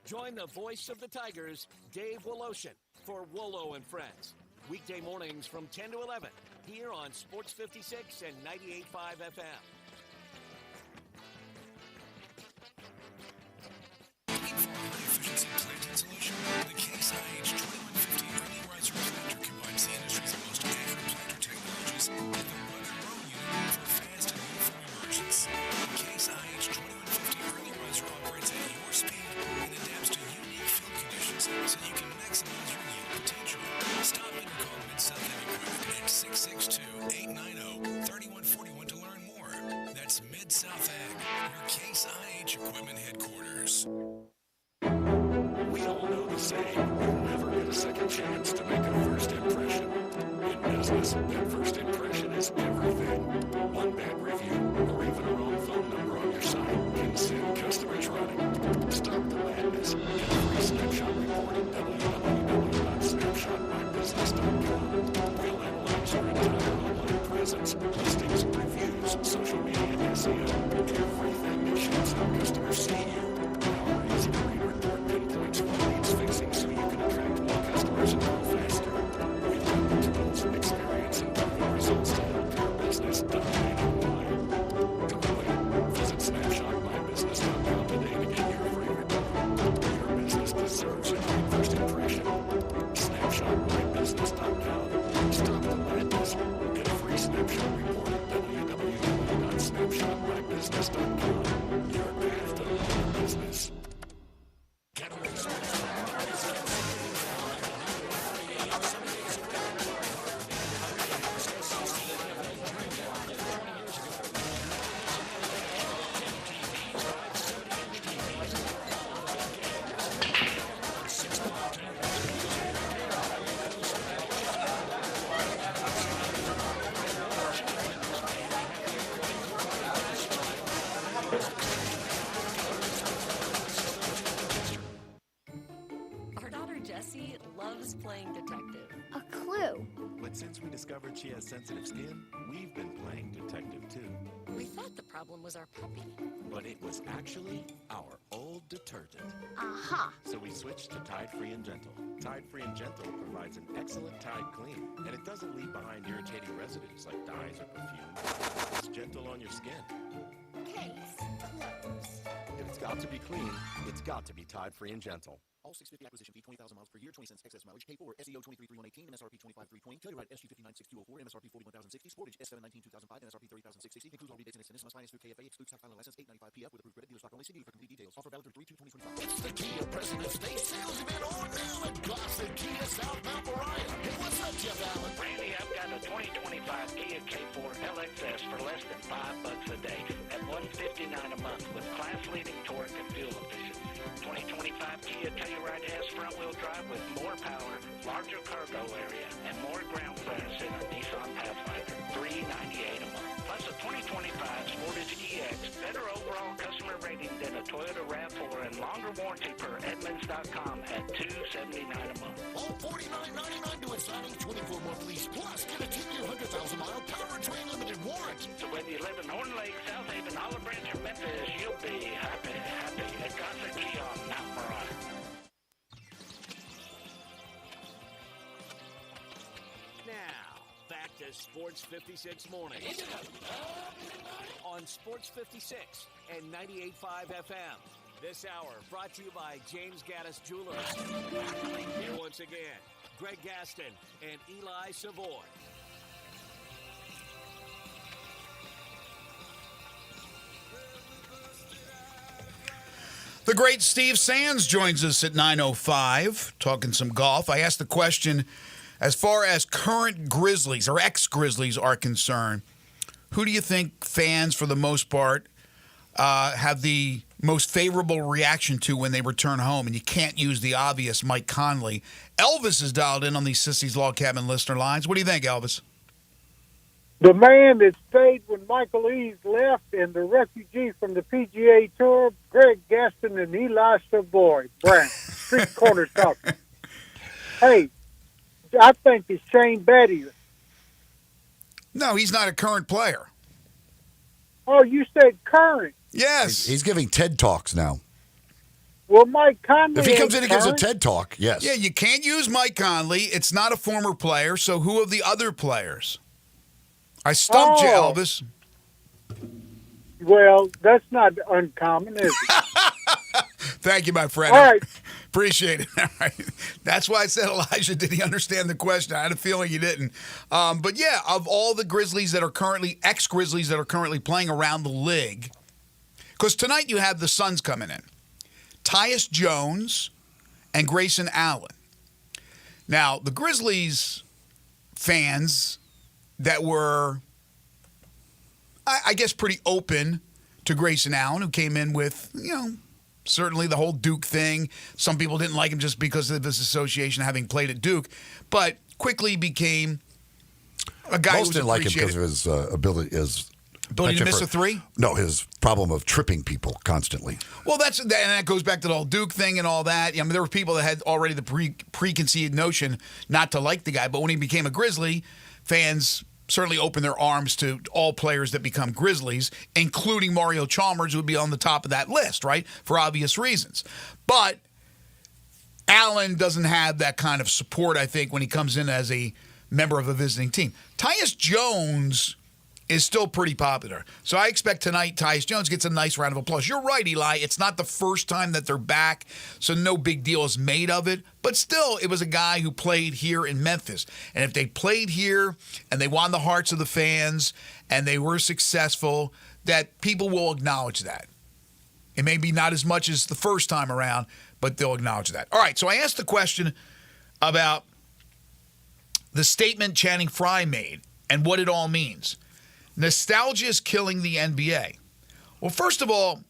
[SPEAKER 13] Join the voice of the Tigers, Dave Woloshin, for Wolo and Friends. Weekday mornings from 10 to 11, here on Sports 56 and 98.5 FM.
[SPEAKER 8] Efficiency planting solution. The Case IH 2150 early riser planter combines the industry's most accurate planter technologies with a run-and-roll unit for fast and uniform emergence. The Case IH 2150 early riser operates at your speed and adapts to unique field conditions so you can maximize your yield potential. Stop in and call Mid-South Ag Equipment at 662-890-3141 to learn more. That's Mid-South Ag, your Case IH equipment headquarters.
[SPEAKER 1] We all know the saying, you'll never get a second chance to make a first impression. In business, that first impression is everything. One bad review, or even a wrong phone number on your site, can send customers running. Stop the madness. Get a free snapshot report at www.snapshotmybusiness.com. We'll analyze your entire online presence, listings, reviews, social media, and SEO. Everything that shows how customers see you. Our easy to read report pinpoints what needs fixing so you can attract more customers and grow faster. We've got the tools, experience, and proven results to help your business dominate online. Don't wait. Visit snapshotmybusiness.com today to get your free report. Your business deserves a great first impression. Snapshotmybusiness.com. Stop the madness. Get a free snapshot report at www.snapshotmybusiness.com. Your path to online business.
[SPEAKER 6] Our daughter Jessie loves playing detective.
[SPEAKER 10] A clue.
[SPEAKER 11] But since we discovered she has sensitive skin, we've been playing detective too.
[SPEAKER 6] We thought the problem was our puppy.
[SPEAKER 11] But it was actually our old detergent.
[SPEAKER 10] Aha.
[SPEAKER 11] So we switched to Tide Free and Gentle. Tide Free and Gentle provides an excellent Tide clean, and it doesn't leave behind irritating residues like dyes or perfume. It's gentle on your skin.
[SPEAKER 6] Case closed.
[SPEAKER 10] If it's got to be clean, it's got to be Tide Free and Gentle.
[SPEAKER 18] All 650 acquisition fee, 20,000 miles per year, 20 cents excess mileage. Pay for SEO 233118, MSRP 25320. Telluride SG 596,204, MSRP 41,060. Sportage S719 2005, MSRP 30,660. Includes all rebates and incentives. Must finance through KFA. Excludes tax filing license 895 PF with approved credit. Dealer stock only. See dealer for complete details. Offer valid through 3/2/2025.
[SPEAKER 17] It's the Kia President's Day sales event on now at Gossett Kia South Mount Moriah. Hey, what's up, Jeff Allen?
[SPEAKER 9] Randy, I've got a 2025 Kia K4 LXS for less than $5 a day at $159 a month with class-leading torque and fuel efficiency. 2025 Kia Telluride has front-wheel drive with more power, larger cargo area, and more ground clearance than our Nissan Pathfinder. $398 a month. Plus a 2025 Sportage EX, better overall customer rating than a Toyota RAV4 and longer warranty per Edmunds.com at $279 a month.
[SPEAKER 17] All $49.99 to a signing, 24 month lease. Plus, get a 10-year, 100,000-mile powertrain limited warranty.
[SPEAKER 9] So whether you live in Horn Lake, South Haven, Olive Branch, or Memphis, you'll be happy at Gossett Kia on Mount Moriah.
[SPEAKER 13] Now, back to Sports 56 Mornings on Sports 56 and 98.5 FM. This hour brought to you by James Gaddis Jewelers. Here once again, Greg Gaston and Eli Savoy.
[SPEAKER 2] The great Steve Sands joins us at 9:05, talking some golf. I asked the question, as far as current Grizzlies or ex-Grizzlies are concerned, who do you think fans, for the most part, have the most favorable reaction to when they return home? And you can't use the obvious Mike Conley. Elvis is dialed in on the Sissy's Log Cabin listener lines. What do you think, Elvis?
[SPEAKER 12] The man that stayed when Michael Eaves left and the refugee from the PGA Tour, Greg Gaston and Eli Savoy. Brand, Street Corner Talk. Hey, I think it's Shane Betty.
[SPEAKER 2] No, he's not a current player.
[SPEAKER 12] Oh, you said current.
[SPEAKER 2] Yes.
[SPEAKER 3] He's giving TED Talks now.
[SPEAKER 12] Well, Mike Conley.
[SPEAKER 3] If he comes in and gives a
[SPEAKER 12] current.
[SPEAKER 3] TED Talk, yes.
[SPEAKER 2] Yeah, you can't use Mike Conley. It's not a former player, so who of the other players? I stumped you, Elvis.
[SPEAKER 12] Well, that's not uncommon, is it?
[SPEAKER 2] Thank you, my friend.
[SPEAKER 12] All right.
[SPEAKER 2] Appreciate it. All right. That's why I said, Elijah, did he understand the question? I had a feeling he didn't. But yeah, of all the Grizzlies that are currently, ex-Grizzlies that are currently playing around the league, because tonight you have the Suns coming in. Tyus Jones and Grayson Allen. Now, the Grizzlies fans that were, I guess, pretty open to Grayson Allen, who came in with, certainly the whole Duke thing. Some people didn't like him just because of his association having played at Duke, but quickly became a guy who was
[SPEAKER 3] Most didn't like him because
[SPEAKER 2] appreciated.
[SPEAKER 3] of his ability
[SPEAKER 2] To miss a three?
[SPEAKER 3] No, his problem of tripping people constantly.
[SPEAKER 2] Well, and that goes back to the whole Duke thing and all that. I mean, there were people that had already the preconceived notion not to like the guy, but when he became a Grizzly, fans certainly opened their arms to all players that become Grizzlies, including Mario Chalmers, who would be on the top of that list, right, for obvious reasons. But Allen doesn't have that kind of support, I think, when he comes in as a member of a visiting team. Tyus Jones is still pretty popular. So I expect tonight Tyus Jones gets a nice round of applause. You're right, Eli. It's not the first time that they're back, so no big deal is made of it. But still, it was a guy who played here in Memphis. And if they played here and they won the hearts of the fans and they were successful, that people will acknowledge that. It may be not as much as the first time around, but they'll acknowledge that. All right, so I asked the question about the statement Channing Frye made and what it all means. Nostalgia is killing the NBA. Well, first of all,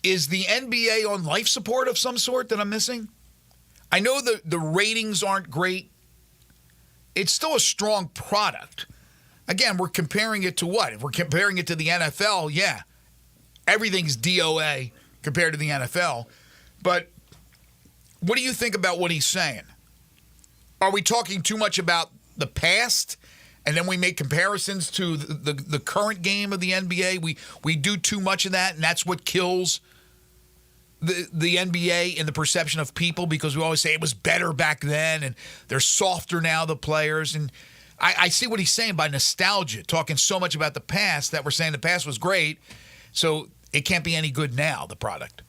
[SPEAKER 2] is the NBA on life support of some sort that I'm missing? I know the ratings aren't great. It's still a strong product. Again, we're comparing it to what? If we're comparing it to the NFL, yeah, everything's DOA compared to the NFL. But what do you think about what he's saying? Are we talking too much about the past? And then we make comparisons to the current game of the NBA. We do too much of that, and that's what kills the NBA in the perception of people, because we always say it was better back then, and they're softer now, the players. And I see what he's saying by nostalgia, talking so much about the past that we're saying the past was great, so it can't be any good now, the product.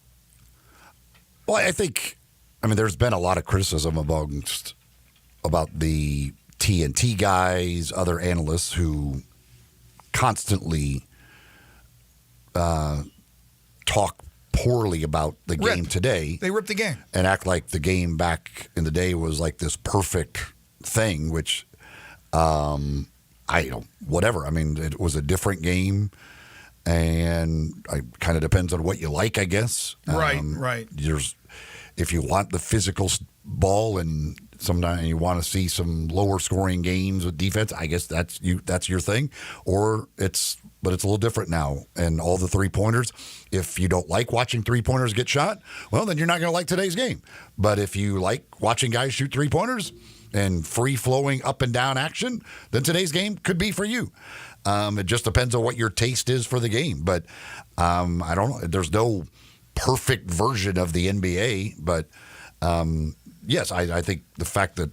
[SPEAKER 3] Well, I mean, there's been a lot of criticism about the TNT guys, other analysts who constantly talk poorly about the game today.
[SPEAKER 2] They ripped the game.
[SPEAKER 3] And act like the game back in the day was like this perfect thing, which whatever. I mean, it was a different game, and it kind of depends on what you like, I guess.
[SPEAKER 2] Right.
[SPEAKER 3] If you want the physical ball and sometimes you want to see some lower scoring games with defense, I guess that's your thing. But it's a little different now. And all the 3-pointers, if you don't like watching 3-pointers get shot, well, then you're not going to like today's game. But if you like watching guys shoot 3-pointers and free-flowing up and down action, then today's game could be for you. It just depends on what your taste is for the game. But I don't know. There's no perfect version of the NBA. But, yes, I think the fact that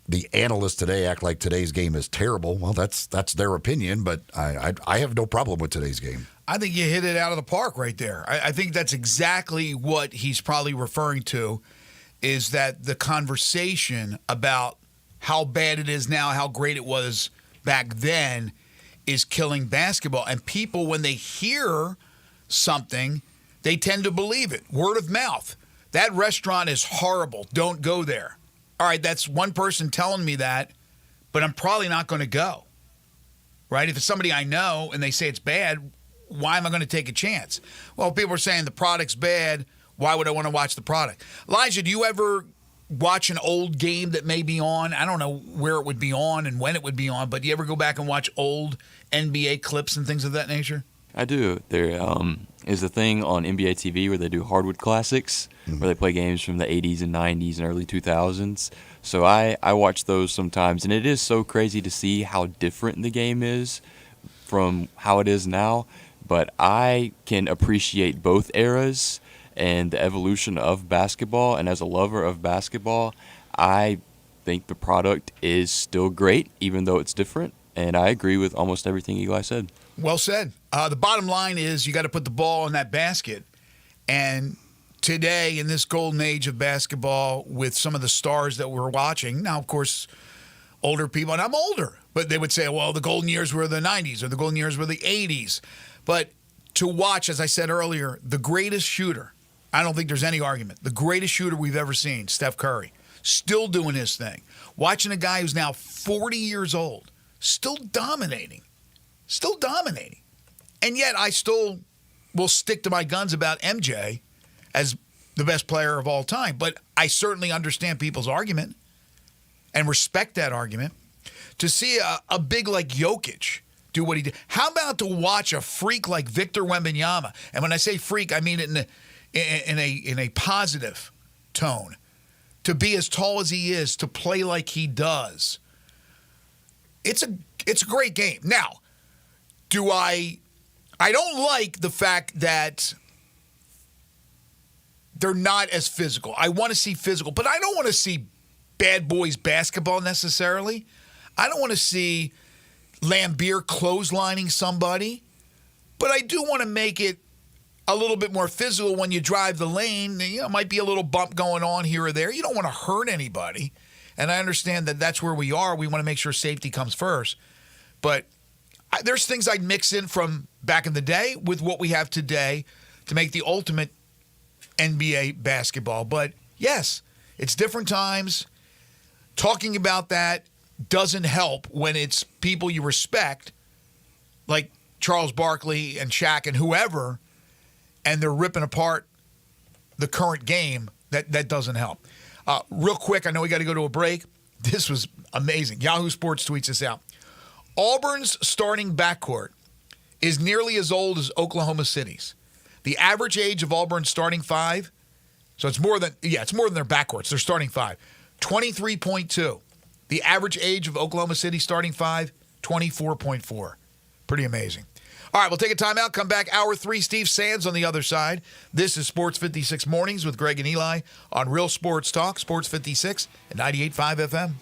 [SPEAKER 3] the analysts today act like today's game is terrible, well, that's their opinion. But I have no problem with today's game.
[SPEAKER 2] I think you hit it out of the park right there. I think that's exactly what he's probably referring to, is that the conversation about how bad it is now, how great it was back then, is killing basketball. And people, when they hear something, they tend to believe it. Word of mouth. That restaurant is horrible. Don't go there. All right, that's one person telling me that, but I'm probably not going to go. Right? If it's somebody I know and they say it's bad, why am I going to take a chance? Well, people are saying the product's bad. Why would I want to watch the product? Elijah, do you ever watch an old game that may be on? I don't know where it would be on and when it would be on, but do you ever go back and watch old NBA clips and things of that nature?
[SPEAKER 4] I do. There is a thing on NBA TV where they do Hardwood Classics, where they play games from the 80s and 90s and early 2000s. So I watch those sometimes, and it is so crazy to see how different the game is from how it is now. But I can appreciate both eras and the evolution of basketball, and as a lover of basketball, I think the product is still great, even though it's different, and I agree with almost everything Eli said.
[SPEAKER 2] Well said. The bottom line is you got to put the ball in that basket, and today in this golden age of basketball with some of the stars that we're watching, now, of course, older people, and I'm older, but they would say, well, the golden years were the 90s or the golden years were the 80s. But to watch, as I said earlier, the greatest shooter, I don't think there's any argument. The greatest shooter we've ever seen, Steph Curry, still doing his thing. Watching a guy who's now 40 years old, still dominating. And yet I still will stick to my guns about MJ as the best player of all time. But I certainly understand people's argument and respect that argument. To see a big like Jokic do what he did. How about to watch a freak like Victor Wembanyama? And when I say freak, I mean it in a positive tone. To be as tall as he is, to play like he does. It's a great game. Now, I don't like the fact that they're not as physical. I want to see physical, but I don't want to see bad boys basketball necessarily. I don't want to see Lambeer clotheslining somebody, but I do want to make it a little bit more physical when you drive the lane. You know, might be a little bump going on here or there. You don't want to hurt anybody, and I understand that that's where we are. We want to make sure safety comes first, but there's things I'd mix in from back in the day with what we have today to make the ultimate NBA basketball. But yes, it's different times. Talking about that doesn't help when it's people you respect, like Charles Barkley and Shaq and whoever, and they're ripping apart the current game. That doesn't help. Real quick, I know we got to go to a break. This was amazing. Yahoo Sports tweets this out. Auburn's starting backcourt is nearly as old as Oklahoma City's. The average age of Auburn's starting five, so it's more than their backcourts. They're starting five, 23.2. The average age of Oklahoma City starting five, 24.4. Pretty amazing. All right, we'll take a timeout. Come back, hour 3. Steve Sands on the other side. This is Sports 56 Mornings with Greg and Eli on Real Sports Talk, Sports 56 and 98.5 FM.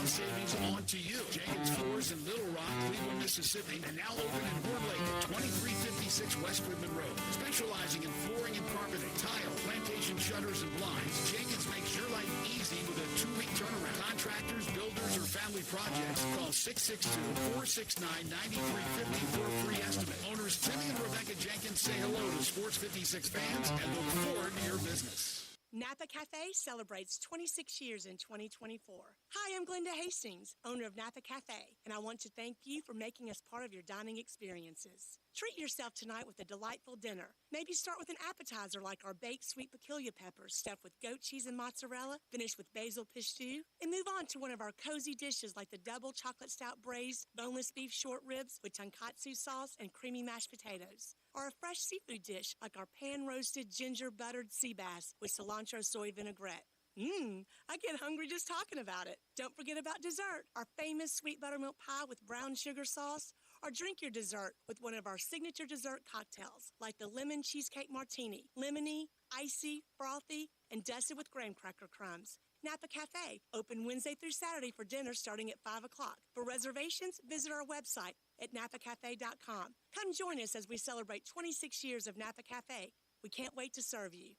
[SPEAKER 2] the savings on to you. Jenkins Floors in Little Rock, Cleveland, Mississippi, and now open in Horn Lake at 2356 West Goodman Road. Specializing in flooring and carpeting, tile, plantation shutters, and blinds, Jenkins makes your life easy with a 2-week turnaround. Contractors, builders, or family projects, call 662-469-9350 for a free estimate. Owners Timmy and Rebecca Jenkins say hello to Sports 56 fans and look forward to your business.
[SPEAKER 14] Napa Cafe celebrates 26 years in 2024. Hi, I'm Glenda Hastings, owner of Napa Cafe, and I want to thank you for making us part of your dining experiences. Treat yourself tonight with a delightful dinner. Maybe start with an appetizer like our baked sweet peculiar peppers stuffed with goat cheese and mozzarella, finished with basil pistou, and move on to one of our cozy dishes like the double chocolate stout braised boneless beef short ribs with tonkatsu sauce and creamy mashed potatoes. Or a fresh seafood dish like our pan-roasted ginger-buttered sea bass with cilantro soy vinaigrette. I get hungry just talking about it. Don't forget about dessert, our famous sweet buttermilk pie with brown sugar sauce, or drink your dessert with one of our signature dessert cocktails like the lemon cheesecake martini, lemony, icy, frothy, and dusted with graham cracker crumbs. Napa Cafe, open Wednesday through Saturday for dinner starting at 5 o'clock. For reservations, visit our website at napacafe.com. Come join us as we celebrate 26 years of Napa Cafe. We can't wait to serve you.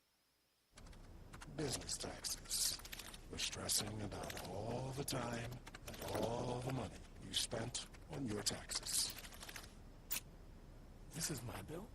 [SPEAKER 11] Business taxes. We're stressing about all the time and all the money you spent on your taxes. This is my bill.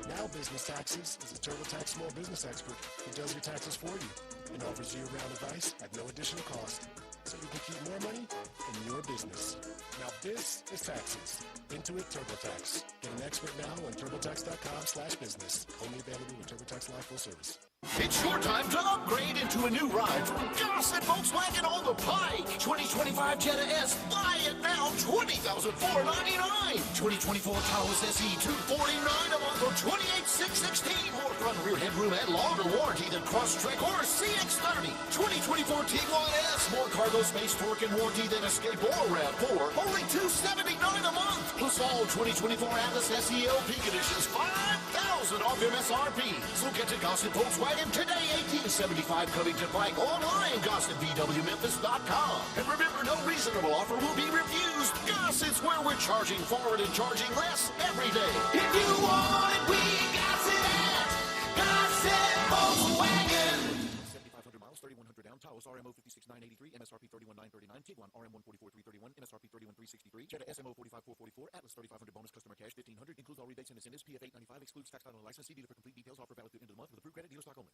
[SPEAKER 11] Now Business Taxes is a TurboTax small business expert who does your taxes for you and offers year-round advice at no additional cost, so you can keep more money in your business. Now this is taxes. Intuit TurboTax. Get an expert now on turbotax.com/business. Only available with TurboTax Live full service.
[SPEAKER 17] It's your time to upgrade into a new ride from Gossett Volkswagen on the Pike. 2025 Jetta S. Buy it now. $20,499. 2024 Taurus SE. $249 a month or $28,616. More front and rear headroom and longer warranty than Crosstrek or CX-30. 2024 Tiguan S. More cargo space, torque, and warranty than Escape or RAV4. Only $279 a month. Plus all 2024 Atlas SE LP conditions. $5,000 off MSRP. So get to Gossett Volkswagen today, 1875 Covington Pike, online, GossetVWMemphis.com. And remember, no reasonable offer will be refused. Gossett's where we're charging forward and charging less every day.
[SPEAKER 22] If you want it, we got it at Gossett Volkswagen.
[SPEAKER 18] 7,500 miles, 3,100 down. Taos RMO 56,983, MSRP 31,939. Tiguan RM 144,331, MSRP 31,363. Jetta SMO 45,444. Atlas 3,500 bonus customer cash 1,500. Includes all rebates and incentives. PF 895 excludes tax title and license. See dealer for complete details. Offer valid through end of the month with approved credit dealer stock only.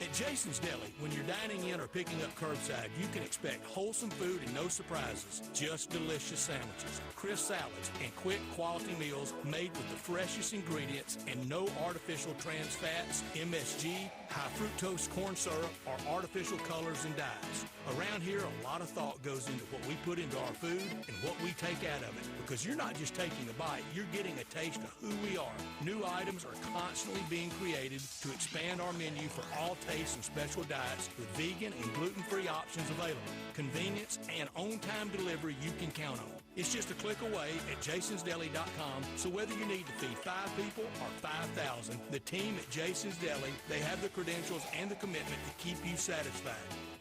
[SPEAKER 15] At Jason's Deli, when you're dining in or picking up curbside, you can expect wholesome food and no surprises. Just delicious sandwiches, crisp salads, and quick quality meals made with the freshest ingredients and no artificial trans fats, MSG, high fructose corn syrup, or artificial colors and dyes. Around here, a lot of thought goes into what we put into our food and what we take out of it, because you're not just taking a bite, you're getting a taste of who we are. New items are constantly being created to expand our menu for all tastes and special diets with vegan and gluten-free options available. Convenience and on-time delivery you can count on. It's just a click away at jasonsdeli.com, so whether you need to feed 5 people or 5,000, the team at Jason's Deli, they have the credentials and the commitment to keep you satisfied.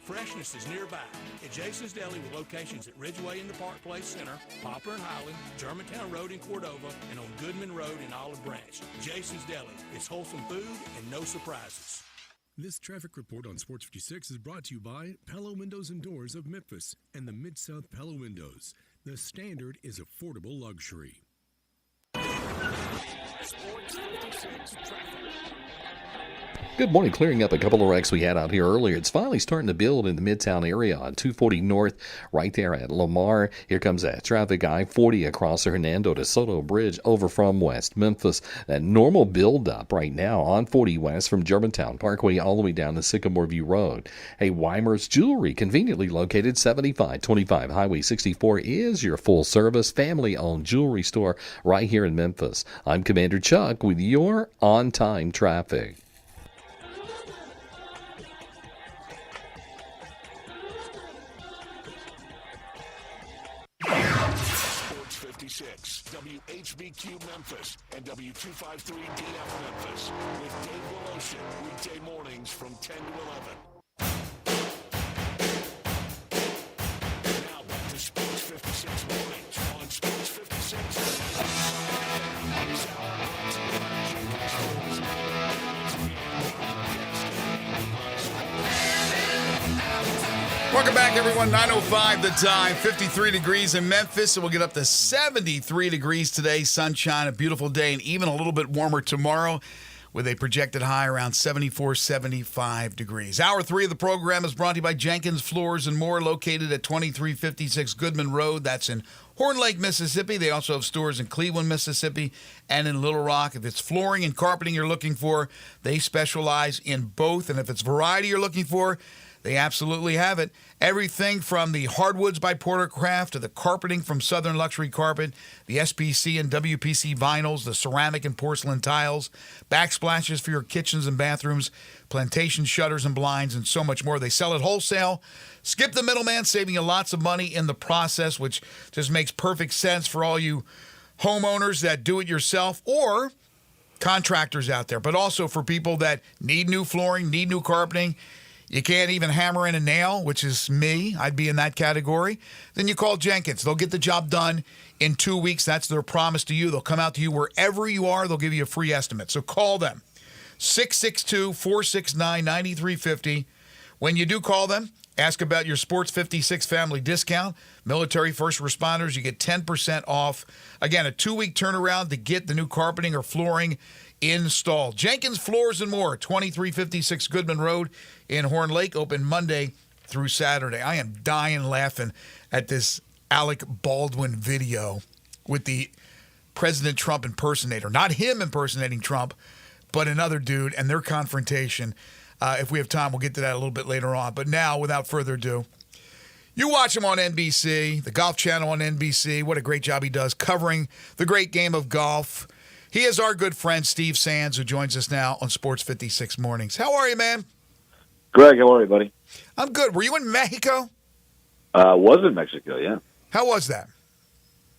[SPEAKER 15] Freshness is nearby at Jason's Deli with locations at Ridgeway in the Park Place Center, Poplar and Highland, Germantown Road in Cordova, and on Goodman Road in Olive Branch. Jason's Deli. It's wholesome food and no surprises.
[SPEAKER 20] This traffic report on Sports 56 is brought to you by Palo Windows and Doors of Memphis and the Mid-South Palo Windows. The standard is affordable luxury.
[SPEAKER 1] Sports 56 traffic.
[SPEAKER 5] Good morning. Clearing up a couple of wrecks we had out here earlier. It's finally starting to build in the Midtown area on 240 North, right there at Lamar. Here comes that traffic. I-40 across the Hernando de Soto Bridge over from West Memphis. That normal build-up right now on 40 West from Germantown Parkway all the way down to Sycamore View Road. Hey, Weimer's Jewelry, conveniently located 7525 Highway 64, is your full-service, family-owned jewelry store right here in Memphis. I'm Commander Chuck with your on-time traffic.
[SPEAKER 1] Sports 56, WHBQ Memphis, and W253DF Memphis, with Dave Woloshin, weekday mornings from 10 to 11.
[SPEAKER 2] Welcome back, everyone. 9:05 the time. 53 degrees in Memphis, and we'll get up to 73 degrees today. Sunshine, a beautiful day, and even a little bit warmer tomorrow with a projected high around 74, 75 degrees. Hour 3 of the program is brought to you by Jenkins Floors and More, located at 2356 Goodman Road. That's in Horn Lake, Mississippi. They also have stores in Cleveland, Mississippi, and in Little Rock. If it's flooring and carpeting you're looking for, they specialize in both. And if it's variety you're looking for, they absolutely have it. Everything from the hardwoods by Portercraft to the carpeting from Southern Luxury Carpet, the SPC and WPC vinyls, the ceramic and porcelain tiles, backsplashes for your kitchens and bathrooms, plantation shutters and blinds, and so much more. They sell at wholesale. Skip the middleman, saving you lots of money in the process, which just makes perfect sense for all you homeowners that do it yourself or contractors out there, but also for people that need new flooring, need new carpeting. You can't even hammer in a nail, which is me. I'd be in that category. Then you call Jenkins. They'll get the job done in 2 weeks. That's their promise to you. They'll come out to you wherever you are. They'll give you a free estimate. So call them, 662-469-9350. When you do call them, ask about your Sports 56 family discount. Military first responders, you get 10% off. Again, a 2-week turnaround to get the new carpeting or flooring installed. Jenkins Floors and More, 2356 Goodman Road in Horn Lake, open Monday through Saturday. I am dying laughing at this Alec Baldwin video with the President Trump impersonator. Not him impersonating Trump, but another dude and their confrontation. If we have time, we'll get to that a little bit later on. But now, without further ado, you watch him on NBC, the Golf Channel on NBC. What a great job he does covering the great game of golf. He is our good friend, Steve Sands, who joins us now on Sports 56 Mornings. How are you, man?
[SPEAKER 7] Greg, how are you, buddy?
[SPEAKER 2] I'm good. Were you in Mexico?
[SPEAKER 7] Was in Mexico, yeah.
[SPEAKER 2] How was that?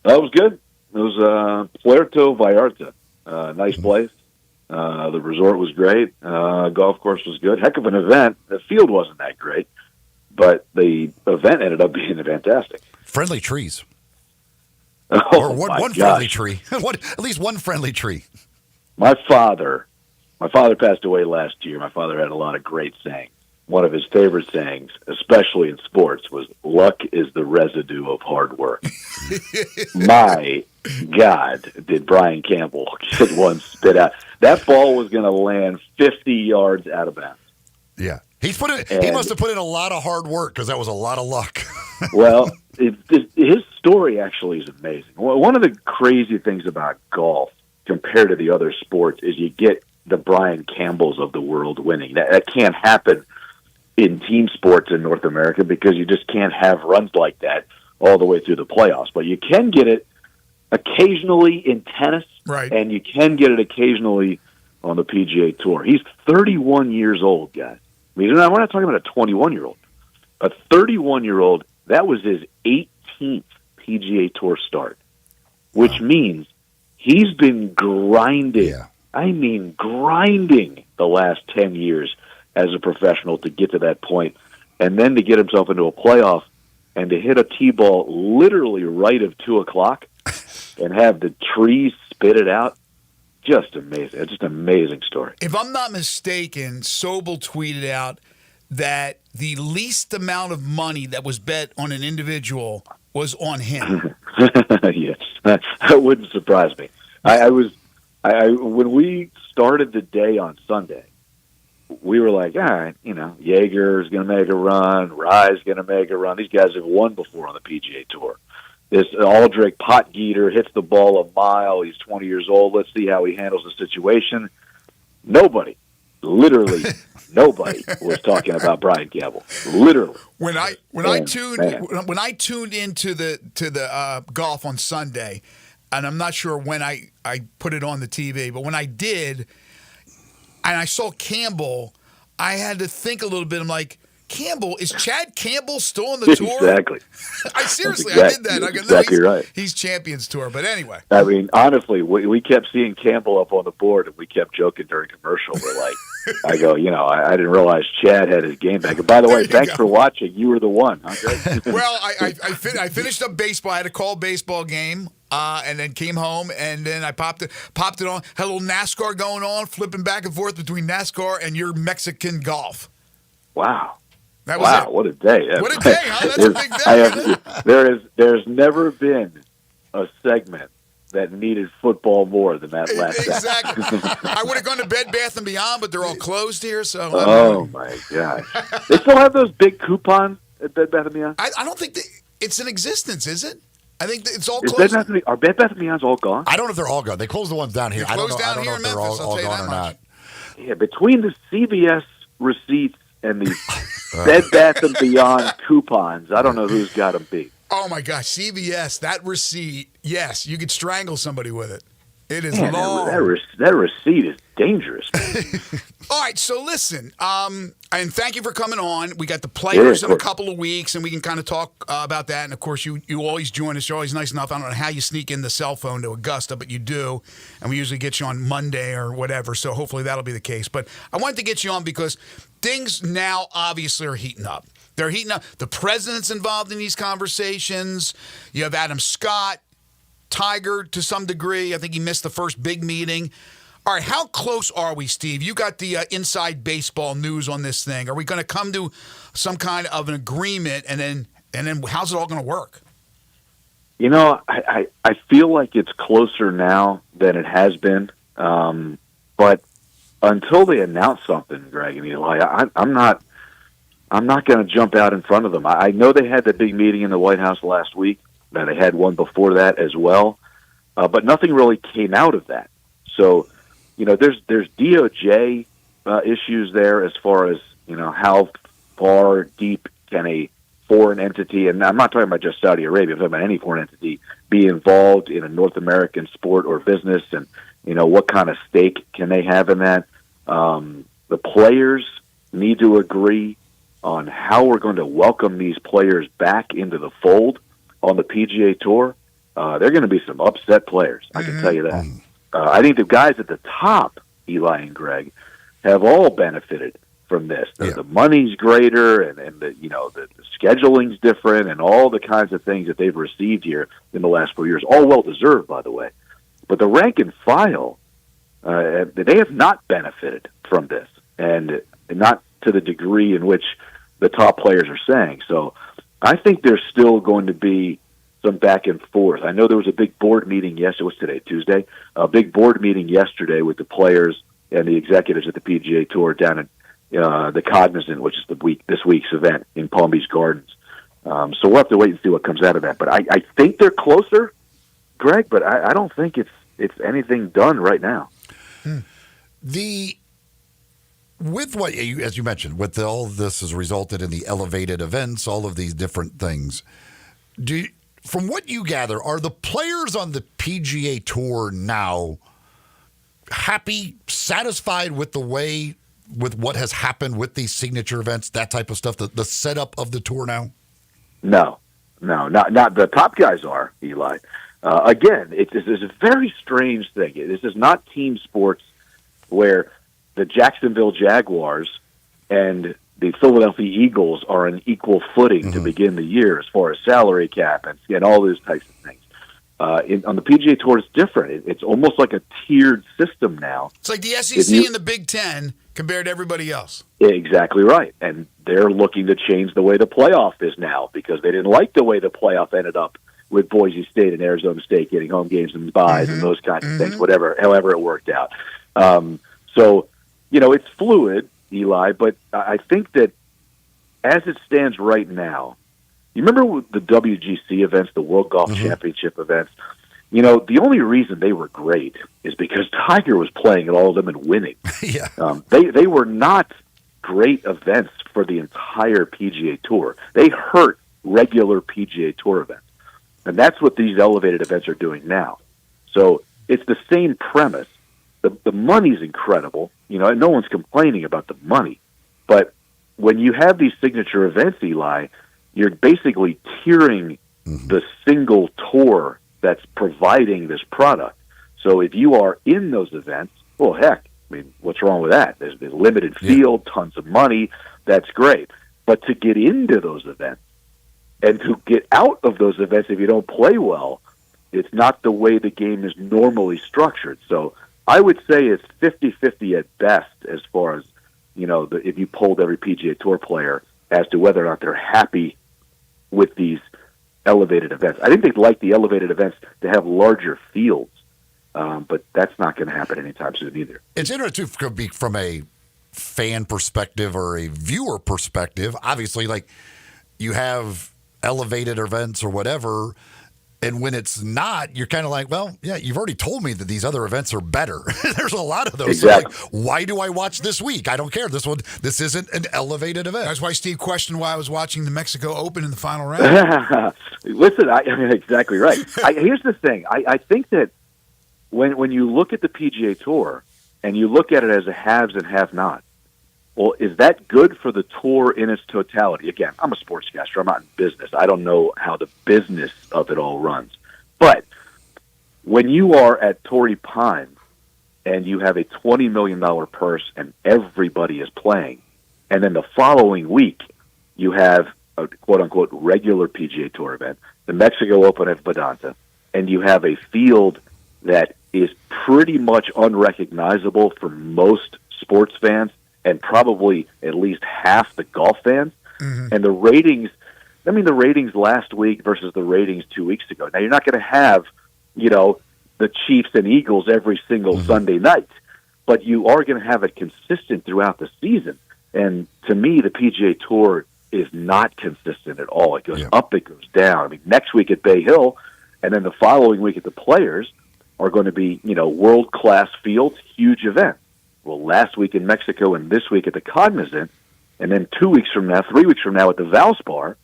[SPEAKER 7] It was good. It was Puerto Vallarta. Nice place. The resort was great. Golf course was good. Heck of an event. The field wasn't that great, but the event ended up being fantastic.
[SPEAKER 3] Friendly trees.
[SPEAKER 7] Oh,
[SPEAKER 3] or one friendly tree. At least one friendly tree.
[SPEAKER 7] My father passed away last year. My father had a lot of great sayings. One of his favorite sayings, especially in sports, was "Luck is the residue of hard work." My God, did Brian Campbell get one spit out? That ball was going to land 50 yards out of bounds.
[SPEAKER 3] Yeah. He must have put in a lot of hard work because that was a lot of luck.
[SPEAKER 7] Well, his story actually is amazing. One of the crazy things about golf compared to the other sports is you get the Brian Campbells of the world winning. That can't happen in team sports in North America because you just can't have runs like that all the way through the playoffs. But you can get it occasionally in tennis,
[SPEAKER 2] right?
[SPEAKER 7] And you can get it occasionally on the PGA Tour. He's 31 years old, guys. I mean, we're not talking about a 21-year-old. A 31-year-old, that was his 18th PGA Tour start, which means he's been grinding.
[SPEAKER 3] Yeah.
[SPEAKER 7] I mean, grinding the last 10 years as a professional to get to that point, and then to get himself into a playoff and to hit a tee ball literally right of 2 o'clock and have the trees spit it out. Just amazing. It's just an amazing story.
[SPEAKER 2] If I'm not mistaken, Sobel tweeted out that the least amount of money that was bet on an individual was on him.
[SPEAKER 7] Yes, that wouldn't surprise me. When we started the day on Sunday, we were like, all right, Jaeger's going to make a run, Rye's going to make a run. These guys have won before on the PGA Tour. This Aldrich Potgieter hits the ball a mile. He's 20 years old. Let's see how he handles the situation. Nobody, literally nobody, was talking about Brian Campbell. Literally.
[SPEAKER 2] When I tuned into the golf on Sunday, and I'm not sure when I put it on the TV, but when I did, and I saw Campbell, I had to think a little bit. I'm like, Campbell, is Chad Campbell still on the tour?
[SPEAKER 7] Exactly.
[SPEAKER 2] I seriously,
[SPEAKER 7] I
[SPEAKER 2] did that. I go,
[SPEAKER 7] exactly right.
[SPEAKER 2] He's Champions Tour, but anyway.
[SPEAKER 7] I mean, honestly, we kept seeing Campbell up on the board, and we kept joking during commercial. We're like, I go, I didn't realize Chad had his game back. And by the way, thanks for watching. You were the one. Huh,
[SPEAKER 2] well, I finished up baseball. I had a call baseball game. And then came home, and then I popped it on. Had a little NASCAR going on, flipping back and forth between NASCAR and your Mexican golf.
[SPEAKER 7] Wow.
[SPEAKER 2] That was
[SPEAKER 7] wow,
[SPEAKER 2] it.
[SPEAKER 7] what a day!
[SPEAKER 2] What a day, huh? That's a big day.
[SPEAKER 7] There's never been a segment that needed football more than that last
[SPEAKER 2] Exactly. I would have gone to Bed Bath & Beyond, but they're all closed here, so.
[SPEAKER 7] Oh, my gosh. They still have those big coupons at Bed Bath & Beyond?
[SPEAKER 2] I don't think it's in existence, is it? I think it's all
[SPEAKER 7] Is
[SPEAKER 2] closed.
[SPEAKER 7] are Bed Bath & Beyond's all gone?
[SPEAKER 3] I don't know if they're all gone. They closed the ones down here.
[SPEAKER 2] They closed down here in
[SPEAKER 3] if they're
[SPEAKER 2] Memphis, I'll
[SPEAKER 3] all
[SPEAKER 2] tell you
[SPEAKER 3] gone
[SPEAKER 2] that
[SPEAKER 3] or
[SPEAKER 2] much.
[SPEAKER 3] not.
[SPEAKER 7] Yeah, between the CVS receipts and the Bed Bath & Beyond coupons, I don't know who's got them beat.
[SPEAKER 2] Oh, my gosh. CVS, that receipt, yes, you could strangle somebody with it. It is
[SPEAKER 7] Man,
[SPEAKER 2] long.
[SPEAKER 7] that receipt is dangerous.
[SPEAKER 2] All right, so listen, and thank you for coming on. We got the players in a couple of weeks, and we can kind of talk about that. And, of course, you always join us. You're always nice enough. I don't know how you sneak in the cell phone to Augusta, but you do. And we usually get you on Monday or whatever, so hopefully that'll be the case. But I wanted to get you on because things now obviously are heating up. They're heating up. The president's involved in these conversations. You have Adam Scott, Tiger to some degree. I think he missed the first big meeting. All right, how close are we, Steve? You got the inside baseball news on this thing. Are we going to come to some kind of an agreement, and then how's it all going to work?
[SPEAKER 7] You know, I feel like it's closer now than it has been. But until they announce something, Greg and Eli, I'm not going to jump out in front of them. I know they had the big meeting in the White House last week. Now, they had one before that as well, but nothing really came out of that. So, you know, there's DOJ issues there as far as, you know, how far deep can a foreign entity, and I'm not talking about just Saudi Arabia, I'm talking about any foreign entity, be involved in a North American sport or business, and, you know, what kind of stake can they have in that? The players need to agree on how we're going to welcome these players back into the fold on the PGA Tour. There are going to be some upset players, I can tell you that. I think the guys at the top, Eli and Greg, have all benefited from this. The money's greater, and the, you know, the scheduling's different, and all the kinds of things that they've received here in the last 4 years, all well deserved, by the way. But the rank and file, they have not benefited from this, and not to the degree in which the top players are saying. So I think there's still going to be some back and forth. I know there was a big board meeting yesterday. What's today? Tuesday? A big board meeting yesterday with the players and the executives at the PGA Tour down at the Cognizant, which is this week's event in Palm Beach Gardens. So we'll have to wait and see what comes out of that. But I think they're closer, Greg, but I don't think it's anything done right now.
[SPEAKER 3] With what, as you mentioned, with all of this has resulted in the elevated events, all of these different things. From what you gather, are the players on the PGA Tour now happy, satisfied with with what has happened with these signature events, that type of stuff, the setup of the tour now?
[SPEAKER 7] No, not the top guys are, Eli. Again, it's a very strange thing. This is not team sports where the Jacksonville Jaguars and the Philadelphia Eagles are on equal footing to begin the year as far as salary cap and all those types of things. On the PGA Tour, it's different. It's almost like a tiered system now.
[SPEAKER 2] It's like the SEC and the Big Ten compared to everybody else.
[SPEAKER 7] Exactly right. And they're looking to change the way the playoff is now because they didn't like the way the playoff ended up with Boise State and Arizona State getting home games and byes and those kinds of things, however it worked out. So, you know, it's fluid, Eli, but I think that as it stands right now, you remember the WGC events, the World Golf Championship events? You know, the only reason they were great is because Tiger was playing at all of them and winning. They were not great events for the entire PGA Tour. They hurt regular PGA Tour events. And that's what these elevated events are doing now. So it's the same premise. The money's incredible. You know, no one's complaining about the money. But when you have these signature events, Eli, you're basically tiering the single tour that's providing this product. So if you are in those events, well, heck, I mean, what's wrong with that? There's a limited field, tons of money. That's great. But to get into those events and to get out of those events if you don't play well, it's not the way the game is normally structured. So I would say it's 50-50 at best as far as, you know, if you polled every PGA Tour player as to whether or not they're happy with these elevated events. I think they'd like the elevated events to have larger fields, but that's not going to happen anytime soon either.
[SPEAKER 3] It's interesting from a fan perspective or a viewer perspective. Obviously, like, you have elevated events or whatever, and when it's not, you're kind of like, well, yeah, you've already told me that these other events are better. There's a lot of those.
[SPEAKER 7] Exactly.
[SPEAKER 3] So, like, why do I watch this week? I don't care. This isn't an elevated event.
[SPEAKER 2] That's why Steve questioned why I was watching the Mexico Open in the final round.
[SPEAKER 7] Listen, exactly right. Here's the thing. I think that when you look at the PGA Tour and you look at it as a haves and have-nots, well, is that good for the tour in its totality? Again, I'm a sportscaster. I'm not in business. I don't know how the business of it all runs. But when you are at Torrey Pines and you have a $20 million purse and everybody is playing, and then the following week you have a quote-unquote regular PGA Tour event, the Mexico Open at Vedanta, and you have a field that is pretty much unrecognizable for most sports fans, and probably at least half the golf fans. And the ratings, the ratings last week versus the ratings 2 weeks ago. Now, you're not going to have, the Chiefs and Eagles every single Sunday night, but you are going to have it consistent throughout the season. And to me, the PGA Tour is not consistent at all. It goes up, it goes down. Next week at Bay Hill, and then the following week at the Players are going to be, world-class fields, huge events. Well, last week in Mexico and this week at the Cognizant, and then 3 weeks from now at the Valspar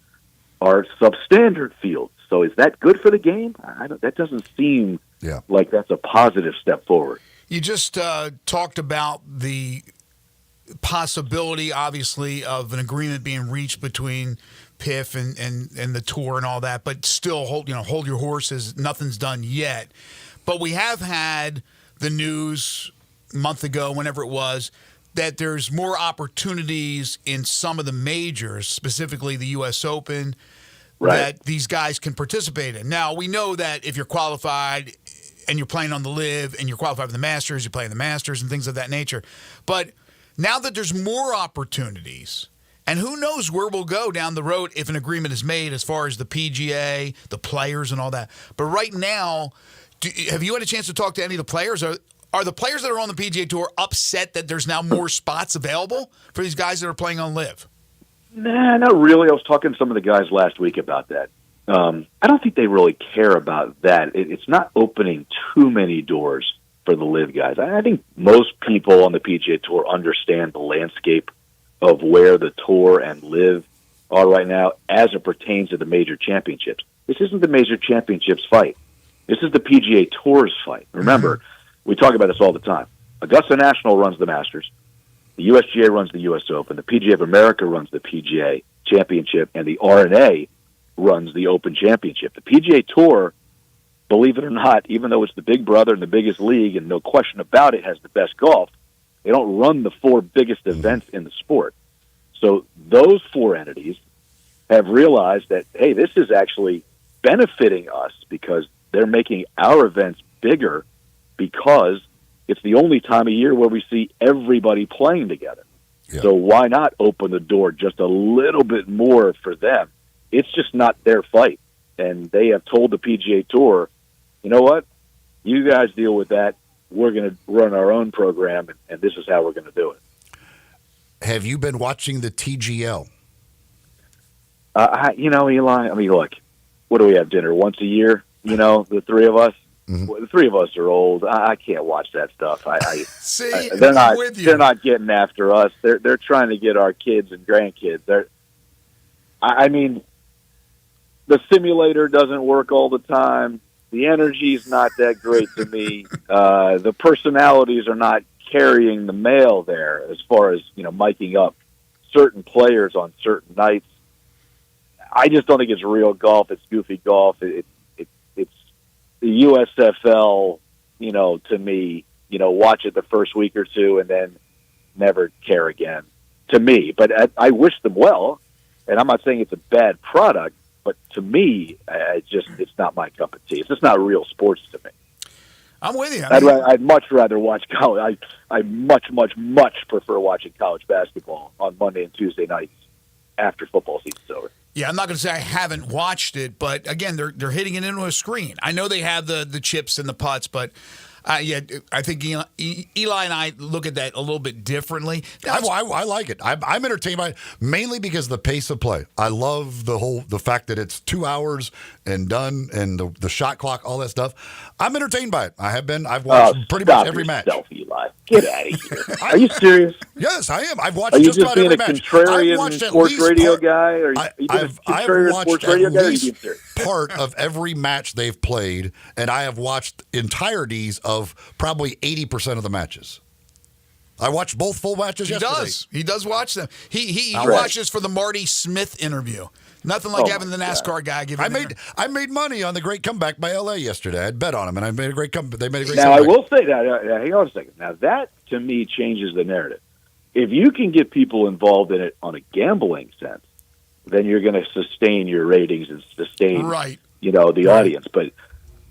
[SPEAKER 7] are substandard fields. So is that good for the game? That doesn't seem like that's a positive step forward.
[SPEAKER 2] You just talked about the possibility, obviously, of an agreement being reached between PIF and the tour and all that, but still hold your horses. Nothing's done yet. But we have had the news a month ago, whenever it was, that there's more opportunities in some of the majors, specifically the U.S. Open, that these guys can participate in. Now, we know that if you're qualified and you're playing on the LIV and you're qualified for the Masters, you're playing the Masters and things of that nature. But now that there's more opportunities, and who knows where we'll go down the road if an agreement is made as far as the PGA, the players, and all that. But right now, have you had a chance to talk to any of the players? Are the players that are on the PGA Tour upset that there's now more spots available for these guys that are playing on LIV?
[SPEAKER 7] Nah, not really. I was talking to some of the guys last week about that. I don't think they really care about that. It's not opening too many doors for the LIV guys. I think most people on the PGA Tour understand the landscape of where the Tour and LIV are right now as it pertains to the major championships. This isn't the major championships fight. This is the PGA Tour's fight. Remember, we talk about this all the time. Augusta National runs the Masters. The USGA runs the U.S. Open. The PGA of America runs the PGA Championship. And the R&A runs the Open Championship. The PGA Tour, believe it or not, even though it's the big brother and the biggest league, and no question about it, has the best golf, they don't run the four biggest events in the sport. So those four entities have realized that, hey, this is actually benefiting us because they're making our events bigger because it's the only time of year where we see everybody playing together. So why not open the door just a little bit more for them? It's just not their fight. And they have told the PGA Tour, you know what? You guys deal with that. We're going to run our own program, and this is how we're going to do it.
[SPEAKER 3] Have you been watching the TGL?
[SPEAKER 7] Eli, look, what do we have, dinner once a year? The three of us? Well, the three of us are old. I can't watch that stuff.
[SPEAKER 2] See,
[SPEAKER 7] they're not.
[SPEAKER 2] with you.
[SPEAKER 7] They're not getting after us. They're trying to get our kids and grandkids. The simulator doesn't work all the time. The energy's not that great to me. The personalities are not carrying the mail there as far as miking up certain players on certain nights. I just don't think it's real golf. It's goofy golf. It's the USFL, to me, watch it the first week or two and then never care again, to me. But I wish them well, and I'm not saying it's a bad product, but to me, it's not my cup of tea. It's just not real sports to me.
[SPEAKER 2] I'm with you.
[SPEAKER 7] I'd much rather watch college. I much, much, much prefer watching college basketball on Monday and Tuesday nights after football season's over.
[SPEAKER 2] Yeah, I'm not going to say I haven't watched it, but again, they're hitting it into a screen. I know they have the chips and the putts, but yeah, I think Eli and I look at that a little bit differently.
[SPEAKER 3] I like it. I'm entertained by it mainly because of the pace of play. I love the fact that it's 2 hours and done, and the shot clock, all that stuff. I'm entertained by it. I've watched pretty much every match.
[SPEAKER 7] Eli. Get out of here. Are you serious?
[SPEAKER 3] Yes, I am. I've watched
[SPEAKER 7] Are you
[SPEAKER 3] just
[SPEAKER 7] just
[SPEAKER 3] about
[SPEAKER 7] being
[SPEAKER 3] every
[SPEAKER 7] a
[SPEAKER 3] match.
[SPEAKER 7] contrarian sports radio guy? Or
[SPEAKER 3] I've watched at least part of every match they've played, and I have watched entireties of probably 80% of the matches. I watched both full matches yesterday.
[SPEAKER 2] He does watch them. He
[SPEAKER 3] Right.
[SPEAKER 2] watches for the Marty Smith interview. Nothing like having the NASCAR guy give.
[SPEAKER 3] I made money on the great comeback by LA yesterday. I had bet on them, and I made a great comeback. They made a great
[SPEAKER 7] Now,
[SPEAKER 3] comeback.
[SPEAKER 7] I will say that. Hang on a second. Now, that, to me, changes the narrative. If you can get people involved in it on a gambling sense, then you're going to sustain your ratings and sustain, the audience. But,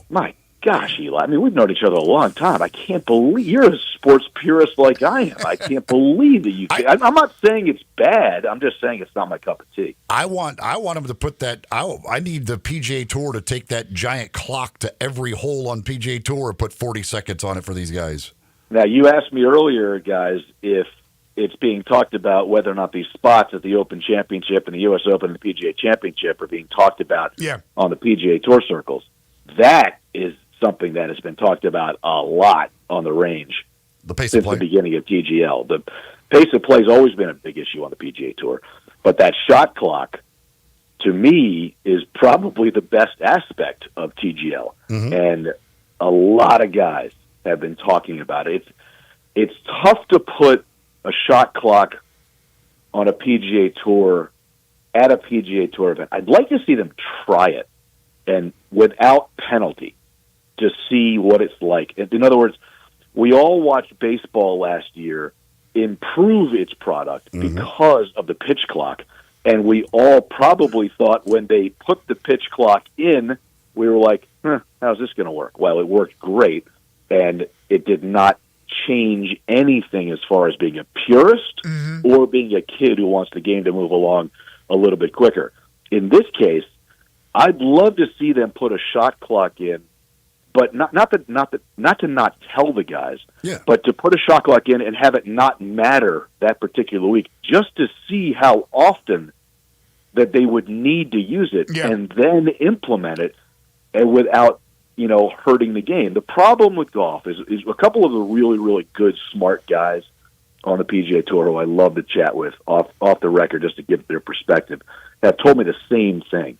[SPEAKER 7] my gosh, Eli, I mean, we've known each other a long time. I can't believe you're a sports purist like I am. I can't believe that you can. I'm not saying it's bad. I'm just saying it's not my cup of tea.
[SPEAKER 3] I want them to put that. I need the PGA Tour to take that giant clock to every hole on PGA Tour and put 40 seconds on it for these guys.
[SPEAKER 7] Now, you asked me earlier, guys, if it's being talked about whether or not these spots at the Open Championship and the U.S. Open and the PGA Championship are being talked about on the PGA Tour circles. That is something that has been talked about a lot on the range since the beginning of TGL. The pace of play has always been a big issue on the PGA Tour, but that shot clock, to me, is probably the best aspect of TGL, and a lot of guys have been talking about it. It's tough to put a shot clock on a PGA Tour at a PGA Tour event. I'd like to see them try it, and without penalty, to see what it's like. In other words, we all watched baseball last year improve its product because of the pitch clock, and we all probably thought when they put the pitch clock in, we were like, how's this going to work? Well, it worked great, and it did not change anything as far as being a purist or being a kid who wants the game to move along a little bit quicker. In this case, I'd love to see them put a shot clock in, but not to not tell the guys, but to put a shot clock in and have it not matter that particular week, just to see how often that they would need to use it and then implement it, and without hurting the game. The problem with golf is a couple of the really, really good, smart guys on the PGA Tour who I love to chat with off the record just to give their perspective have told me the same thing.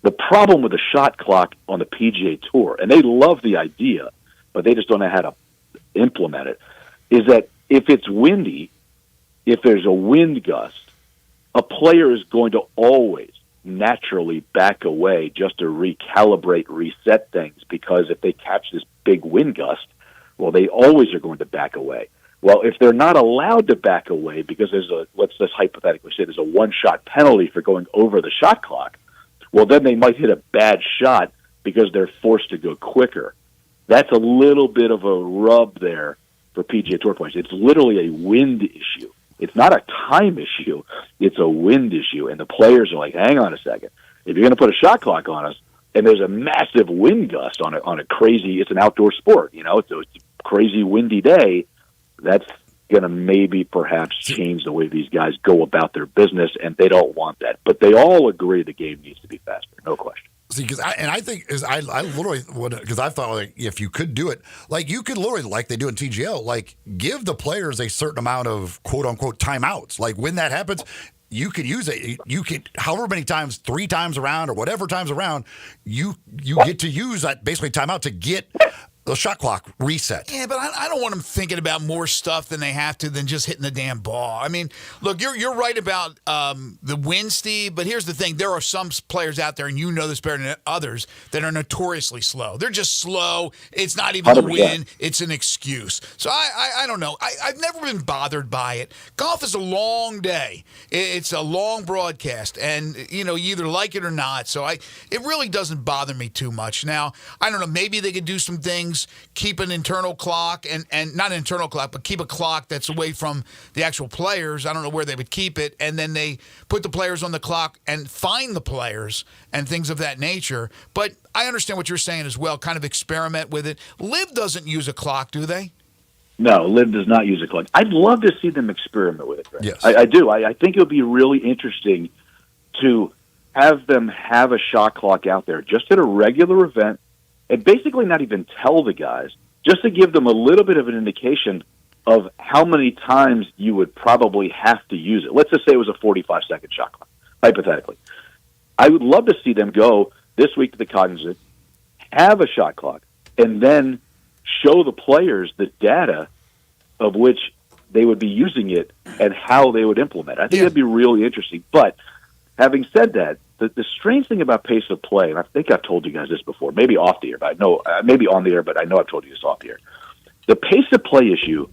[SPEAKER 7] The problem with the shot clock on the PGA Tour, and they love the idea, but they just don't know how to implement it, is that if it's windy, if there's a wind gust, a player is going to always naturally back away just to recalibrate, reset things, because if they catch this big wind gust, well, they always are going to back away. Well, if they're not allowed to back away because let's just hypothetically say there's a one-shot penalty for going over the shot clock, well, then they might hit a bad shot because they're forced to go quicker. That's a little bit of a rub there for PGA Tour players. It's literally a wind issue. It's not a time issue. It's a wind issue. And the players are like, hang on a second. If you're going to put a shot clock on us and there's a massive wind gust on a crazy, it's an outdoor sport, it's a crazy windy day, that's going to maybe perhaps change the way these guys go about their business, and they don't want that. But they all agree the game needs to be faster, no question.
[SPEAKER 3] See, because I literally because I thought like if you could do it, like you could literally like they do in TGL, like give the players a certain amount of quote unquote timeouts. Like when that happens, you could use it. You could however many times, 3 times around or whatever times around, you get to use that basically timeout to get the shot clock reset.
[SPEAKER 2] Yeah, but I don't want them thinking about more stuff than they have to than just hitting the damn ball. I mean, look, you're right about the wind, Steve, but here's the thing. There are some players out there, and you know this better than others, that are notoriously slow. They're just slow. It's not even 100%. The wind. It's an excuse. So I don't know. I've never been bothered by it. Golf is a long day. It's a long broadcast, and, you either like it or not. So it really doesn't bother me too much. Now, I don't know. Maybe they could do some things things, keep an internal clock, and not an internal clock, but keep a clock that's away from the actual players. I don't know where they would keep it. And then they put the players on the clock and find the players and things of that nature. But I understand what you're saying as well, kind of experiment with it. Liv doesn't use a clock, do they?
[SPEAKER 7] No, Liv does not use a clock. I'd love to see them experiment with it, Greg.
[SPEAKER 3] Yes.
[SPEAKER 7] I do. I think it would be really interesting to have them have a shot clock out there just at a regular event and basically not even tell the guys, just to give them a little bit of an indication of how many times you would probably have to use it. Let's just say it was a 45-second shot clock, hypothetically. I would love to see them go this week to the Cognizant, have a shot clock, and then show the players the data of which they would be using it and how they would implement it. I think that'd be really interesting. But having said that, the strange thing about pace of play, and I think I've told you guys this before, maybe off the air, but I know, maybe on the air, but I know I've told you this off the air. The pace of play issue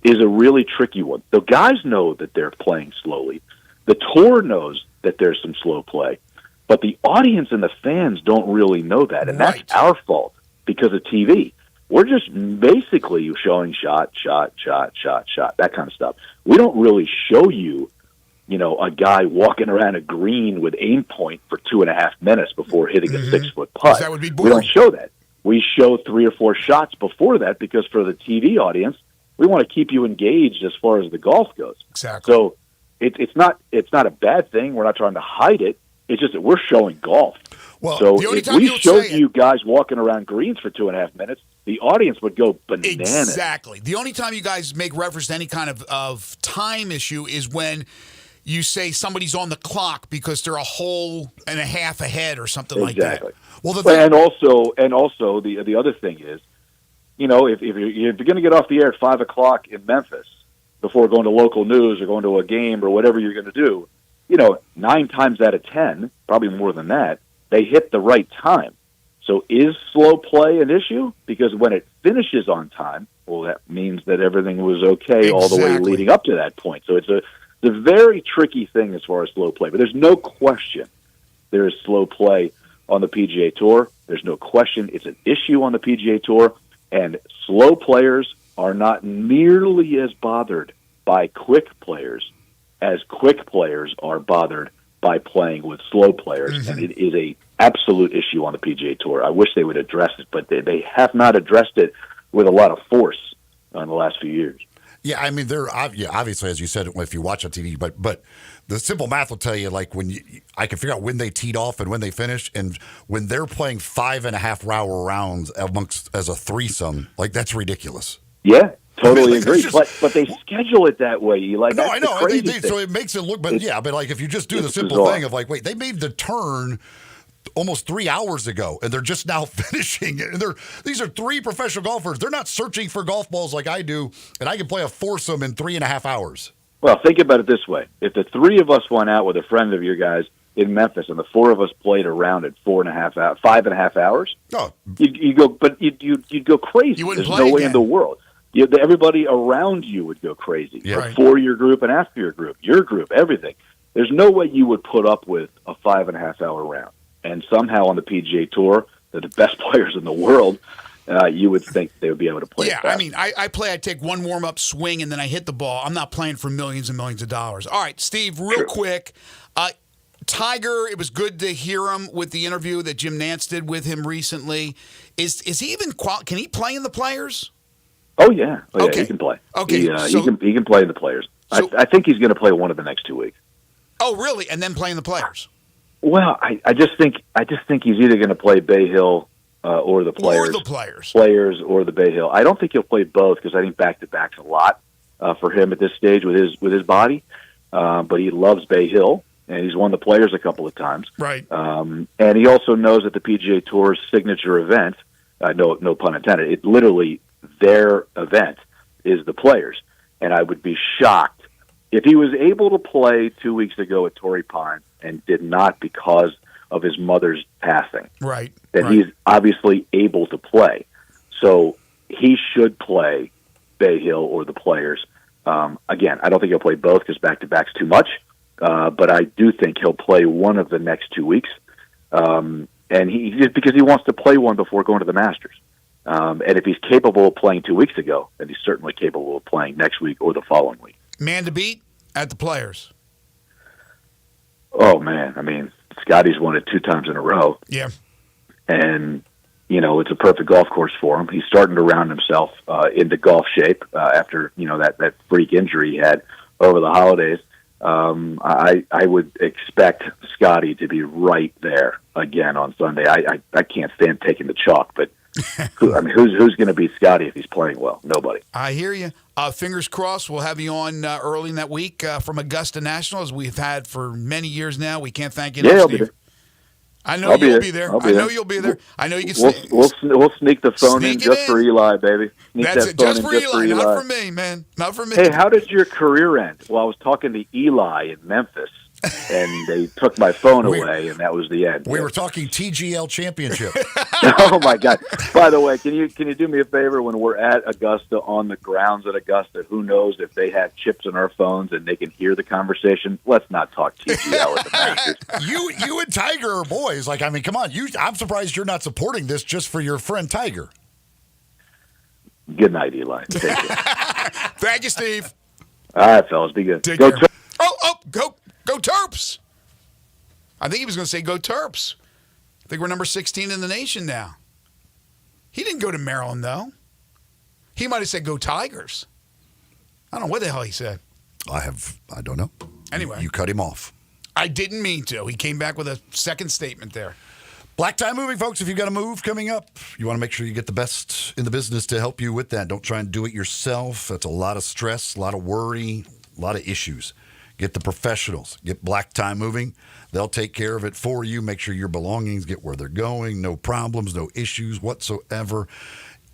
[SPEAKER 7] is a really tricky one. The guys know that they're playing slowly. The tour knows that there's some slow play. But the audience and the fans don't really know that, and that's our fault because of TV. We're just basically showing shot, that kind of stuff. We don't really show you, a guy walking around a green with aim point for 2.5 minutes before hitting a 6-foot putt.
[SPEAKER 2] That would be
[SPEAKER 7] We
[SPEAKER 2] boring.
[SPEAKER 7] don't show that. We show 3 or 4 shots before that because for the TV audience, we want to keep you engaged as far as the golf goes.
[SPEAKER 2] Exactly.
[SPEAKER 7] So it's not a bad thing. We're not trying to hide it. It's just that we're showing golf.
[SPEAKER 3] Well,
[SPEAKER 7] so
[SPEAKER 2] the only
[SPEAKER 7] if
[SPEAKER 2] time
[SPEAKER 7] we
[SPEAKER 2] you'll
[SPEAKER 7] showed
[SPEAKER 2] say
[SPEAKER 7] you guys walking around greens for 2.5 minutes, the audience would go bananas.
[SPEAKER 2] Exactly. The only time you guys make reference to any kind of time issue is when you say somebody's on the clock because they're a hole and a half ahead or something like that.
[SPEAKER 7] Well, and also the other thing is, if you're going to get off the air at 5:00 in Memphis before going to local news or going to a game or whatever you're going to do, 9 times out of 10, probably more than that, they hit the right time. So is slow play an issue? Because when it finishes on time, well, that means that everything was okay all the way leading up to that point. So it's a very tricky thing as far as slow play. But there's no question there is slow play on the PGA Tour. There's no question it's an issue on the PGA Tour. And slow players are not nearly as bothered by quick players as quick players are bothered by playing with slow players. And it is a absolute issue on the PGA Tour. I wish they would address it, but they have not addressed it with a lot of force in the last few years.
[SPEAKER 3] Yeah, I mean, obviously, as you said, if you watch on TV, but the simple math will tell you, like, I can figure out when they teed off and when they finished, and when they're playing 5.5-hour rounds as a threesome, like, that's ridiculous.
[SPEAKER 7] Yeah, totally agree. But they schedule it that way.
[SPEAKER 3] No, I know. So it makes it look, but like, if you just do the simple
[SPEAKER 7] bizarre
[SPEAKER 3] thing of like, wait, they made the turn almost 3 hours ago, and they're just now finishing it. And these are 3 professional golfers. They're not searching for golf balls like I do, and I can play a foursome in 3.5 hours.
[SPEAKER 7] Well, think about it this way: if the 3 of us went out with a friend of your guys in Memphis, and the 4 of us played around at 5.5 hours, you go, but you'd go crazy.
[SPEAKER 2] You wouldn't
[SPEAKER 7] There's
[SPEAKER 2] play
[SPEAKER 7] no way
[SPEAKER 2] again.
[SPEAKER 7] in the world. Everybody around you would go crazy.
[SPEAKER 3] Yeah.
[SPEAKER 7] Before your group and after your group, everything. There's no way you would put up with a 5.5-hour round. And somehow on the PGA Tour, they're the best players in the world. You would think they would be able to play.
[SPEAKER 2] Yeah, I mean, I take one warm-up swing and then I hit the ball. I'm not playing for millions and millions of dollars. All right, Steve, real quick. Tiger, it was good to hear him with the interview that Jim Nantz did with him recently. Is he even can he play in the Players?
[SPEAKER 7] Oh yeah,
[SPEAKER 2] Okay.
[SPEAKER 7] He can play.
[SPEAKER 2] Okay,
[SPEAKER 7] he can play in the Players. I think he's going to play one of the next 2 weeks.
[SPEAKER 2] Oh, really? And then play in the Players?
[SPEAKER 7] Well, I just think he's either going to play Bay Hill or the Players,
[SPEAKER 2] or the Players,
[SPEAKER 7] or the Bay Hill. I don't think he'll play both because I think back-to-back's a lot for him at this stage with his body. But he loves Bay Hill, and he's won the Players a couple of times.
[SPEAKER 2] Right.
[SPEAKER 7] And he also knows that the PGA Tour's signature event, no pun intended, it literally their event is the Players. And I would be shocked if he was able to play 2 weeks ago at Torrey Pines and did not because of his mother's passing.
[SPEAKER 2] Right.
[SPEAKER 7] That he's obviously able to play. So he should play Bay Hill or the Players. Again, I don't think he'll play both because back-to-back's too much. But I do think he'll play one of the next 2 weeks. And because he wants to play one before going to the Masters. And if he's capable of playing 2 weeks ago, then he's certainly capable of playing next week or the following week.
[SPEAKER 2] Man to beat at the Players.
[SPEAKER 7] Oh, man. I mean, Scotty's won it 2 times in a row.
[SPEAKER 2] Yeah.
[SPEAKER 7] And, it's a perfect golf course for him. He's starting to round himself into golf shape after, that freak injury he had over the holidays. I would expect Scotty to be right there again on Sunday. I can't stand taking the chalk, but who's going to beat Scotty if he's playing well? Nobody.
[SPEAKER 2] I hear you. Fingers crossed we'll have you on early in that week from Augusta National, as we've had for many years now. We can't thank you enough, Steve. I know you'll be there. I know you'll be there. I know you can.
[SPEAKER 7] We'll sneak the phone in just for Eli, baby.
[SPEAKER 2] That's it. Just for Eli, not for me, man. Not for me.
[SPEAKER 7] Hey, how did your career end? Well, I was talking to Eli in Memphis, and they took my phone away, and that was the end.
[SPEAKER 3] We were talking TGL Championship.
[SPEAKER 7] Oh my God! By the way, can you do me a favor when we're at Augusta, on the grounds at Augusta? Who knows if they have chips in our phones and they can hear the conversation? Let's not talk TGL at the Masters.
[SPEAKER 3] You and Tiger are boys. Come on. I'm surprised you're not supporting this just for your friend Tiger.
[SPEAKER 7] Good night, Eli. Take care.
[SPEAKER 2] Thank you, Steve.
[SPEAKER 7] All right, fellas, be good.
[SPEAKER 2] Take
[SPEAKER 7] Go
[SPEAKER 2] care. Go Terps! I think he was going to say go Terps. I think we're number 16 in the nation now. He didn't go to Maryland, though. He might have said go Tigers. I don't know what the hell he said.
[SPEAKER 3] I don't know.
[SPEAKER 2] Anyway.
[SPEAKER 3] You cut him off.
[SPEAKER 2] I didn't mean to. He came back with a second statement there.
[SPEAKER 3] Black Tie Moving, folks, if you've got a move coming up, you want to make sure you get the best in the business to help you with that. Don't try and do it yourself. That's a lot of stress, a lot of worry, a lot of issues. Get the professionals. Get Black Tie Moving. They'll take care of it for you. Make sure your belongings get where they're going. No problems, no issues whatsoever.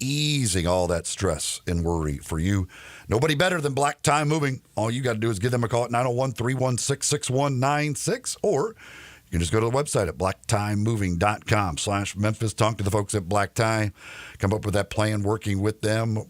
[SPEAKER 3] Easing all that stress and worry for you. Nobody better than Black Tie Moving. All you got to do is give them a call at 901-316-6196, or you can just go to the website at blacktiemoving.com/Memphis. Talk to the folks at Black Tie. Come up with that plan, working with them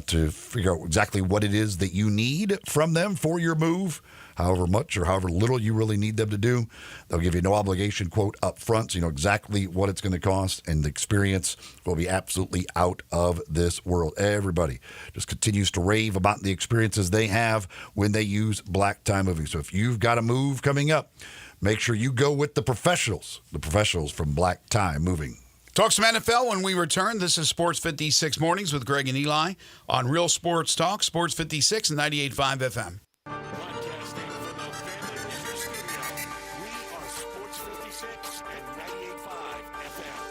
[SPEAKER 3] to figure out exactly what it is that you need from them for your move, however much or however little you really need them to do. They'll give you no obligation quote up front, so you know exactly what it's going to cost, and the experience will be absolutely out of this world. Everybody just continues to rave about the experiences they have when they use Black Tie Moving. So if you've got a move coming up, make sure you go with the professionals from Black Tie Moving.
[SPEAKER 2] Talk some NFL when we return. This is Sports 56 Mornings with Greg and Eli on Real Sports Talk, Sports 56 and 98.5 FM.
[SPEAKER 1] Broadcasting from the Family Leisure Studio, we are Sports 56 and 98.5 FM.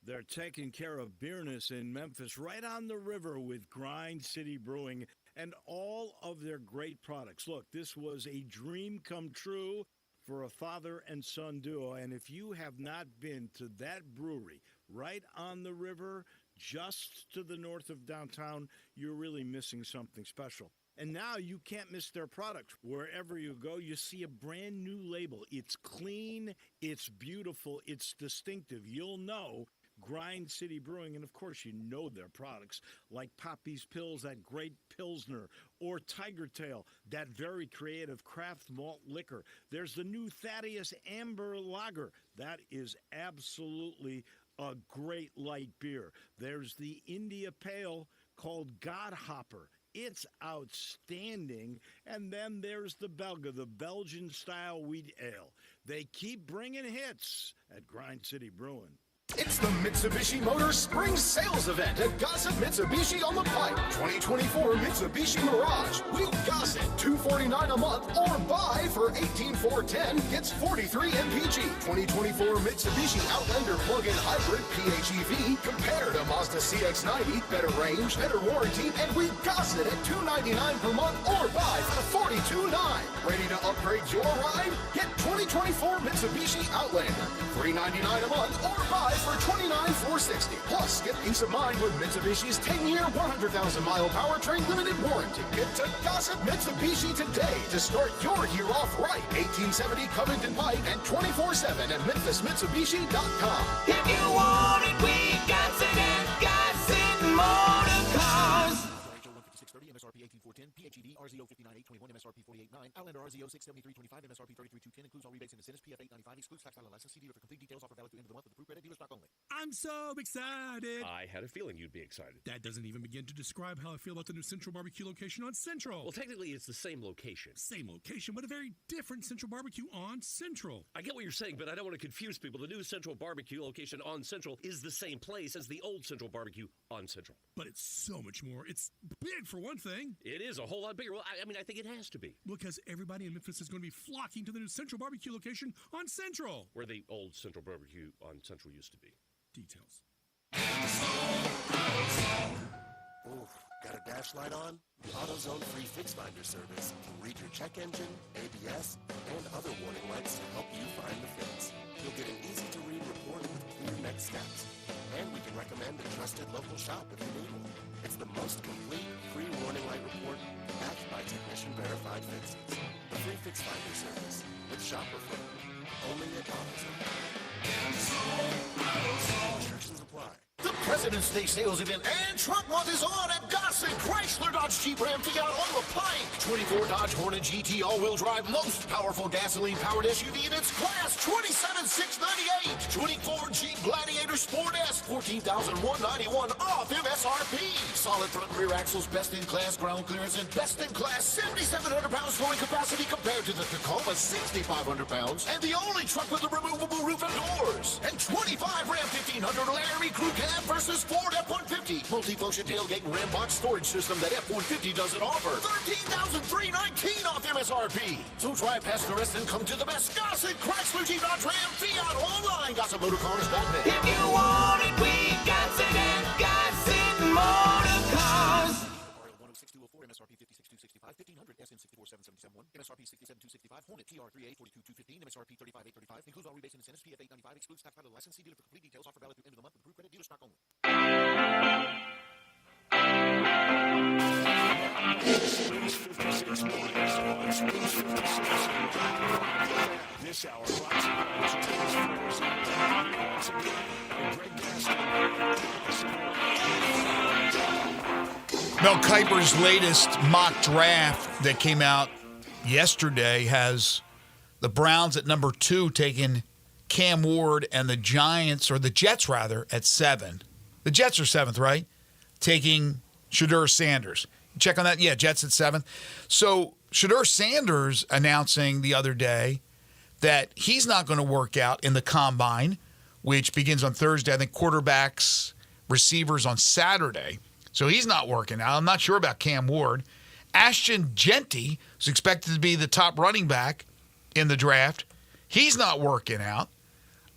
[SPEAKER 15] They're taking care of beerness in Memphis, right on the river, with Grind City Brewing and all of their great products. Look, this was a dream come true for a father and son duo, and if you have not been to that brewery right on the river, just to the north of downtown, you're really missing something special. And now you can't miss their product. Wherever you go, you see a brand new label. It's clean, it's beautiful, it's distinctive. You'll know Grind City Brewing, and of course you know their products like Poppy's Pills, that great Pilsner, or Tiger Tail, that very creative craft malt liquor. There's the new Thaddeus Amber Lager. That is absolutely a great light beer. There's the India Pale called Godhopper. It's outstanding. And then there's the Belga, the Belgian-style wheat ale. They keep bringing hits at Grind City Brewing.
[SPEAKER 17] It's the Mitsubishi Motors Spring Sales Event at Gossett Mitsubishi on the Pike. 2024 Mitsubishi Mirage. We Gossett $249 a month, or buy for $18,410 gets 43 MPG. 2024 Mitsubishi Outlander Plug-in Hybrid PHEV. Compare to Mazda CX-90. Better range, better warranty, and we Gossett at $299 per month, or buy for $42,900. Ready to upgrade your ride? Get 2024 Mitsubishi Outlander. $399 a month, or buy for $29,460. Plus, get peace of mind with Mitsubishi's 10-year, 100,000-mile powertrain limited warranty. Get to Gossett Mitsubishi today to start your year off right. 1870 Covington Pike and 24/7 at MemphisMitsubishi.com.
[SPEAKER 22] If you want it, we got it at Gossett Motor Cars.
[SPEAKER 17] MSRP 18410.
[SPEAKER 10] PHEV, RZO 59821, MSRP 489, Outlander RZO 67325, MSRP 33210, includes all rebates and incentives, PF 895, excludes tax title license, see dealer for complete details, offer valid through end of the month with approved credit, dealer stock only.
[SPEAKER 16] I'm so excited.
[SPEAKER 19] I had a feeling you'd be excited.
[SPEAKER 16] That doesn't even begin to describe how I feel about the new Central Barbecue location on Central.
[SPEAKER 19] Well, technically, it's the same location.
[SPEAKER 16] Same location, but a very different Central Barbecue on Central.
[SPEAKER 19] I get what you're saying, but I don't want to confuse people. The new Central Barbecue location on Central is the same place as the old Central Barbecue on Central.
[SPEAKER 16] But it's so much more. It's big, for one thing.
[SPEAKER 19] It is a whole lot bigger. Well, I mean, I think it has to be.
[SPEAKER 16] Because everybody in Memphis is going to be flocking to the new Central Barbecue location on Central.
[SPEAKER 19] Where the old Central Barbecue on Central used to be.
[SPEAKER 16] Details.
[SPEAKER 21] Ooh, got a dash light on? The AutoZone free fix finder service can read your check engine, ABS, and other warning lights to help you find the fix. You'll get an easy-to-read report with clear next steps. And we can recommend a trusted local shop if you need one. It's the most complete free warning light report backed by technician-verified fixes. The free fix finder service with shopper friendly. Only at AutoZone. Restrictions apply.
[SPEAKER 17] The President's Day sales event and truck month is on at Gossett Chrysler Dodge Jeep Ram Fiat on the Pike. 24 Dodge Hornet GT all-wheel drive, most powerful gasoline-powered SUV in its class, $27,698. 24 Jeep Gladiator Sport S, $14,191 off MSRP. Solid front and rear axles, best-in-class ground clearance, and best-in-class 7,700 pounds towing capacity compared to the Tacoma 6,500 pounds, and the only truck with a removable roof and doors. And 25 Ram 1500 Laramie Crew Cab versus Ford F-150. Multifunction tailgate and Ram box storage system that F-150 doesn't offer. $13,319 off MSRP. So drive past the rest and come to the best Gossett Chrysler Jeep Dodge Ram Fiat online. GossettMotorCars.net.
[SPEAKER 22] If you want it, we got it at Gossett Motorcars.
[SPEAKER 10] RL 106,204, MSRP 56,265, 1500, SM647,771, MSRP 67,265, Hornet TR38, 42,215, MSRP 35,835, includes all rebates and incentives, PF 895, excludes tax title license, see dealer for complete details, offer valid through end of the month with approved credit, dealer stock only.
[SPEAKER 1] Sports 56 mornings on Sports 56. This hour brought to you by James Flores once again, and Greg
[SPEAKER 2] Mel Kiper's latest mock draft that came out yesterday has the Browns at number 2 taking Cam Ward, and the Jets at 7. The Jets are 7th, right? Taking Shedeur Sanders. Check on that. Yeah, Jets at 7th. So Shedeur Sanders announcing the other day that he's not going to work out in the combine, which begins on Thursday. I think quarterbacks, receivers on Saturday. So he's not working out. I'm not sure about Cam Ward. Ashton Genty is expected to be the top running back in the draft. He's not working out.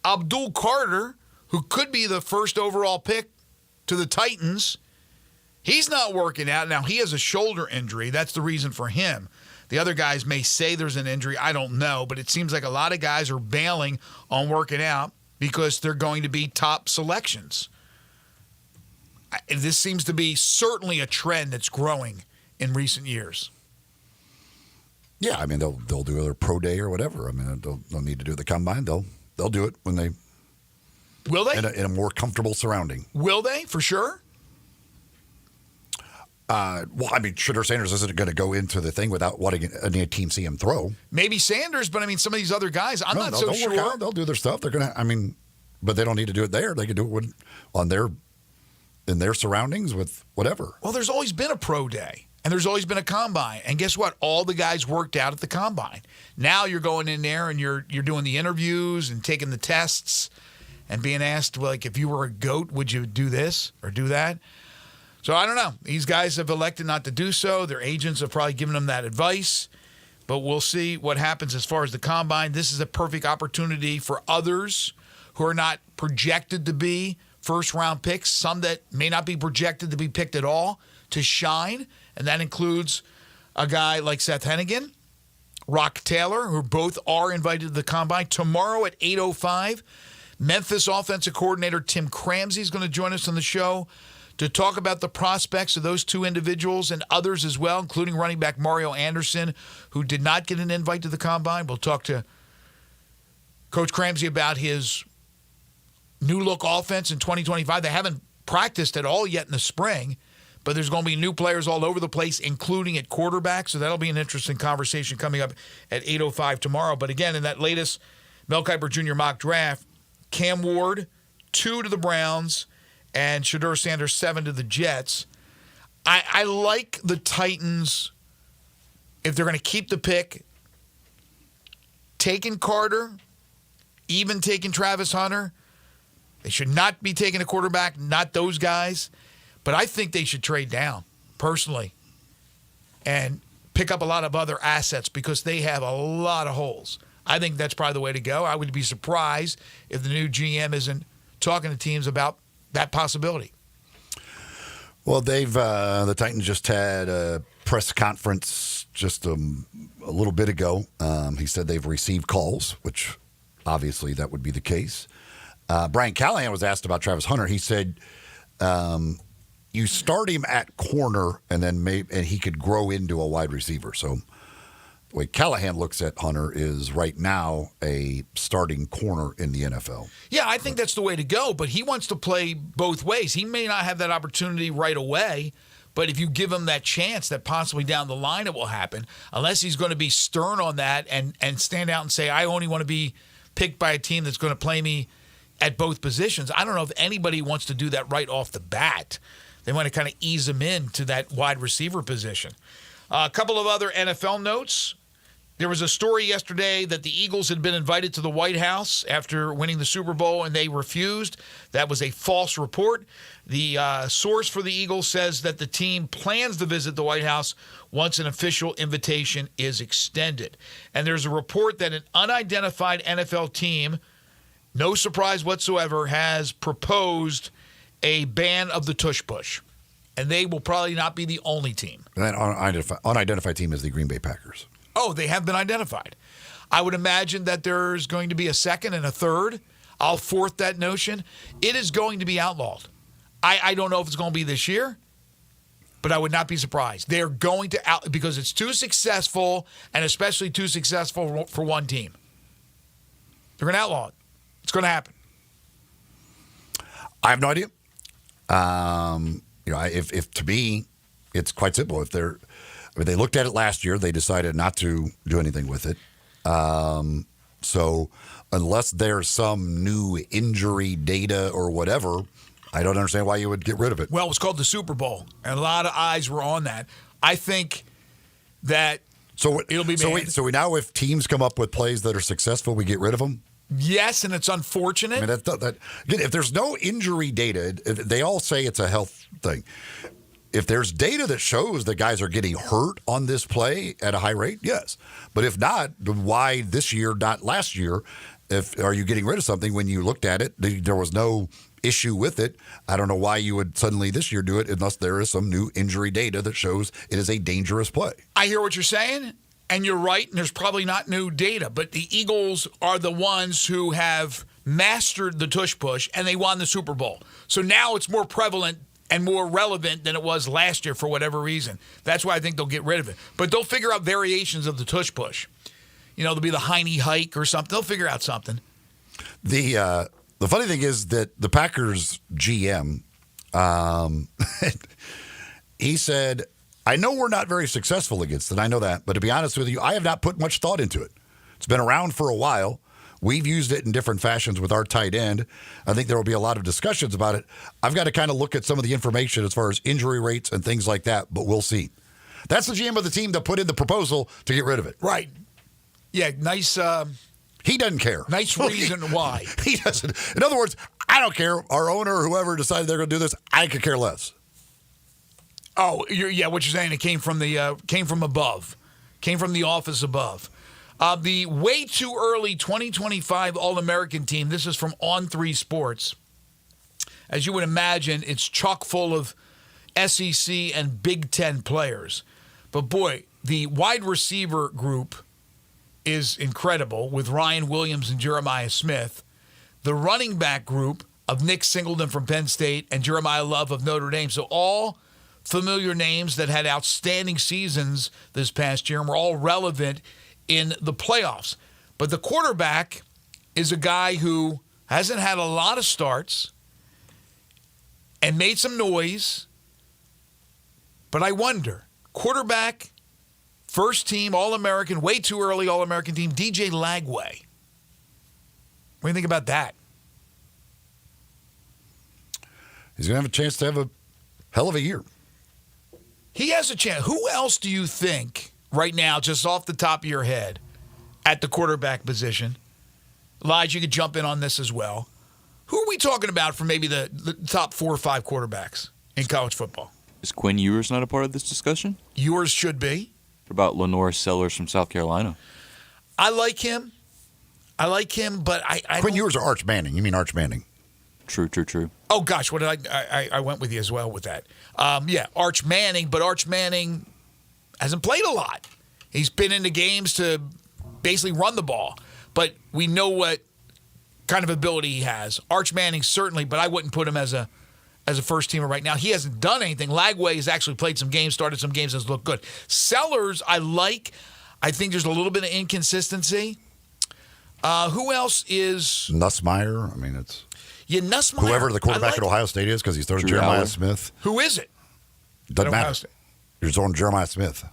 [SPEAKER 2] Abdul Carter, who could be the first overall pick to the Titans, he's not working out. Now, he has a shoulder injury. That's the reason for him. The other guys may say there's an injury. I don't know. But it seems like a lot of guys are bailing on working out because they're going to be top selections. This seems to be certainly a trend that's growing in recent years.
[SPEAKER 3] Yeah, I mean, they'll do their pro day or whatever. I mean, they'll need to do the combine. They'll do it when they
[SPEAKER 2] will they
[SPEAKER 3] in a more comfortable surrounding.
[SPEAKER 2] Will they for sure?
[SPEAKER 3] Well, I mean, Shedeur Sanders isn't going to go into the thing without wanting any team see him throw.
[SPEAKER 2] Maybe Sanders, but I mean, some of these other guys, I'm not so sure.
[SPEAKER 3] Work out. They'll do their stuff. They're going to. I mean, but they don't need to do it there. They can do it in their surroundings with whatever.
[SPEAKER 2] Well, there's always been a pro day. And there's always been a combine. And guess what? All the guys worked out at the combine. Now you're going in there and you're doing the interviews and taking the tests and being asked, well, like, if you were a GOAT, would you do this or do that? So I don't know. These guys have elected not to do so. Their agents have probably given them that advice. But we'll see what happens as far as the combine. This is a perfect opportunity for others who are not projected to be first-round picks, some that may not be projected to be picked at all, to shine. And that includes a guy like Seth Hennigan, Rock Taylor, who both are invited to the combine. Tomorrow at 8:05, Memphis offensive coordinator Tim Cramsey is going to join us on the show to talk about the prospects of those two individuals and others as well, including running back Mario Anderson, who did not get an invite to the combine. We'll talk to Coach Cramsey about his new look offense in 2025. They haven't practiced at all yet in the spring. but there's going to be new players all over the place, including at quarterback. So that'll be an interesting conversation coming up at 8:05 tomorrow. But again, in that latest Mel Kiper Jr. mock draft, Cam Ward, 2 to the Browns, and Shedeur Sanders, 7 to the Jets. I like the Titans, if they're going to keep the pick, taking Carter, even taking Travis Hunter. They should not be taking a quarterback, not those guys. But I think they should trade down, personally, and pick up a lot of other assets because they have a lot of holes. I think that's probably the way to go. I would be surprised if the new GM isn't talking to teams about that possibility.
[SPEAKER 3] Well, the Titans just had a press conference just a little bit ago. He said they've received calls, which obviously that would be the case. Brian Callahan was asked about Travis Hunter. He said, you start him at corner and then and he could grow into a wide receiver. So the way Callahan looks at Hunter is right now a starting corner in the NFL.
[SPEAKER 2] Yeah, I think that's the way to go, but he wants to play both ways. He may not have that opportunity right away, but if you give him that chance that possibly down the line it will happen, unless he's going to be stern on that and stand out and say, I only want to be picked by a team that's going to play me at both positions. I don't know if anybody wants to do that right off the bat. They want to kind of ease him into that wide receiver position. A couple of other NFL notes. There was a story yesterday that the Eagles had been invited to the White House after winning the Super Bowl, and they refused. That was a false report. The source for the Eagles says that the team plans to visit the White House once an official invitation is extended. And there's a report that an unidentified NFL team, no surprise whatsoever, has proposed a ban of the tush push. And they will probably not be the only team.
[SPEAKER 3] And that unidentified team is the Green Bay Packers.
[SPEAKER 2] Oh, they have been identified. I would imagine that there's going to be a second and a third. I'll fourth that notion. It is going to be outlawed. I don't know if it's going to be this year, but I would not be surprised. They're going to because it's too successful, and especially too successful for one team. They're going to outlaw it. It's going to happen.
[SPEAKER 3] I have no idea. If to me, it's quite simple. They looked at it last year. They decided not to do anything with it. So unless there's some new injury data or whatever, I don't understand why you would get rid of it.
[SPEAKER 2] Well, it was called the Super Bowl, and a lot of eyes were on that. I think that it'll be banned.
[SPEAKER 3] So now if teams come up with plays that are successful, we get rid of them?
[SPEAKER 2] Yes, and it's unfortunate.
[SPEAKER 3] I mean, again, if there's no injury data, they all say it's a health thing. If there's data that shows that guys are getting hurt on this play at a high rate, yes. But if not, why this year, not last year? Are you getting rid of something when you looked at it? There was no issue with it. I don't know why you would suddenly this year do it unless there is some new injury data that shows it is a dangerous play.
[SPEAKER 2] I hear what you're saying, and you're right, and there's probably not new data, but the Eagles are the ones who have mastered the tush push, and they won the Super Bowl. So now it's more prevalent and more relevant than it was last year for whatever reason. That's why I think they'll get rid of it. But they'll figure out variations of the tush push. There'll be the Heine hike or something. They'll figure out something.
[SPEAKER 3] The funny thing is that the Packers GM, he said, I know we're not very successful against it. I know that. But to be honest with you, I have not put much thought into it. It's been around for a while. We've used it in different fashions with our tight end. I think there will be a lot of discussions about it. I've got to kind of look at some of the information as far as injury rates and things like that, but we'll see. That's the GM of the team that put in the proposal to get rid of it.
[SPEAKER 2] Right. Yeah, nice.
[SPEAKER 3] He doesn't care.
[SPEAKER 2] Nice reason why.
[SPEAKER 3] He doesn't. In other words, I don't care. Our owner or whoever decided they're going to do this, I could care less.
[SPEAKER 2] Oh, what you're saying, it came from above. Came from the office above. The way too early 2025 All-American team, this is from On3 Sports. As you would imagine, it's chock full of SEC and Big Ten players. But boy, the wide receiver group is incredible with Ryan Williams and Jeremiah Smith. The running back group of Nick Singleton from Penn State and Jeremiah Love of Notre Dame. So all familiar names that had outstanding seasons this past year and were all relevant in the playoffs. But the quarterback is a guy who hasn't had a lot of starts and made some noise But I wonder, quarterback, first team, All-American, way too early All-American team, DJ Lagway. What do you think about that?
[SPEAKER 3] He's going to have a chance to have a hell of a year.
[SPEAKER 2] He has a chance. Who else do you think right now, just off the top of your head, at the quarterback position? Lige, you could jump in on this as well. Who are we talking about for maybe the top 4 or 5 quarterbacks in college football?
[SPEAKER 4] Is Quinn Ewers not a part of this discussion?
[SPEAKER 2] Ewers should be.
[SPEAKER 4] What about Lenore Sellers from South Carolina?
[SPEAKER 2] I like him, but I
[SPEAKER 3] Quinn Ewers or Arch Manning? You mean Arch Manning?
[SPEAKER 4] True.
[SPEAKER 2] Oh, gosh, what did I went with you as well with that. Yeah, Arch Manning, but Arch Manning hasn't played a lot. He's been in the games to basically run the ball, but we know what kind of ability he has. Arch Manning certainly, but I wouldn't put him as a first teamer right now. He hasn't done anything. Lagway has actually played some games, started some games, has looked good. Sellers, I like. I think there's a little bit of inconsistency. Who else is
[SPEAKER 3] Nussmeier? I mean, it's
[SPEAKER 2] Nussmeier.
[SPEAKER 3] Whoever the quarterback at Ohio State is, because he's throwing Jeremiah Smith.
[SPEAKER 2] Who is it?
[SPEAKER 3] Doesn't matter. You're throwing Jeremiah Smith.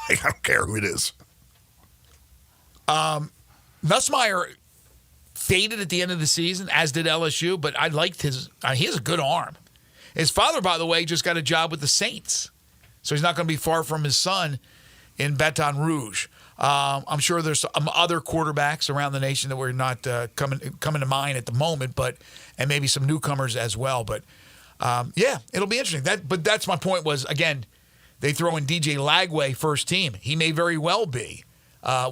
[SPEAKER 3] I don't care who it is.
[SPEAKER 2] Nussmeier faded at the end of the season, as did LSU, but I liked his he has a good arm. His father, by the way, just got a job with the Saints, so he's not going to be far from his son in Baton Rouge. I'm sure there's some other quarterbacks around the nation that we're not coming to mind at the moment, and maybe some newcomers as well. But yeah, it'll be interesting. But that's my point. Was again, they throw in DJ Lagway first team. He may very well be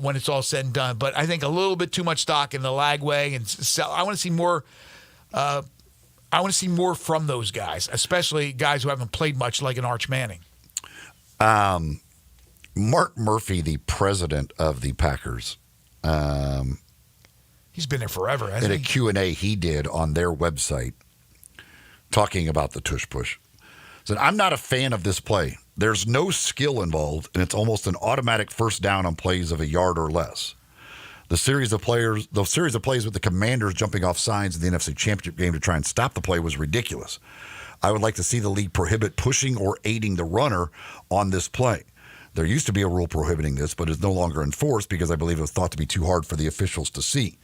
[SPEAKER 2] when it's all said and done. But I think a little bit too much stock in the Lagway, and I want to see more. I want to see more from those guys, especially guys who haven't played much, like an Arch Manning.
[SPEAKER 3] Mark Murphy, the president of the Packers,
[SPEAKER 2] he's been there forever, hasn't
[SPEAKER 3] he? In
[SPEAKER 2] a
[SPEAKER 3] Q&A he did on their website, talking about the tush push, said, "I'm not a fan of this play. There's no skill involved, and it's almost an automatic first down on plays of a yard or less. The series of plays with the Commanders jumping off sides in the NFC Championship game to try and stop the play was ridiculous. I would like to see the league prohibit pushing or aiding the runner on this play. There used to be a rule prohibiting this, but is no longer enforced because I believe it was thought to be too hard for the officials to see.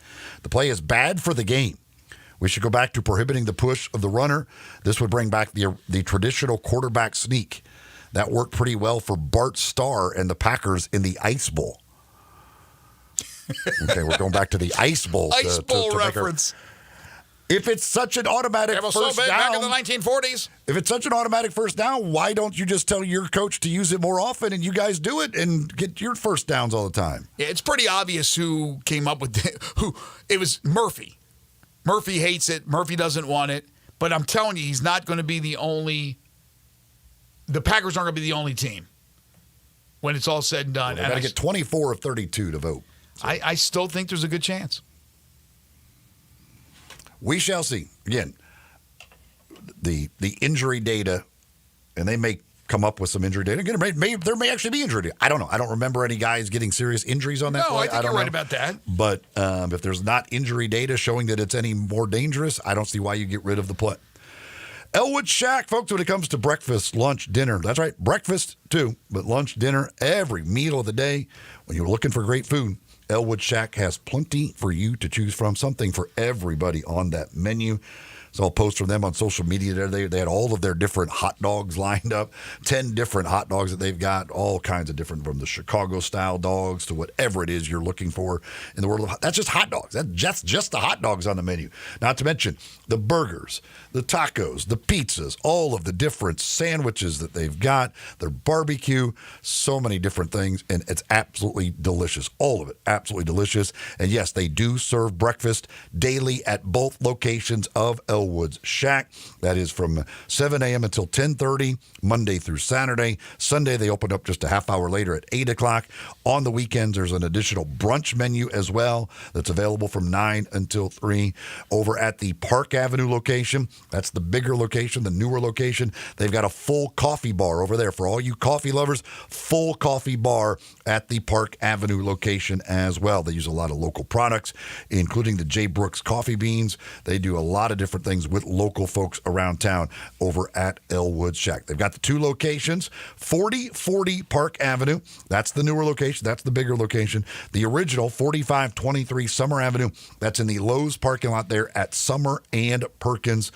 [SPEAKER 3] The play is bad for the game. We should go back to prohibiting the push of the runner. This would bring back the traditional quarterback sneak. That worked pretty well for Bart Starr and the Packers in the Ice Bowl." Okay, we're going back to the Ice Bowl.
[SPEAKER 2] Ice Bowl reference.
[SPEAKER 3] If it's such an automatic first down,
[SPEAKER 2] back in the 1940s.
[SPEAKER 3] If it's such an automatic first down, why don't you just tell your coach to use it more often and you guys do it and get your first downs all the time?
[SPEAKER 2] Yeah, it's pretty obvious who came up with it. It was Murphy. Murphy hates it. Murphy doesn't want it. But I'm telling you, he's not going to be the only. The Packers aren't going to be the only team when it's all said and done.
[SPEAKER 3] Well, they got to get 24 of 32 to vote.
[SPEAKER 2] So. I still think there's a good chance.
[SPEAKER 3] We shall see. Again, the injury data, and they may come up with some injury data. Again, there may actually be injury data. I don't know. I don't remember any guys getting serious injuries on that play.
[SPEAKER 2] I think you're right about that.
[SPEAKER 3] But if there's not injury data showing that it's any more dangerous, I don't see why you get rid of the play. Elwood Shack, folks, when it comes to breakfast, lunch, dinner, that's right, breakfast too, but lunch, dinner, every meal of the day, when you're looking for great food, Elwood Shack has plenty for you to choose from, something for everybody on that menu. So I'll post from them on social media today. They had all of their different hot dogs lined up, 10 different hot dogs that they've got, all kinds of different, from the Chicago-style dogs to whatever it is you're looking for in the world of. That's just hot dogs. That's just the hot dogs on the menu. Not to mention the burgers, the tacos, the pizzas, all of the different sandwiches that they've got, their barbecue, so many different things, and it's absolutely delicious. All of it, absolutely delicious. And yes, they do serve breakfast daily at both locations of Elwood's Shack. That is from 7 a.m. until 10:30, Monday through Saturday. Sunday, they open up just a half hour later at 8 o'clock. On the weekends, there's an additional brunch menu as well that's available from 9 until 3 over at the Park Avenue location. That's the bigger location, the newer location. They've got a full coffee bar over there for all you coffee lovers. Full coffee bar at the Park Avenue location as well. They use a lot of local products, including the J. Brooks coffee beans. They do a lot of different things things with local folks around town over at Elwood Shack. They've got the 2 locations, 4040 Park Avenue. That's the newer location. That's the bigger location. The original, 4523 Summer Avenue. That's in the Lowe's parking lot there at Summer and Perkins.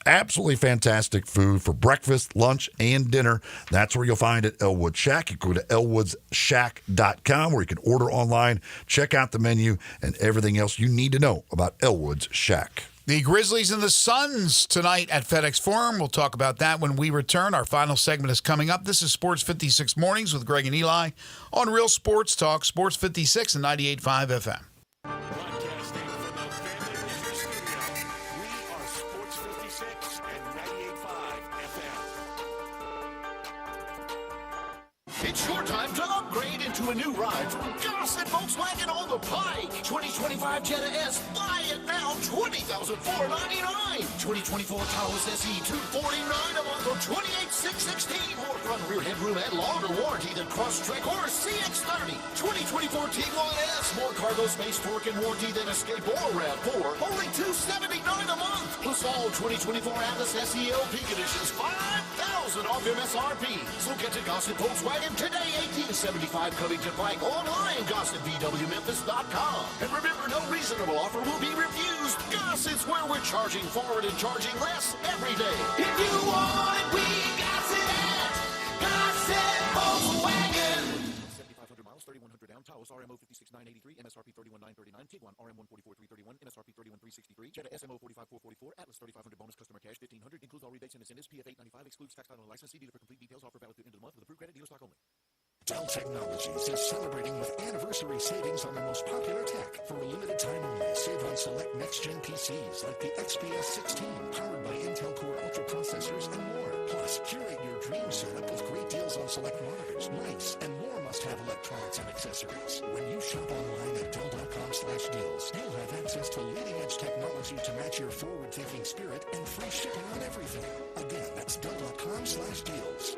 [SPEAKER 3] Absolutely fantastic food for breakfast, lunch, and dinner. That's where you'll find it, Elwood Shack. You go to elwoodshack.com where you can order online, check out the menu, and everything else you need to know about Elwood's Shack.
[SPEAKER 2] The Grizzlies and the Suns tonight at FedEx Forum. We'll talk about that when we return. Our final segment is coming up. This is Sports 56 Mornings with Greg and Eli on Real Sports Talk, Sports 56 and 98.5 FM.
[SPEAKER 1] Broadcasting from the Family Leisure Studio, we are Sports 56 and 98.5 FM.
[SPEAKER 17] It's your time to upgrade into a new ride from Gossett Volkswagen on the Pike. 2025 Jetta S, buy it now, $20,499. 2024 Taurus SE, $249 a month or $28,616. More front and rear headroom and longer warranty than Crosstrek or CX-30. 2024 Tiguan S, more cargo space, torque, and warranty than Escape or RAV4. Only $279 a month. Plus all 2024 Atlas SE LP conditions, $5,000 off MSRP. So get to Gossett Volkswagen today, 1875 Covington Pike, online, GossettVWMemphis.com. And remember, no reasonable offer will be refused. Gossett's where we're charging forward and charging less every day.
[SPEAKER 22] If you want it, we got it at Gossett Volkswagen.
[SPEAKER 10] 7,500 miles, 3,100 down. Taos RMO 56,983. MSRP 31,939. Tiguan RM 144,331. MSRP 31,363. Jetta SMO 45,444. Atlas 3,500 bonus customer cash 1,500. Includes all rebates and incentives. PF 895 excludes tax title and license. See dealer for complete details. Offer valid through end of the month with approved credit dealer stock only.
[SPEAKER 11] Dell Technologies is celebrating with anniversary savings on the most popular tech. For a limited time only, save on select next-gen PCs like the XPS 16, powered by Intel Core Ultra processors and more. Plus, curate your dream setup with great deals on select monitors, mice, and more must-have electronics and accessories. When you shop online at Dell.com/deals, you'll have access to leading-edge technology to match your forward-thinking spirit and free shipping on everything. Again, that's Dell.com/deals.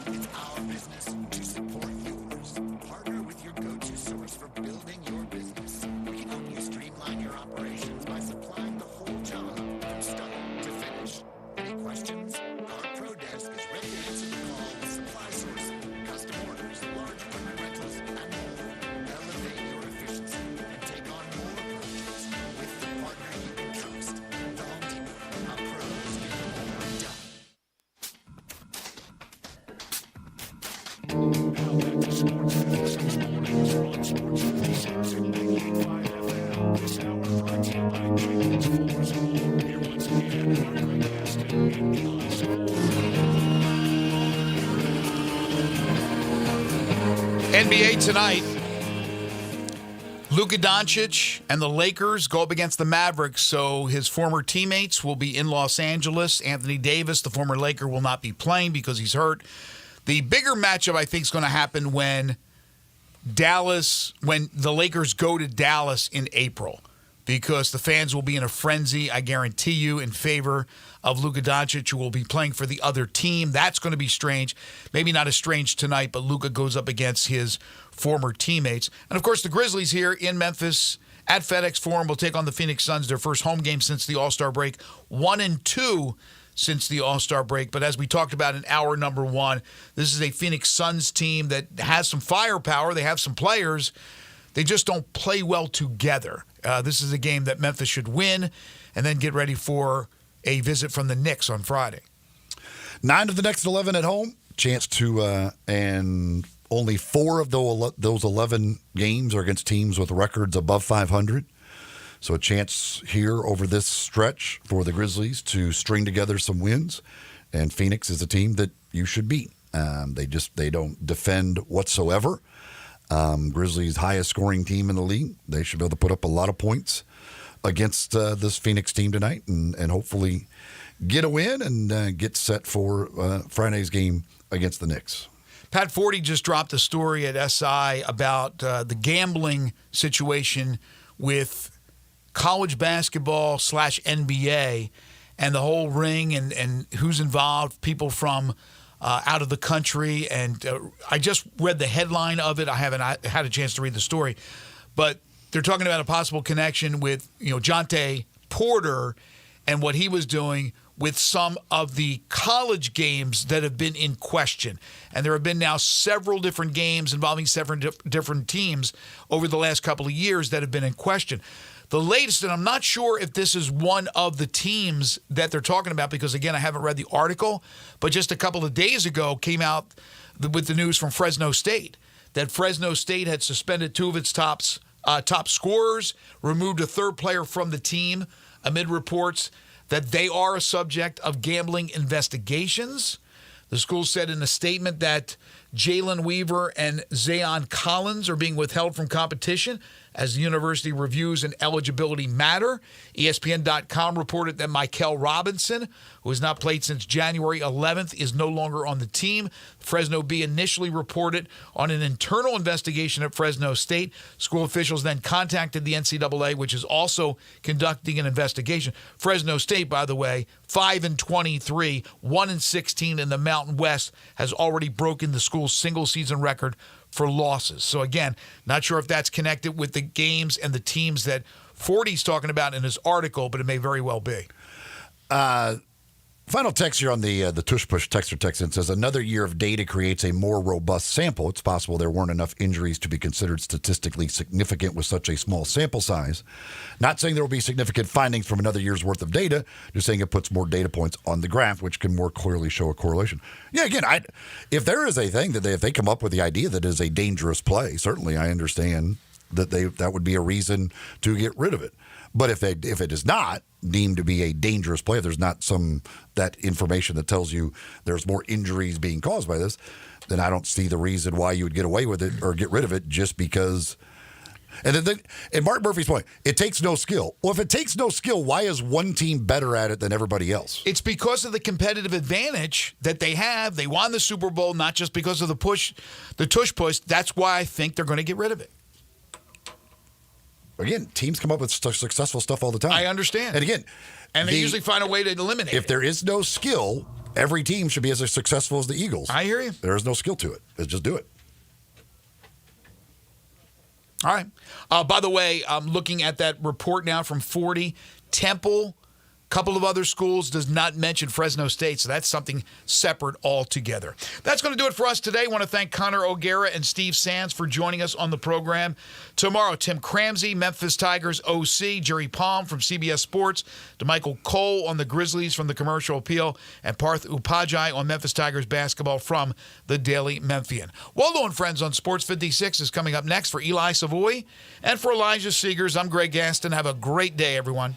[SPEAKER 17] It's our business to support yours. Partner with your go-to source for building your business. We can help you streamline your operations by supplying the whole job from start to finish. Any questions? Our Pro Desk is ready to answer the call with supply sourcing, custom orders, large equipment rentals, and more. Elevate your efficiency and take on more projects with the partner you can trust. The Home Depot. Our pros get more done.
[SPEAKER 1] Now back to Sports 56 Mornings on Sports 56 and 98.5 FM. This hour brought to you by James Floors. Here once again are Greg Gaston and Eli Spore.
[SPEAKER 2] NBA tonight. Luka Doncic and the Lakers go up against the Mavericks, so his former teammates will be in Los Angeles. Anthony Davis, the former Laker, will not be playing because he's hurt. The bigger matchup, I think, is going to happen when the Lakers go to Dallas in April, because the fans will be in a frenzy, I guarantee you, in favor of Luka Doncic, who will be playing for the other team. That's going to be strange. Maybe not as strange tonight, but Luka goes up against his former teammates. And, of course, the Grizzlies here in Memphis at FedEx Forum will take on the Phoenix Suns, their first home game since the All-Star break, 1-2 since the All-Star break. But as we talked about in hour number one, this is a Phoenix Suns team that has some firepower. They have some players. They just don't play well together. This is a game that Memphis should win and then get ready for a visit from the Knicks on Friday.
[SPEAKER 3] 9 of the next 11 at home. Chance to, and only 4 of those 11 games are against teams with records above 500. So a chance here over this stretch for the Grizzlies to string together some wins. And Phoenix is a team that you should beat. They don't defend whatsoever. Grizzlies' highest scoring team in the league. They should be able to put up a lot of points against this Phoenix team tonight and hopefully get a win and get set for Friday's game against the Knicks.
[SPEAKER 2] Pat Forty just dropped a story at SI about the gambling situation with college basketball / NBA and the whole ring and who's involved, people from out of the country. And I just read the headline of it. I haven't had a chance to read the story. But they're talking about a possible connection with, Jonte Porter and what he was doing with some of the college games that have been in question. And there have been now several different games involving several different teams over the last couple of years that have been in question. The latest, and I'm not sure if this is one of the teams that they're talking about because, again, I haven't read the article, but just a couple of days ago came out with the news from Fresno State that Fresno State had suspended two of its top scorers, removed a third player from the team amid reports that they are a subject of gambling investigations. The school said in a statement that Jalen Weaver and Zayon Collins are being withheld from competition as the university reviews an eligibility matter. ESPN.com reported that Michael Robinson, who has not played since January 11th, is no longer on the team. Fresno Bee initially reported on an internal investigation at Fresno State. School officials then contacted the NCAA, which is also conducting an investigation. Fresno State, by the way, 5-23, 1-16 in the Mountain West, has already broken the school's single-season record for losses. So again, not sure if that's connected with the games and the teams that Forty's talking about in his article, but it may very well be.
[SPEAKER 3] Final text here on the Tush Push texter text in says, another year of data creates a more robust sample. It's possible there weren't enough injuries to be considered statistically significant with such a small sample size. Not saying there will be significant findings from another year's worth of data, just saying it puts more data points on the graph, which can more clearly show a correlation. Yeah, again, if there is a thing that if they come up with the idea that it is a dangerous play, certainly I understand that that would be a reason to get rid of it. But if it is not deemed to be a dangerous play, if there's not that information that tells you there's more injuries being caused by this, then I don't see the reason why you would get away with it or get rid of it just because. And Mark Murphy's point, it takes no skill. Well, if it takes no skill, why is one team better at it than everybody else?
[SPEAKER 2] It's because of the competitive advantage that they have. They won the Super Bowl, not just because of the tush push. That's why I think they're going to get rid of it.
[SPEAKER 3] Again, teams come up with successful stuff all the time.
[SPEAKER 2] I understand.
[SPEAKER 3] And again,
[SPEAKER 2] they usually find a way to eliminate it.
[SPEAKER 3] If there is no skill, every team should be as successful as the Eagles.
[SPEAKER 2] I hear you.
[SPEAKER 3] There is no skill to it. Just do it.
[SPEAKER 2] All right. By the way, I'm looking at that report now from 40. Temple, couple of other schools, does not mention Fresno State, so that's something separate altogether. That's going to do it for us today. I want to thank Connor O'Gara and Steve Sands for joining us on the program. Tomorrow, Tim Cramsey, Memphis Tigers OC, Jerry Palm from CBS Sports, DeMichael Cole on the Grizzlies from the Commercial Appeal, and Parth Upadhyay on Memphis Tigers basketball from the Daily Memphian. Waldo and Friends on Sports 56 is coming up next for Eli Savoy and for Elijah Seegers. I'm Greg Gaston. Have a great day, everyone.